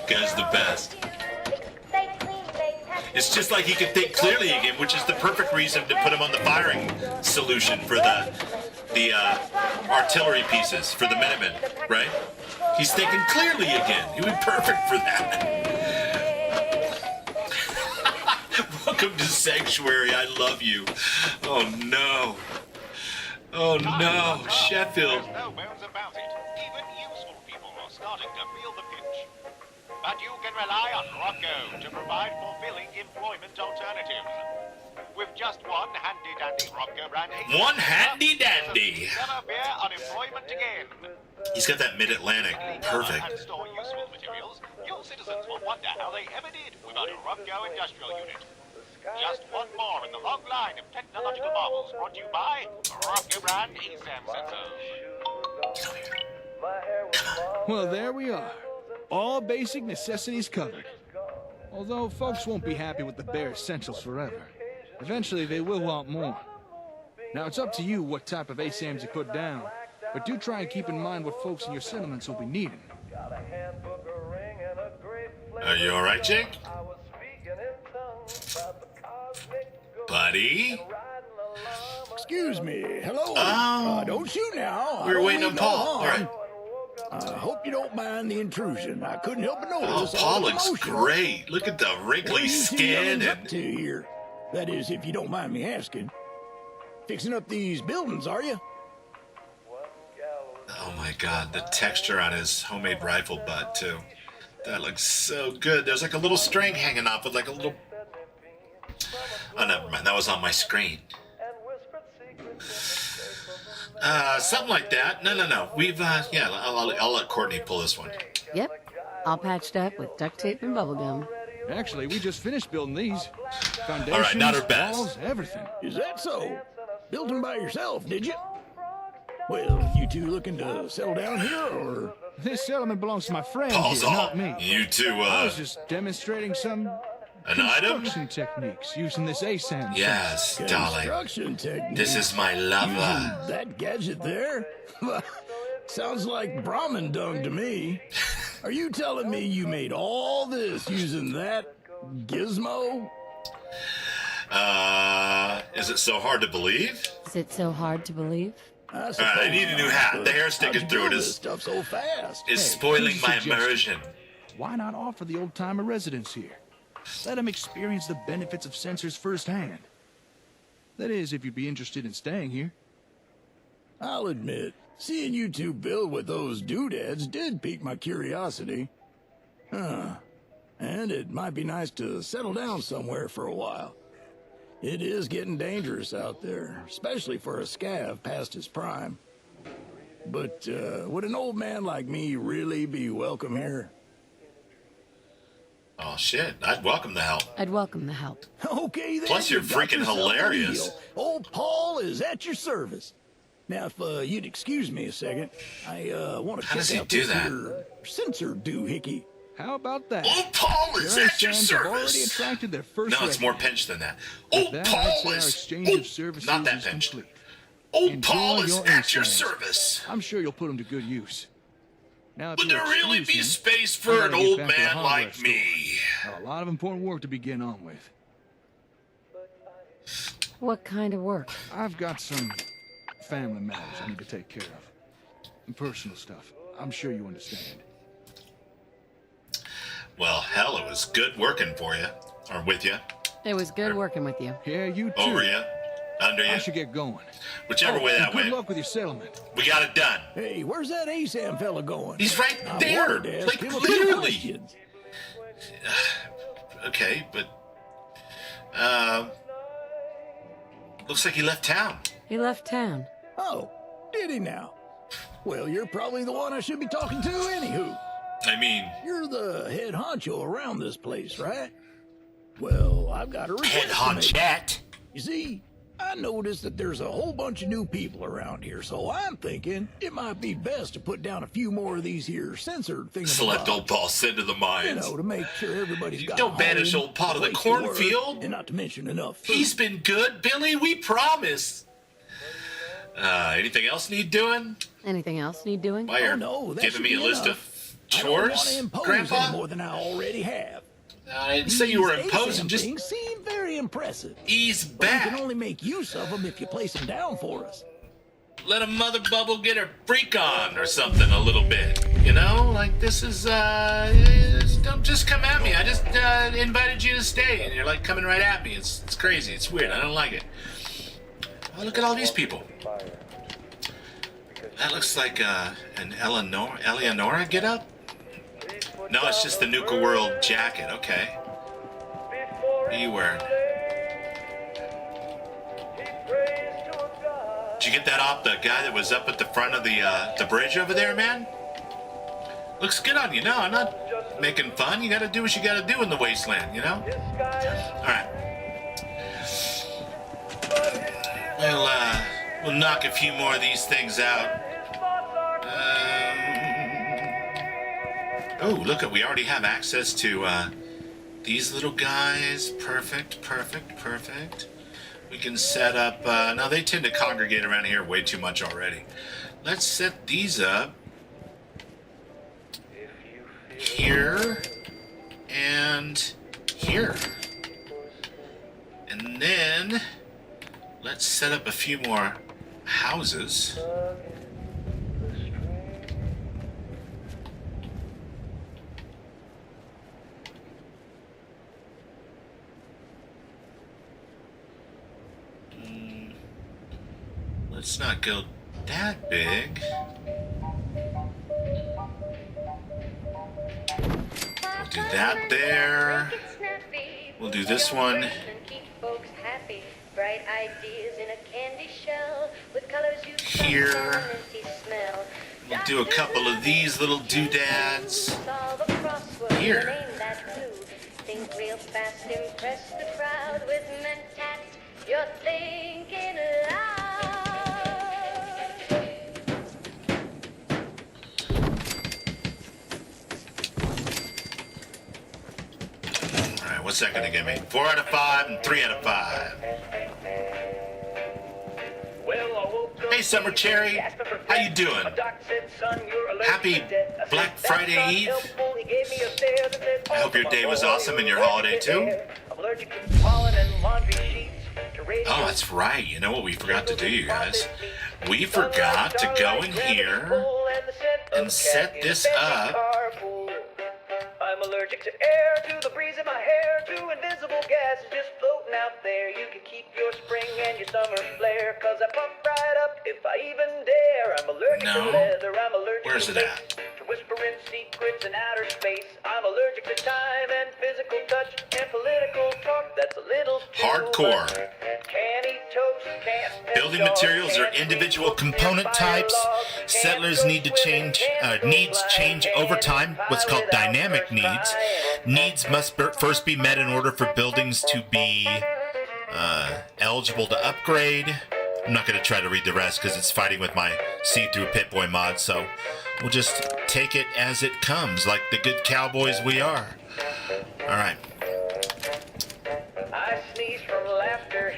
Guy's the best. It's just like he can think clearly again, which is the perfect reason to put him on the firing solution for the artillery pieces for the Minutemen, right? He's thinking clearly again. He would be perfect for that. Welcome to Sanctuary. I love you. Oh no. Oh no, Sheffield. There's no bones about it. Even useful people are starting to feel the pinch. But you can rely on Rocco to provide fulfilling employment alternatives. With just one handy-dandy Rocco brand. One handy-dandy. Never fear unemployment again. He's got that Mid-Atlantic. Perfect. And store useful materials. Your citizens will wonder how they ever did without a Rocco industrial unit. Just one more in the long line of technological marvels brought to you by Rocco brand ESAM sensors. Well, there we are. All basic necessities covered. Although folks won't be happy with the bare essentials forever. Eventually they will want more. Now it's up to you what type of ASAMs you put down, but do try and keep in mind what folks in your settlements will be needing. Are you alright, Jake? Buddy? Excuse me. Hello. Don't shoot now. We were waiting on Paul. All right. I hope you don't mind the intrusion. I couldn't help but Oh, notice. Paul looks great. Look at the wrinkly skin Up and to here. That is, if you don't mind me asking. Fixing up these buildings, are you? oh my god, the texture on his homemade rifle butt too. That looks so good. There's like a little string hanging off with like a little. Oh, never mind. That was on my screen. Something like that. No. We've, yeah, I'll let Courtney pull this one. Yep. All patched up with duct tape and bubblegum. Actually, we just finished building these. Foundations, All right, not her best. walls, everything. Is that so? Built them by yourself, did you? Well, you two looking to settle down here, or? This settlement belongs to my friend Paul's here, all, not me. you two, I was just demonstrating some an item? construction techniques using this ASAM. Yes, darling. Construction technique. This is my lover. Using that gadget there? Sounds like Brahmin dung to me. Are you telling me you made all this using that? Gizmo? Is it so hard to believe? Is it so hard to believe? Alright, I need a new hat. The hair sticking through it This stuff so fast. is Hey, spoiling here's a my suggestion. immersion. Why not offer the old-timer residents here? Let them experience the benefits of sensors firsthand. That is, if you'd be interested in staying here. I'll admit, seeing you two build with those doodads did pique my curiosity. Huh. And it might be nice to settle down somewhere for a while. It is getting dangerous out there, especially for a scav past his prime. But, would an old man like me really be welcome here? Oh shit, I'd welcome the help. I'd welcome the help. Okay then. Plus, you're you got freaking yourself a hilarious. deal. Old Paul is at your service. Now, if you'd excuse me a second, I want to How does check he out do this that? here sensor doohickey. How about that? Old Paul is Sure, at your Sands have already service. attracted their first No, it's more resident. pinched than that. With Old that, I'd Paul say our is exchange of services not that is pinched. complete. Old Enjoy Paul is your at your insides. service. I'm sure you'll put them to good use. Now, if Would you'll there really excuse be me, space I for gotta an get old back to the man hardware like store. me? Got a lot of important work to begin on with. What kind of work? I've got some family matters I need to take care of. And personal stuff. I'm sure you understand. Well, hell, it was good working for you. Or with you. It was good working with you. Yeah, you too. Over you. Under I you. should get going. Whichever way and that good way. luck with your settlement. We got it done. Hey, where's that ASAM fella going? He's right I there. wanted to ask Like, him a few literally. questions. Okay, but... looks like he left town. He left town. Oh, did he now? Well, you're probably the one I should be talking to anywho. I mean... You're the head honcho around this place, right? Well, I've got a request Head to make. honchette. You see, I noticed that there's a whole bunch of new people around here, so I'm thinking it might be best to put down a few more of these here censored things. Select old Paul sent to the You mines. know, to make sure everybody's got Don't a banish home, old Paul to the place work, cornfield. and not to mention enough food. He's been good, Billy. We promise. Anything else need doing? Anything else need doing? Why you're no, that giving should me a be list enough. of I don't want chores, to impose Grandpa? any more than I already have. I didn't say you were These imposing. ASAM Just things seem very impressive. ease But we can back. only make use of them if you place them down for us. Let a mother bubble get her freak on or something a little bit. You know, like this is, don't just come at me. I just invited you to stay, and you're like coming right at me. It's crazy. It's weird. I don't like it. Oh, look at all these people. That looks like an Eleonora get up. No, it's just the Nuka World jacket. Okay. What are you wearing? Did you get that off the guy that was up at the front of the bridge over there, man? Looks good on you. No, I'm not making fun. You gotta do what you gotta do in the wasteland, you know? Alright. We'll knock a few more of these things out. Oh, look, we already have access to these little guys. Perfect, perfect, perfect. We can set up... now, they tend to congregate around here way too much already. Let's set these up. Here. And here. And then... let's set up a few more houses. Let's not go that big. We'll do that there. We'll do this one Bright ideas in a candy shell with colors you here. We'll do a couple of these little doodads here. Think real fast, impress the crowd with mentats. You're thinking Alright, what's that gonna give me? 4 out of 5 and 3 out of 5. Hey, Summer Cherry. How you doing? Happy Black Friday Eve? I hope your day was awesome and your holiday too. I'm allergic to pollen and laundry sheets. Oh, that's right. You know what we forgot to do, you guys? We forgot to go in here and set this up. I'm allergic to air, to the breeze in my hair, to invisible gases just floating out there. You can keep your spring and your summer flair, cause I pump right up if I even dare. I'm allergic to leather, I'm allergic Where's to it at? to whispering secrets in outer space. I'm allergic to time and physical touch and political talk that's a little too Hardcore. much. Can't eat toast, can't Building materials are individual component types. Settlers need to change, needs change over time, what's called dynamic needs. Needs must first be met in order for buildings to be eligible to upgrade. I'm not going to try to read the rest because it's fighting with my see-through Pip-Boy mod, so we'll just take it as it comes, like the good cowboys we are. Alright.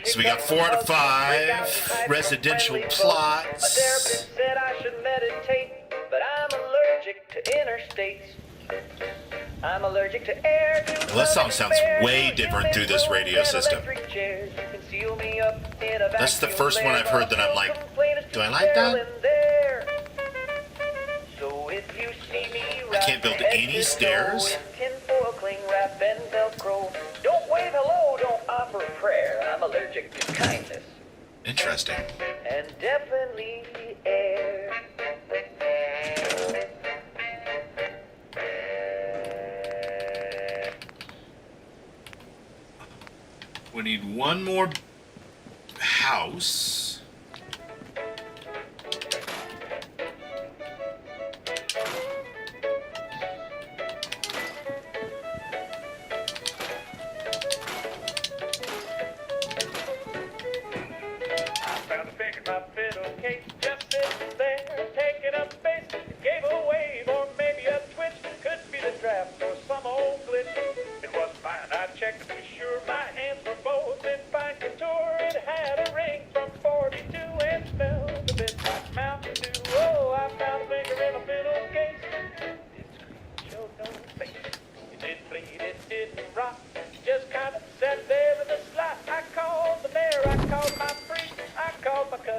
So we got 4 out of 5 residential plots. Said I should meditate, but I'm allergic to interstates. I'm allergic to air. Well, that song sounds way different through this radio system. That's the first one I've heard that I'm like, do I like that? I can't build any stairs. Don't wave hello, don't offer a prayer. I'm allergic to kindness. Interesting. And definitely air. We need one more house.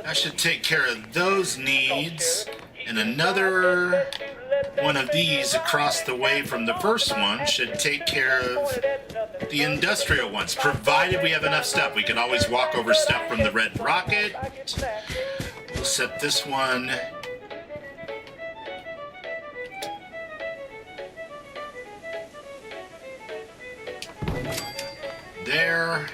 I should take care of those needs, and another one of these across the way from the first one should take care of the industrial ones, provided we have enough stuff. We can always walk over stuff from the Red Rocket. We'll set this one there.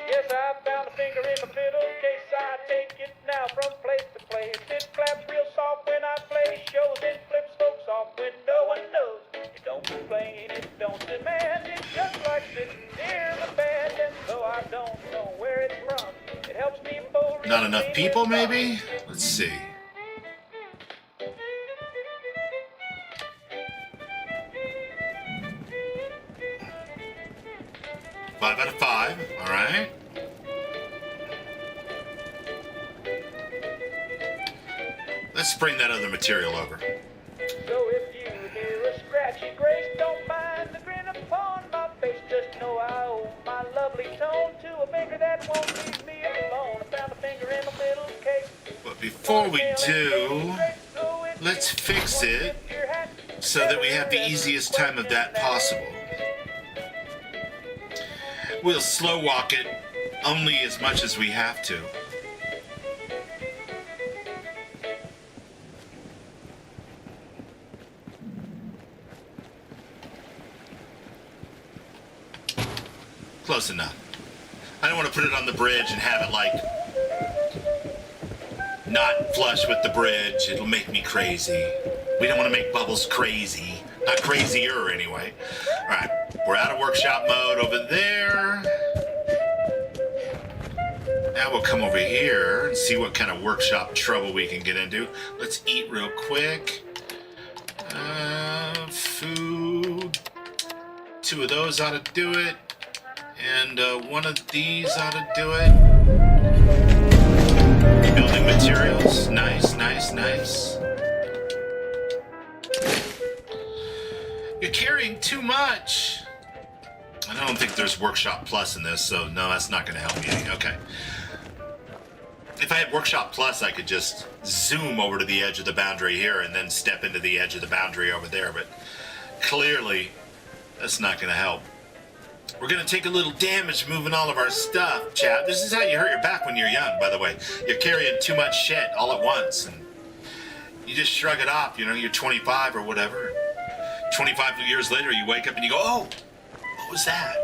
Yes, I found a finger in my fiddle case. I take it now from place to place. It claps real soft when I play. Shows it flips folks off when no one knows. It don't complain, it don't demand. It's just like sitting near the band. And though I don't know where it's from, it helps me fold. Not enough people, maybe? Let's see. Five out of 5. All right. Let's bring that other material over. So if you hear a scratchy grace, don't mind the grin upon my face. Just know I owe my lovely tone to a maker that won't leave me alone. I found a finger in my middle case. But before we do, let's fix it so that we have the easiest time of that possible. We'll slow walk it only as much as we have to. Close enough. I don't want to put it on the bridge and have it like not flush with the bridge. It'll make me crazy. We don't want to make Bubbles crazy. Not crazier anyway. Alright, we're out of workshop mode over there. Now we'll come over here and see what kind of workshop trouble we can get into. Let's eat real quick. Food. 2 of those ought to do it. And 1 of these ought to do it. Building materials. much. I don't think there's Workshop Plus in this, so no, that's not going to help me any. Okay. If I had Workshop Plus, I could just zoom over to the edge of the boundary here and then step into the edge of the boundary over there, but clearly that's not going to help. We're going to take a little damage moving all of our stuff, chat. This is how you hurt your back when you're young, by the way. You're carrying too much shit all at once, and you just shrug it off. You know, you're 25 or whatever. 25 years later, you wake up and you go, oh, what was that?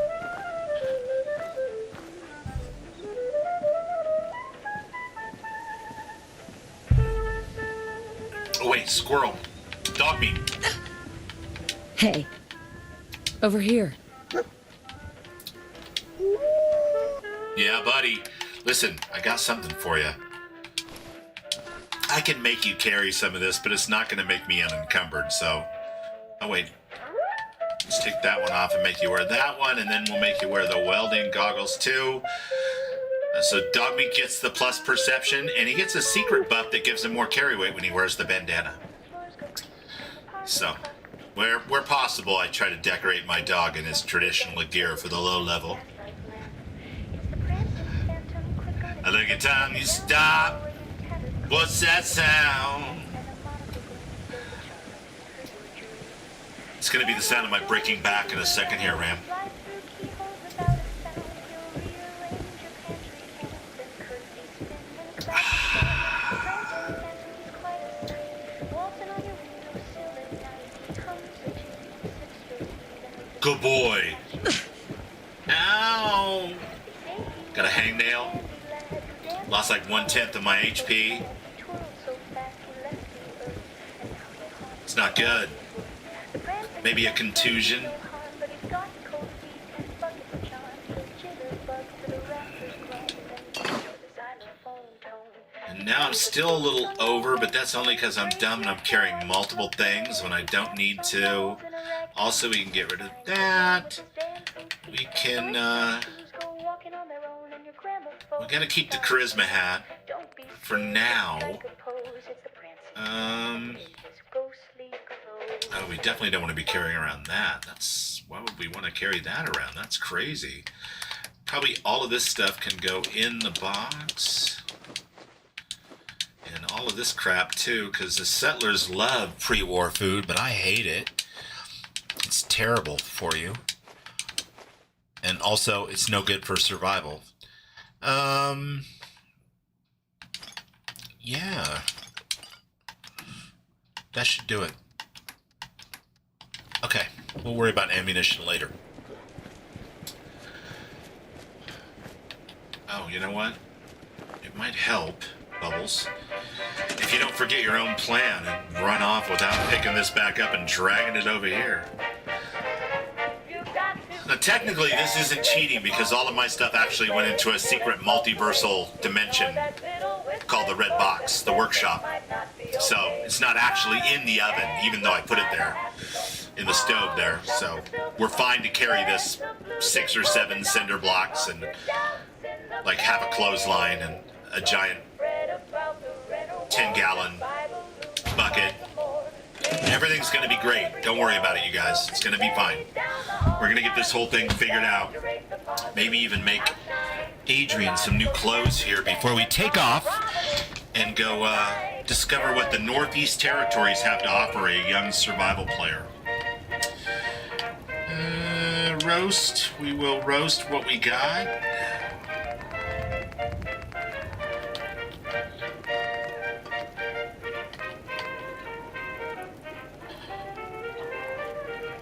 Oh, wait, squirrel. Dog meat. Hey. Over here. Yeah, buddy. Listen, I got something for you. I can make you carry some of this, but it's not going to make me unencumbered, so... Oh, wait. Let's take that one off and make you wear that one, and then we'll make you wear the welding goggles, too. So Dogmeat gets the plus perception, and he gets a secret buff that gives him more carry weight when he wears the bandana. So, where possible, I try to decorate my dog in his traditional gear for the low level. I look at time, you stop. What's that sound? It's gonna be the sound of my breaking back in a second here, Ram. Good boy. Ow. Got a hangnail. Lost like 1/10 of my HP. It's not good. Maybe a contusion. And now I'm still a little over, but that's only because I'm dumb and I'm carrying multiple things when I don't need to. Also, we can get rid of that. We can, we gotta keep the charisma hat for now. Oh, we definitely don't want to be carrying around that. Why would we want to carry that around? That's crazy. Probably all of this stuff can go in the box. And all of this crap too, because the settlers love pre-war food, but I hate it. It's terrible for you. And also, it's no good for survival. Yeah. That should do it. Okay, we'll worry about ammunition later. Oh, you know what? It might help, Bubbles, if you don't forget your own plan and run off without picking this back up and dragging it over here. Now, technically, this isn't cheating because all of my stuff actually went into a secret multiversal dimension called the Red Box, the workshop. So it's not actually in the oven, even though I put it there, in the stove there. So we're fine to carry this 6 or 7 cinder blocks and like half a clothesline and a giant 10-gallon bucket. Everything's going to be great. Don't worry about it, you guys. It's going to be fine. We're going to get this whole thing figured out. Maybe even make Adrian some new clothes here before we take off and go discover what the Northeast Territories have to offer a young survival player. Roast. We will roast what we got.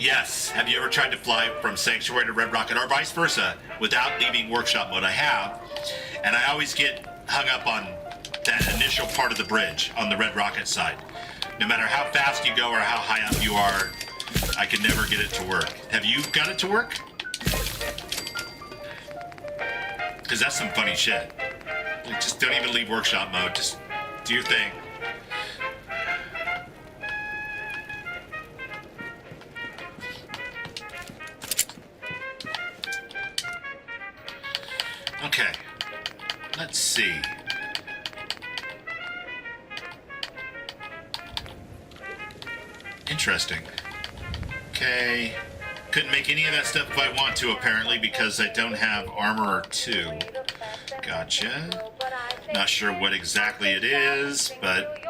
Yes. Have you ever tried to fly from Sanctuary to Red Rocket or vice versa without leaving workshop mode? I have. And I always get hung up on that initial part of the bridge on the Red Rocket side. No matter how fast you go or how high up you are, I can never get it to work. Have you got it to work? Because that's some funny shit. Like, just don't even leave workshop mode. Just do your thing. Okay, let's see. Interesting. Okay, Couldn't make any of that stuff if I want to, apparently, because I don't have armor 2. Gotcha. Not sure what exactly it is, but...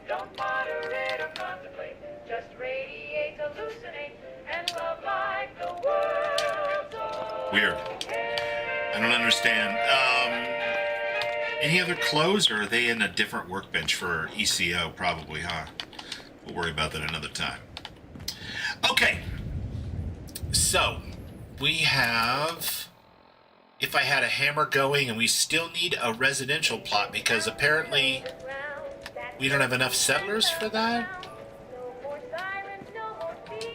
Don't moderate or contemplate, just radiate, hallucinate, and love like the world's Weird. I don't understand. Any other clothes, or are they in a different workbench for ECO? Probably, huh? We'll worry about that another time. Okay. So, we have... If I had a hammer going, and we still need a residential plot, because apparently... we don't have enough settlers for that?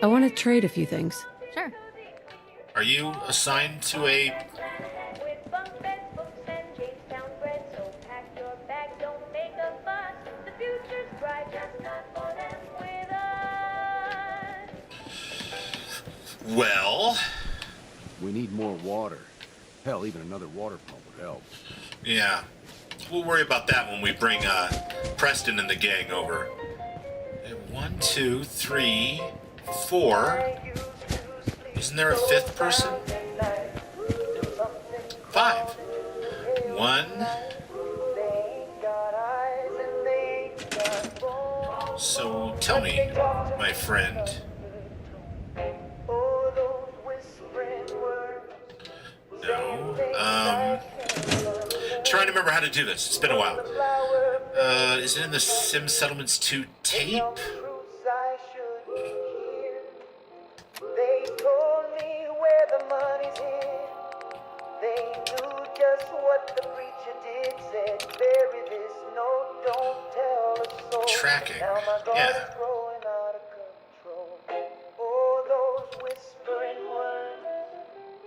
I want to trade a few things. Sure. Are you assigned to a... Well... we need more water. Hell, even another water pump would help. Yeah. We'll worry about that when we bring Preston and the gang over. 1, 2, 3, 4. Isn't there a 5th person? 5. 1. So tell me, my friend. No. Trying to remember how to do this. It's been a while. Is it in the Sim Settlements 2 tape? They told me where the money's hid. They knew just what the preacher did. Said, bury this note, don't tell a soul. Tracking. Now my God Yeah. is growing out of control. Oh, those whispering words,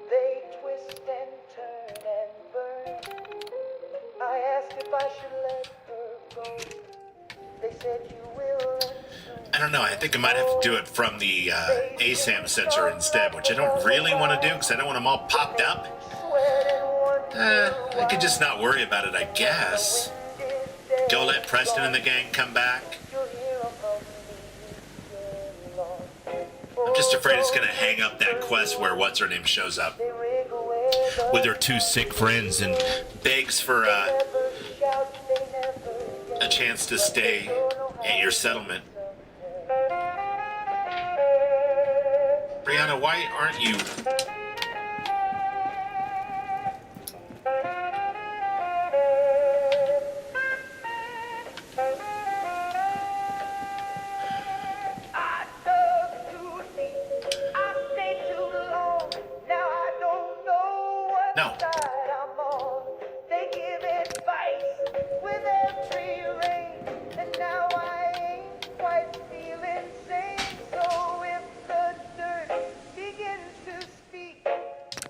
they twist and turn and burn. I asked if I should let her go. They said you will. I don't know. I think I might have to do it from the ASAM sensor instead, which I don't really want to do because I don't want them all popped up. I could just not worry about it, I guess. Go let Preston and the gang come back. I'm just afraid it's going to hang up that quest where what's-her-name shows up with her 2 sick friends and begs for a chance to stay at your settlement. Brianna, why aren't you... No. They give advice with every rain, and now I ain't quite feeling sane. So if the dirt begins to speak,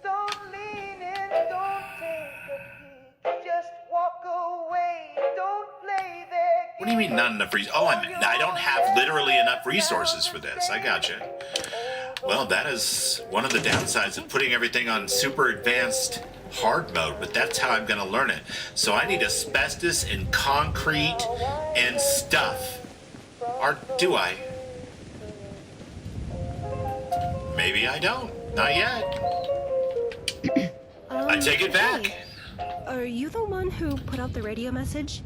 don't lean in, don't take a peek, just walk away, don't lay there. What do you mean not enough resources? Oh, I don't have literally enough resources for this. I gotcha. Well, that is one of the downsides of putting everything on super advanced hard mode, but that's how I'm going to learn it. So I need asbestos and concrete and stuff. Or do I? Maybe I don't. Not yet. I take it back. Hey, are you the one who put out the radio message?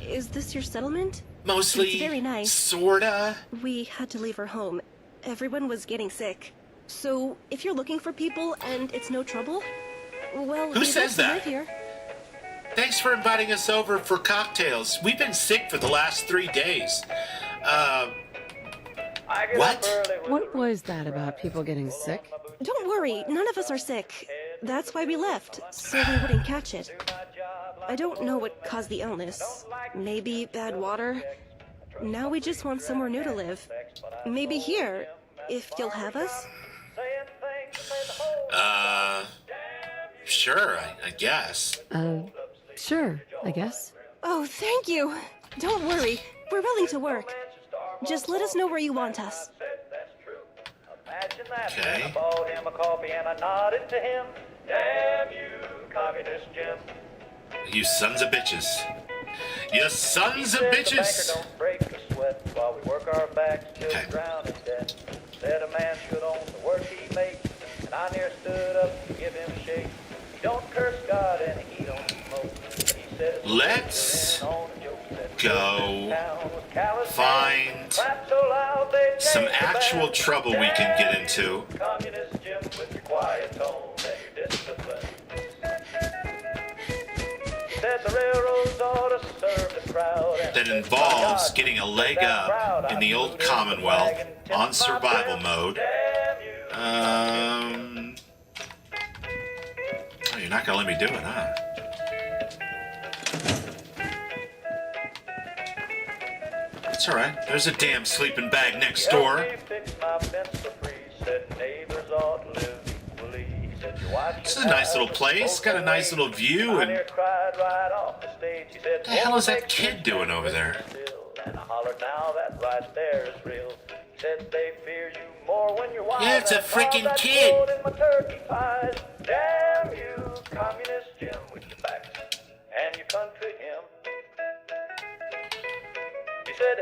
Is this your settlement? Mostly. It's very nice. Sorta. We had to leave our home. Everyone was getting sick. So, if you're looking for people and it's no trouble, well, Who says that? Live here. Thanks for inviting us over for cocktails. We've been sick for the last 3 days. What? What was that about people getting sick? Don't worry, none of us are sick. That's why we left, so we wouldn't catch it. I don't know what caused the illness. Maybe bad water. Now we just want somewhere new to live. Maybe here, if you'll have us? Sure, I guess. Sure, I guess. Oh, thank you. Don't worry, we're willing to work. Just let us know where you want us. Okay. I bought him a coffee and I nodded to him. Damn you, communist Jim. You sons of bitches. You sons of bitches! Don't break the sweat while we work our backs till we drown in debt. Said a man should own the work he makes, and I near stood up to give him a shake. He don't curse God and he don't smoke. He said, let's go find some actual trouble we can get into Communist Jim with your quiet tone and your discipline. Said the railroads ought to serve the crowd that involves getting a leg up in the old Commonwealth on survival mode. Oh, you're not gonna let me do it, huh? It's alright. There's a damn sleeping bag next door. This is a nice little place. Got a nice little view. And what the hell is that kid doing over there? Yeah, it's a freaking kid. Damn you, communist Jim with your backs and your country hymn.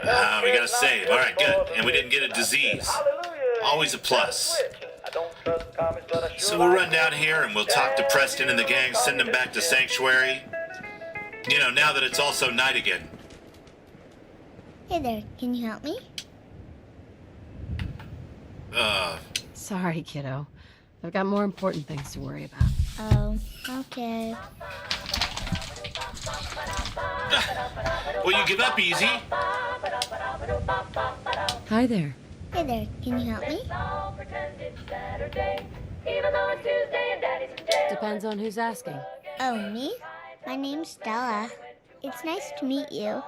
Ah, we got a save. All right, good. And we didn't get a disease. Always a plus. So we'll run down here and we'll talk to Preston and the gang, send them back to Sanctuary. You know, now that it's also night again. Hey there, can you help me? Sorry, kiddo. I've got more important things to worry about. Oh, okay. Will you give up easy? Hi there. Hey there, can you help me? Depends on who's asking. Oh, me? My name's Stella. It's nice to meet you.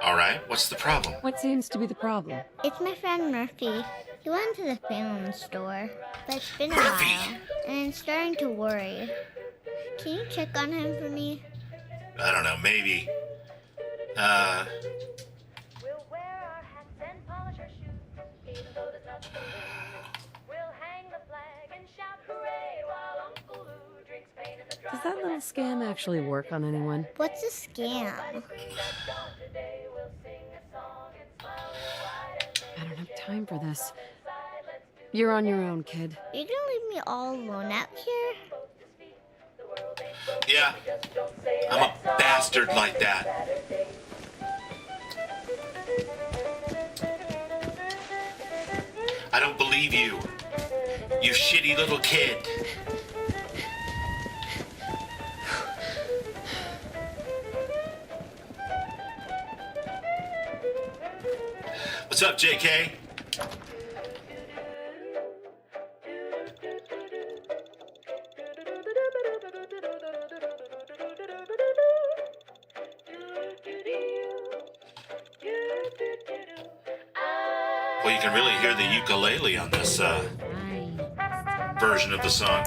All right, what's the problem? What seems to be the problem? It's my friend Murphy. He went to the film store, but it's been a while, and I'm starting to worry. Can you check on him for me? I don't know, maybe. Does that little scam actually work on anyone? What's a scam? I don't have time for this. You're on your own, kid. You're gonna leave me all alone out here? Yeah, I'm a bastard like that. I don't believe you. You shitty little kid. What's up, JK? Well, you can really hear the ukulele on this version of the song.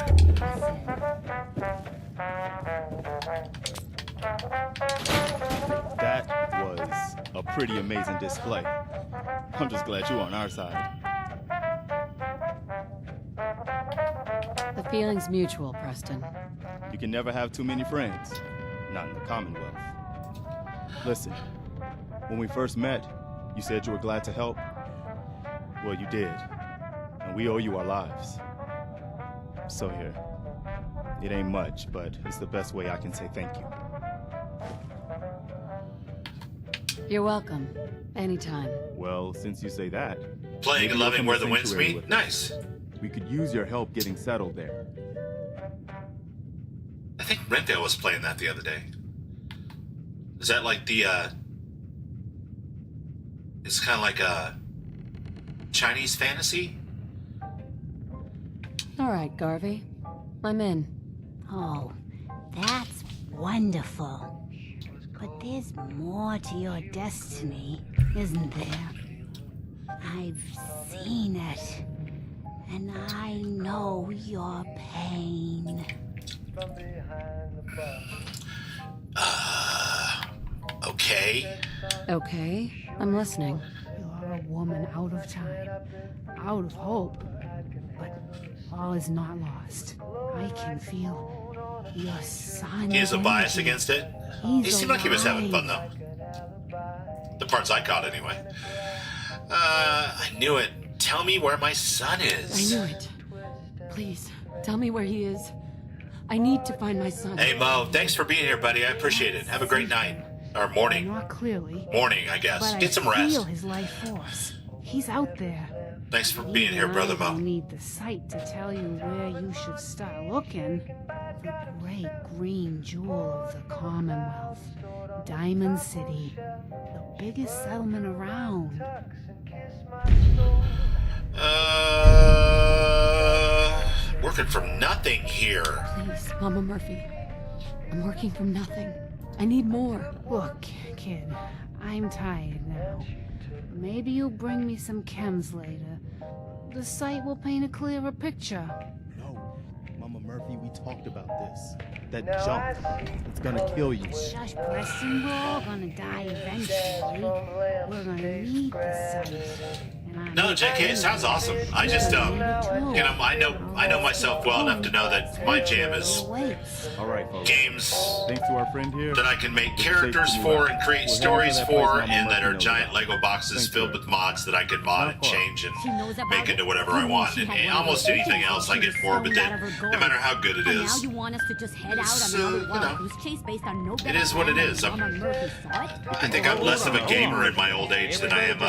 That was a pretty amazing display. I'm just glad you're on our side. The feeling's mutual, Preston. You can never have too many friends. Not in the Commonwealth. Listen, when we first met, you said you were glad to help. Well, you did. And we owe you our lives. So here. It ain't much, but it's the best way I can say thank you. You're welcome. Anytime. Well, since you say that... Playing and loving where the winds meet? Nice. We could use your help getting settled there. I think Rentdale was playing that the other day. Is that like the, it's kind of like a Chinese fantasy? All right, Garvey. I'm in. Oh, that's wonderful. But there's more to your destiny, isn't there? I've seen it, and I know your pain. Okay. Okay, I'm listening. You're a woman out of time, out of hope, but all is not lost. I can feel your son. He has a bias against it. He seemed like he was having fun, though. The parts I caught, anyway. I knew it. Tell me where my son is. I knew it. Please, tell me where he is. I need to find my son. Hey, Mo, thanks for being here, buddy. I appreciate it. Have a great night. Or morning. Not clearly. Morning, I guess. But Get some I feel rest. his life force. He's out there. Thanks for being here, brother Mo. I don't need the sight to tell you where you should start looking. The great green jewel of the Commonwealth. Diamond City. The biggest settlement around. Working from nothing here. Please, Mama Murphy. I'm working from nothing. I need more. Look, kid, I'm tired now. Maybe you'll bring me some chems later. The sight will paint a clearer picture. No, Mama Murphy, we talked about this. That junk, it's gonna kill you. Shush, Preston, we're all gonna die eventually. We're gonna need the sight. No, JK, it sounds awesome. I just, I know myself well enough to know that my jam is All right, folks. games Thanks to our friend here. that I can make characters for and create stories for, and that are giant Lego boxes filled with mods that I can mod and change and make into whatever I want. And almost anything else I get bored with it, no matter how good it Now is. you want us to just head out It's, on another you wild know, goose chase based on no It is what it is. I think I'm less of a gamer in my old age than I am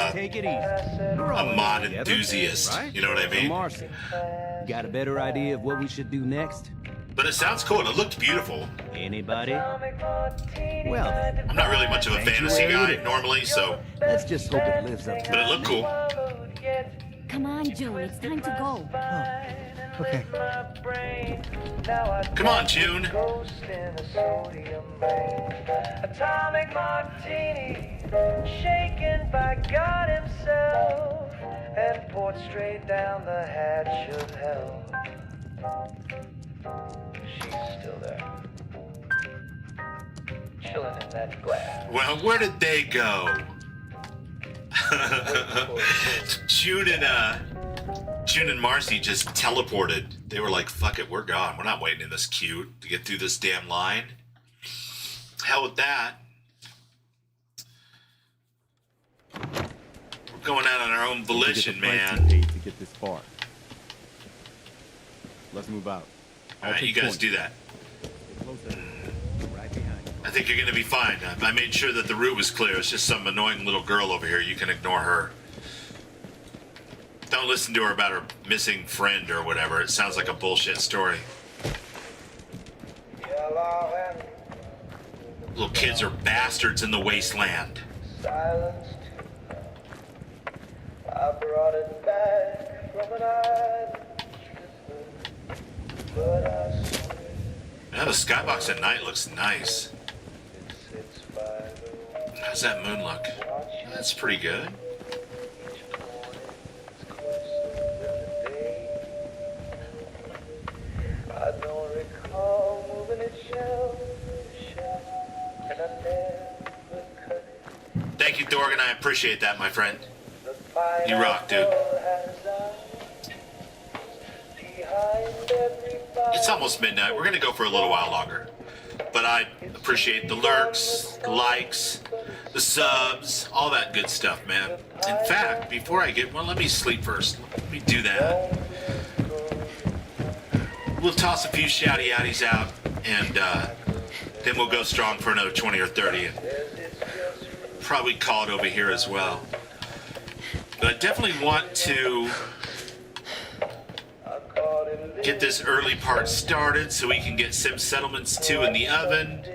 a mod enthusiast. You know what I mean? Marcy, you got a better idea of what we should do next? But it sounds cool and it looked beautiful. Anybody? Well, I'm not really much of a fantasy guy normally, so. Let's just hope it lives up to But it looked cool. Come on, June, it's time to go. Okay. Come on, June. Atomic martini, shaken by God himself, and poured straight down the hatch of hell. She's still there, chilling in that glass. Well, where did they go? June and Marcy just teleported. They were like, fuck it, we're gone. We're not waiting in this queue to get through this damn line. Hell with that. We're going out on our own volition, man. To get this far. Let's move out. Alright, you guys do that. I think you're gonna be fine. I made sure that the route was clear. It's just some annoying little girl over here. You can ignore her. Don't listen to her about her missing friend or whatever. It sounds like a bullshit story. Little kids are bastards in the wasteland. Silenced. I brought it back from an island, but I swear Now the skybox at night looks nice. How's that moon look? That's pretty good. I don't recall moving it shell to shell, and I never cut it. Thank you, Dorgan. I appreciate that, my friend. You rock, dude. It's almost midnight. We're going to go for a little while longer. But I appreciate the lurks, the likes, the subs, all that good stuff, man. In fact, before I get... Well, let me sleep first. Let me do that. We'll toss a few shouty-outies out, and then we'll go strong for another 20 or 30, and probably call it over here as well. But I definitely want to get this early part started so we can get Sim Settlements 2 in the oven,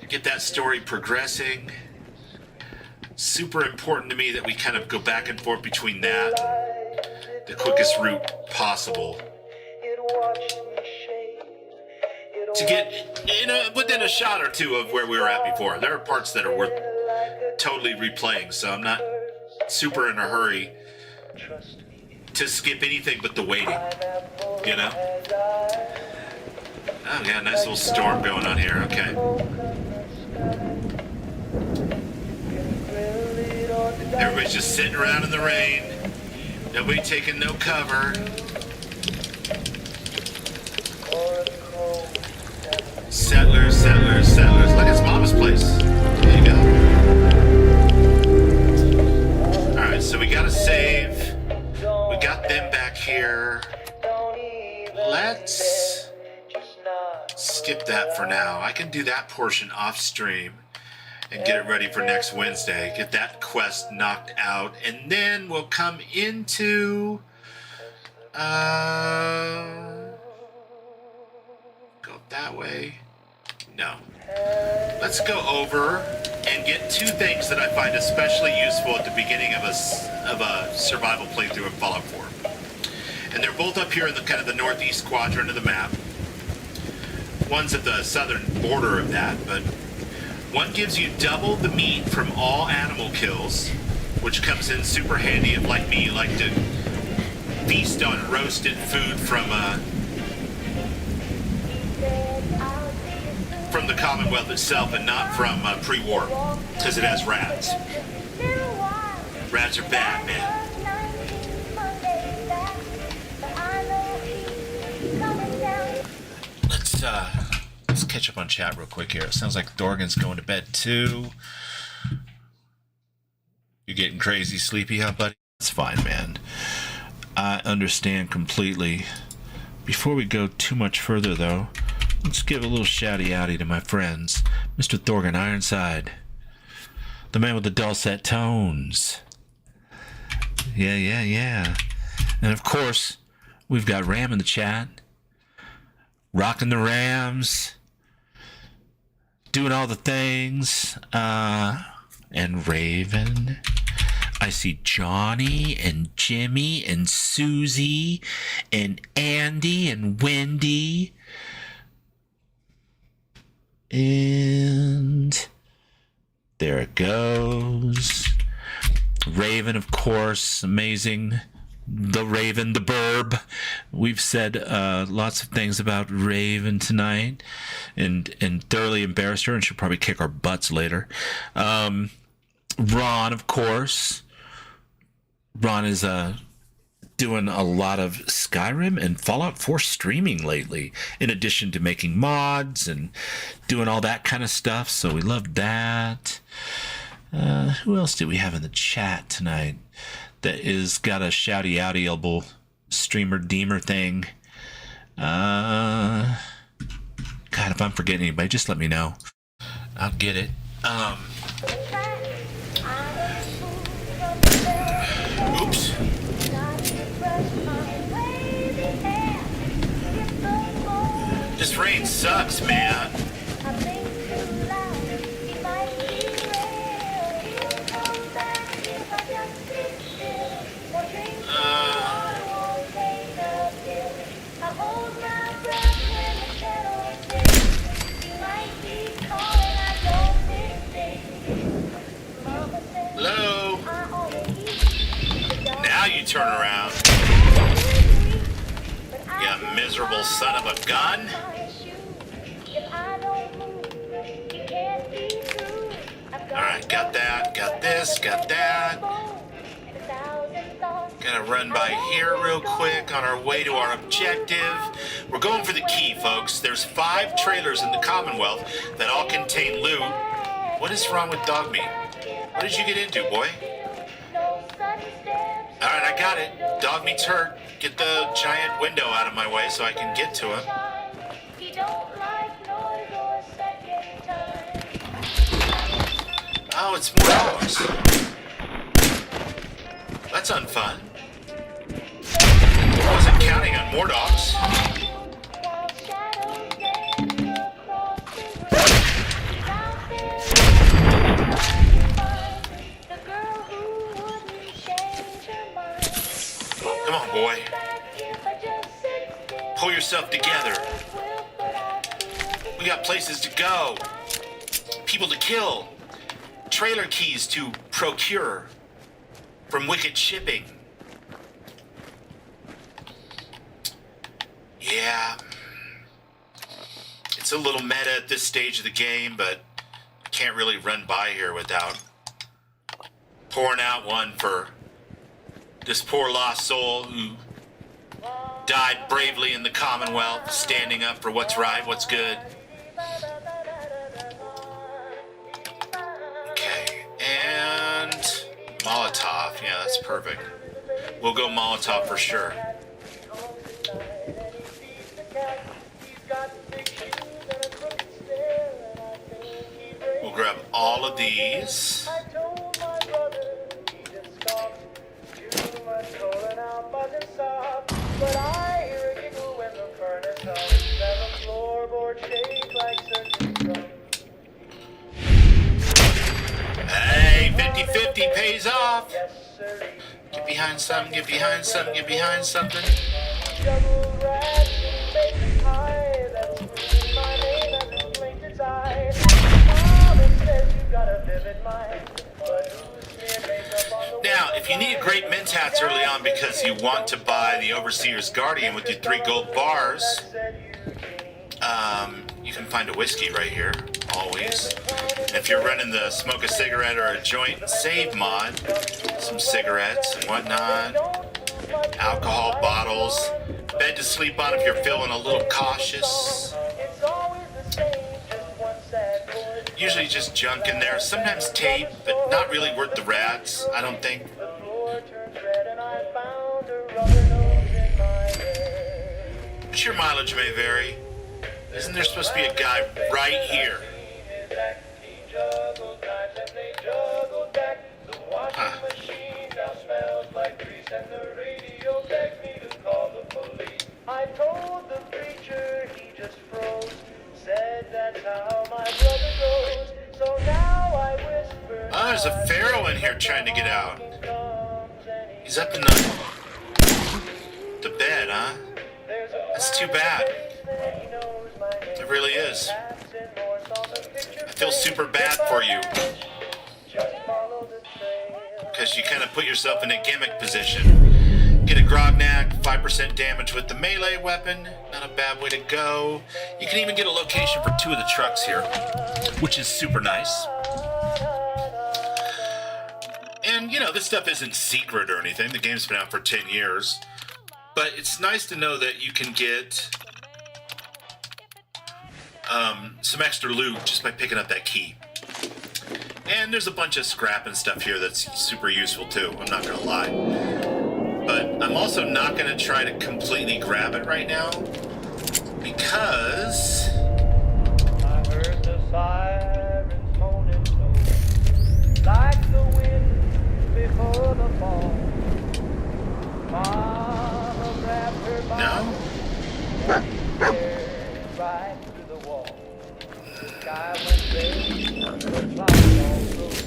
get that story progressing. Super important to me that we kind of go back and forth between that, the quickest route possible, to get within a shot or two of where we were at before. There are parts that are worth totally replaying, so I'm not super in a hurry to skip anything but the waiting, you know? Oh yeah, nice little storm going on here, okay. Everybody's just sitting around in the rain. Nobody taking no cover. let's skip that for now. I can do that portion off stream and get it ready for next Wednesday. Get that quest knocked out, and then we'll come into go that way. No. Let's go over and get two things that I find especially useful at the beginning of a survival playthrough of Fallout 4. And they're both up here in the kind of the northeast quadrant of the map. One's at the southern border of that, but one gives you double the meat from all animal kills, which comes in super handy if, like me, you like to feast on roasted food from the Commonwealth itself and not from pre-war, because it has rats. Rats are bad, man. Let's catch up on chat real quick here. It sounds like Dorgan's going to bed too. You getting crazy sleepy, huh, buddy? It's fine, man. I understand completely. Before we go too much further, though, let's give a little shouty-outy to my friends. Mr. Thorgan Ironside. The man with the dulcet tones. Yeah. And of course, we've got Ram in the chat. Rocking the Rams. Doing all the things. And Raven. I see Johnny and Jimmy and Susie and Andy and Wendy. And there it goes. Raven, of course, amazing. The Raven, the Burb. We've said lots of things about Raven tonight and thoroughly embarrassed her, and she'll probably kick our butts later. Ron, of course. Ron is doing a lot of Skyrim and Fallout 4 streaming lately, in addition to making mods and doing all that kind of stuff, so we love that. Who else do we have in the chat tonight that is got a shouty-outy elbow streamer deemer thing? God, if I'm forgetting anybody, just let me know. I'll get it. Oops. This rain sucks, man. Hello? Now you turn around. You miserable son of a gun. Alright, got that, got this, got that. Gonna run by here real quick on our way to our objective. We're going for the key, folks. There's 5 trailers in the Commonwealth that all contain loot. What is wrong with dog meat? What did you get into, boy? Alright, I got it. Dog meat's hurt. Get the giant window out of my way so I can get to him. Oh, it's more dogs. That's unfun. I wasn't counting on more dogs. Come on, boy. Pull yourself together. We got places to go. People to kill. Trailer keys to procure from Wicked Shipping. Yeah. It's a little meta at this stage of the game, but I can't really run by here without pouring out one for this poor lost soul who died bravely in the Commonwealth, standing up for what's right, what's good. Okay, and Molotov. Yeah, that's perfect. We'll go Molotov for sure. these. But I hear a giggle when the furnace hums and the floorboard shake like certain drums. Hey, 50-50 pays off. Get behind something, get behind something, get behind something. Juggle rats and bake pie. That's screaming my name as it blinked its eye. Mama says you got a vivid mind, but who's smeared makeup on the Now, if you need great mint hats early on because you want to buy the Overseer's Guardian with your 3 gold bars, you can find a whiskey right here, always. And if you're running the smoke a cigarette or a joint and save mod, some cigarettes and whatnot, alcohol bottles, bed to sleep on if you're feeling a little cautious. Usually just junk in there, sometimes tape, but not really worth the rats, I don't think. But your mileage may vary. Isn't there supposed to be a guy right here? Huh. I told the preacher, he just froze. Said that's how my brother goes. So now I whisper. Oh, there's a pharaoh in here trying to get out. He's up in the bed, huh? That's too bad. It really is. I feel super bad for you. Because you kind of put yourself in a gimmick position. Get a grognak, 5% damage with the melee weapon. Not a bad way to go. You can even get a location for 2 of the trucks here, which is super nice. And, you know, this stuff isn't secret or anything. The game's been out for 10 years. But it's nice to know that you can get some extra loot just by picking up that key. And there's a bunch of scrap and stuff here that's super useful too, I'm not gonna lie. But I'm also not gonna try to completely grab it right now, because I heard the sirens moaning low, like the wind before the fall. Mama grabbed her Bible and she stared right to the wall. The sky went red, the clouds all closed.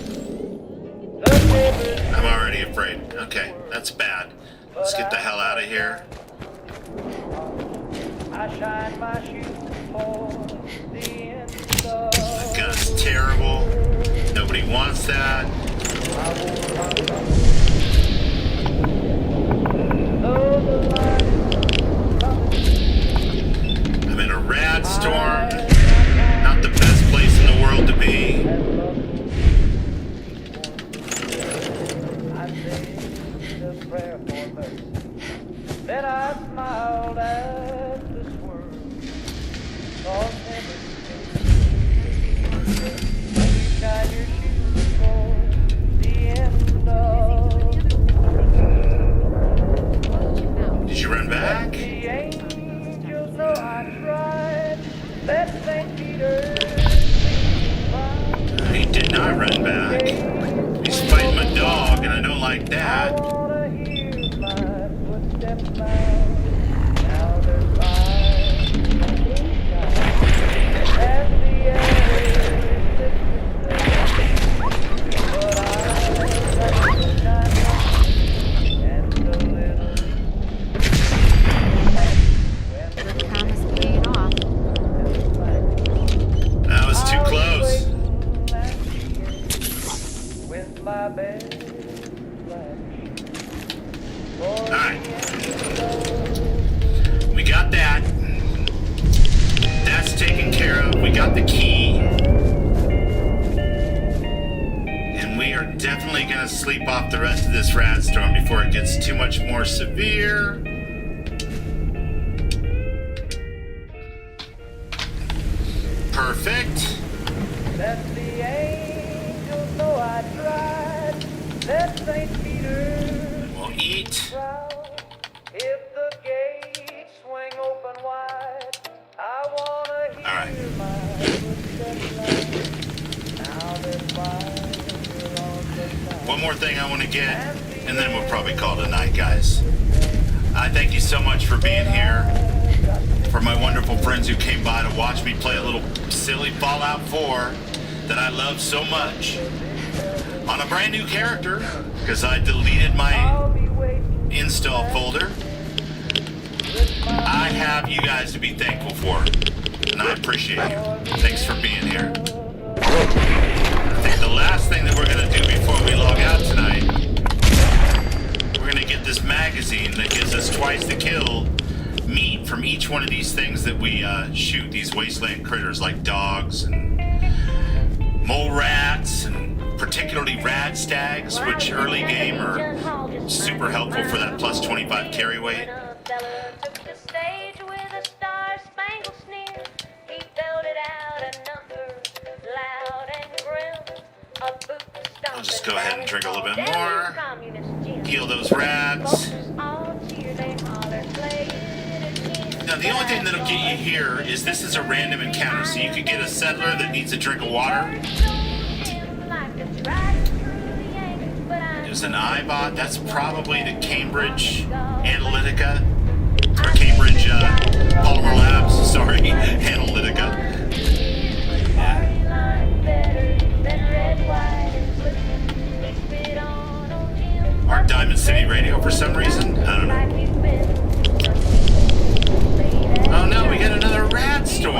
The neighbors I'm already afraid. Okay, that's bad. Let's get the hell out of here. I shine my shoes for the end of The gun's terrible. Nobody wants that. I'm in a rad storm. Not the best place in the world to be. I said a prayer for mercy. Then I smiled at the swerve. Cause heaven when you shine your shoes for the end of. Did you run back? The angels know I tried. Let St. Peter. He did not run back. He's fighting my dog, and I don't like that. That was too close. Alright. We got that. That's taken care of. We got the key. And we are definitely going to sleep off the rest of this rad storm before it gets too much more severe. Perfect. Let the angels know I tried. Let St. Peter. We'll eat. If the gates swing open wide, I wanna hear All right. my footsteps loud. Now there's One more thing I want to get, and then we'll probably call it a night, guys. I thank you so much for being here. For my wonderful friends who came by to watch me play a little silly Fallout 4 that I love so much on a brand new character, because I deleted my install folder. I have you guys to be thankful for, and I appreciate you. Thanks for being here. I think the last thing that we're going to do before we log out tonight, we're going to get this magazine that gives us twice the kill meat from each one of these things that we shoot, these wasteland critters like dogs and mole rats, and particularly rad stags, which early game are super helpful for that plus 25 carry weight. I'll just go ahead and drink a little bit more. Heal those rats. Now, the only thing that'll get you here is this is a random encounter, so you could get a settler that needs a drink of water. There's an iBot. That's probably the Cambridge Analytica, or Cambridge Polymer Labs. Sorry, Analytica. Our Diamond City Radio for some reason. I don't know. Oh no, we got another rat storm.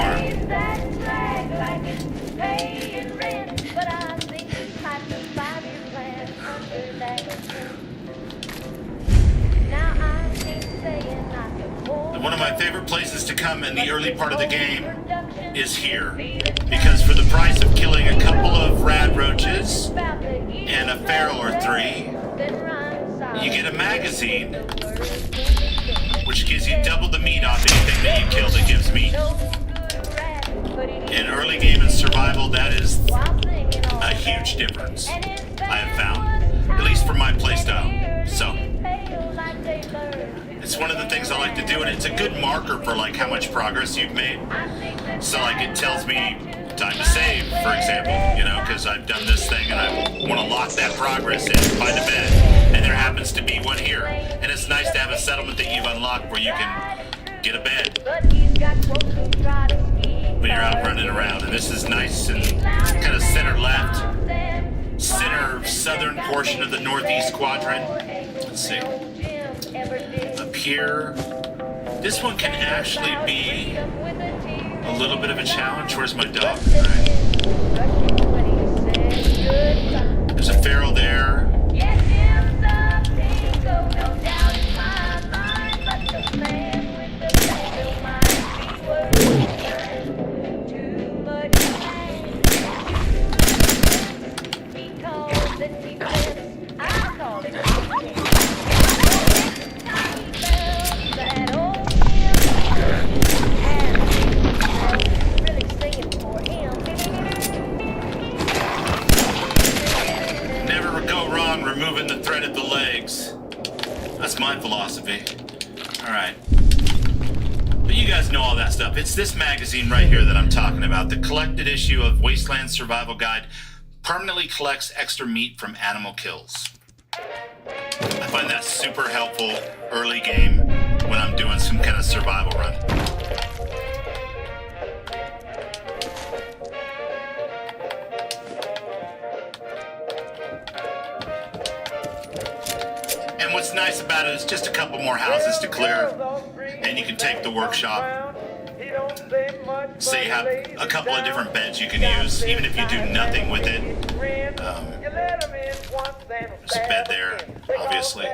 One of my favorite places to come in the early part of the game is here, because for the price of killing a couple of rad roaches and a feral or three, you get a magazine which gives you double the meat off anything that you kill that gives meat. In early game and survival, that is a huge difference, I have found, at least for my playstyle. So it's one of the things I like to do, and it's a good marker for like how much progress you've made. So like it tells me time to save, for example, you know, because I've done this thing and I want to lock that progress in, find a bed, and there happens to be one here. And it's nice to have a settlement that you've unlocked where you can get a bed when you're out running around. And this is nice and kind of center left, center southern portion of the northeast quadrant. Let's see. Up here, this one can actually be a little bit of a challenge. Where's my dog? Right. There's a feral there. Removing the thread at the legs. That's my philosophy. Alright. But you guys know all that stuff. It's this magazine right here that I'm talking about. The collected issue of Wasteland Survival Guide permanently collects extra meat from animal kills. I find that super helpful early game when I'm doing some kind of survival run. What's nice about it is just a couple more houses to clear, and you can take the workshop. Say you have a couple of different beds you can use, even if you do nothing with it. There's a bed there, obviously.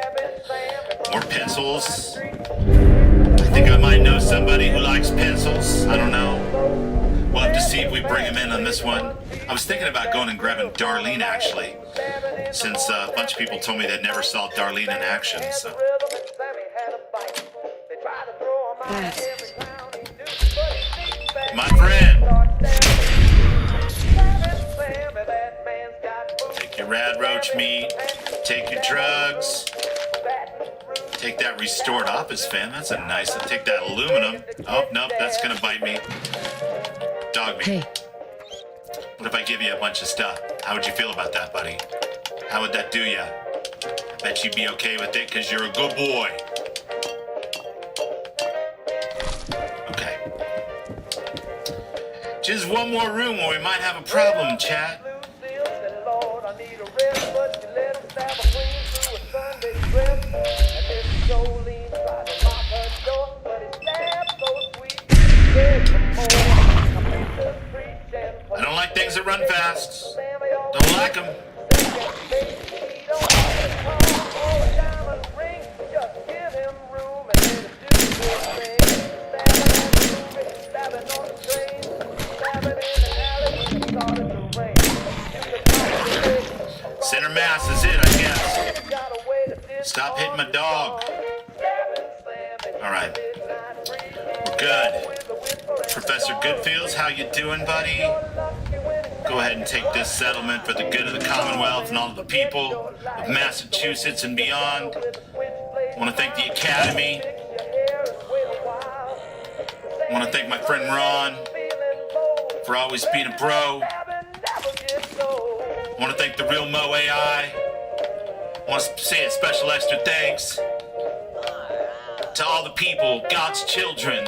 More pencils. I think I might know somebody who likes pencils. I don't know. We'll have to see if we bring him in on this one. I was thinking about going and grabbing Darlene, actually, since a bunch of people told me they never saw Darlene in action, so. My friend! Take your rad roach meat, take your drugs, take that restored office fan, that's a nice, take that aluminum. Oh, nope, that's gonna bite me. Dog meat. Hey. What if I give you a bunch of stuff? How would you feel about that, buddy? How would that do ya? I bet you'd be okay with it because you're a good boy. Okay. Just one more room or we might have a problem, chat. I don't like things that run fast. Don't like them. Center mass is it, I guess. Stop hitting my dog. All right. We're good. Professor Goodfields, how you doing, buddy? Go ahead and take this settlement for the good of the Commonwealth and all of the people of Massachusetts and beyond. I want to thank the Academy. I want to thank my friend Ron for always being a bro. I want to thank the real Mo AI. I want to say a special extra thanks to all the people, God's children,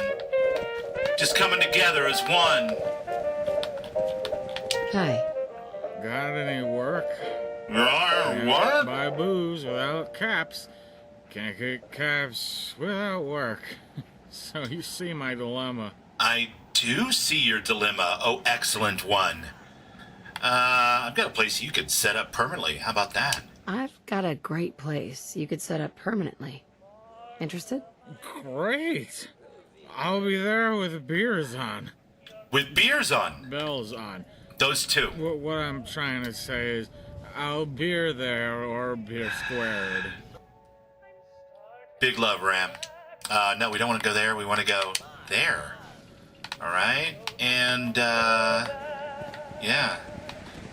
just coming together as one. Hi. Got any work? What? Buy booze without caps. Can't get caps without work. So you see my dilemma. I do see your dilemma. Oh, excellent one. I've got a place you could set up permanently. How about that? I've got a great place you could set up permanently. Interested? Great. I'll be there with beers on. With beers on? Bells on. Those two. What I'm trying to say is, I'll beer there or beer squared. Big love, Ram. No, we don't want to go there. We want to go there. All right. And, yeah.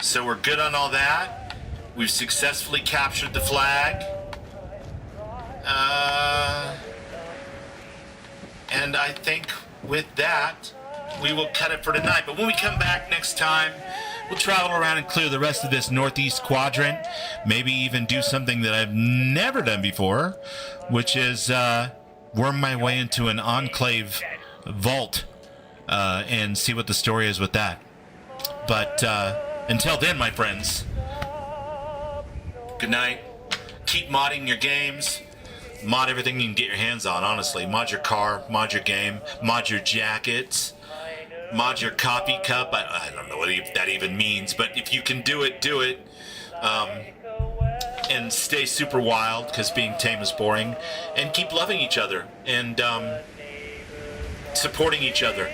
So we're good on all that. We've successfully captured the flag. And I think with that, we will cut it for tonight. But when we come back next time, we'll travel around and clear the rest of this northeast quadrant. Maybe even do something that I've never done before, which is worm my way into an enclave vault and see what the story is with that. But until then, my friends, good night. Keep modding your games. Mod everything you can get your hands on, honestly. Mod your car, mod your game, mod your jackets, mod your coffee cup. I don't know what that even means, but if you can do it, do it. And stay super wild, because being tame is boring. And keep loving each other and supporting each other.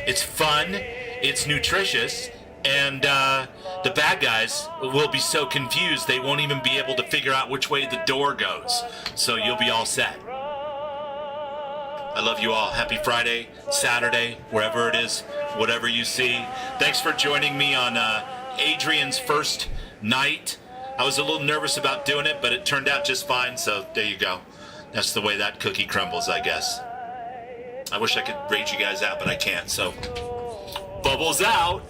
It's fun, it's nutritious, and the bad guys will be so confused they won't even be able to figure out which way the door goes. So you'll be all set. I love you all. Happy Friday, Saturday, wherever it is, whatever you see. Thanks for joining me on Adrian's first night. I was a little nervous about doing it, but it turned out just fine, so there you go. That's the way that cookie crumbles, I guess. I wish I could rage you guys out, but I can't, so Bubbles out!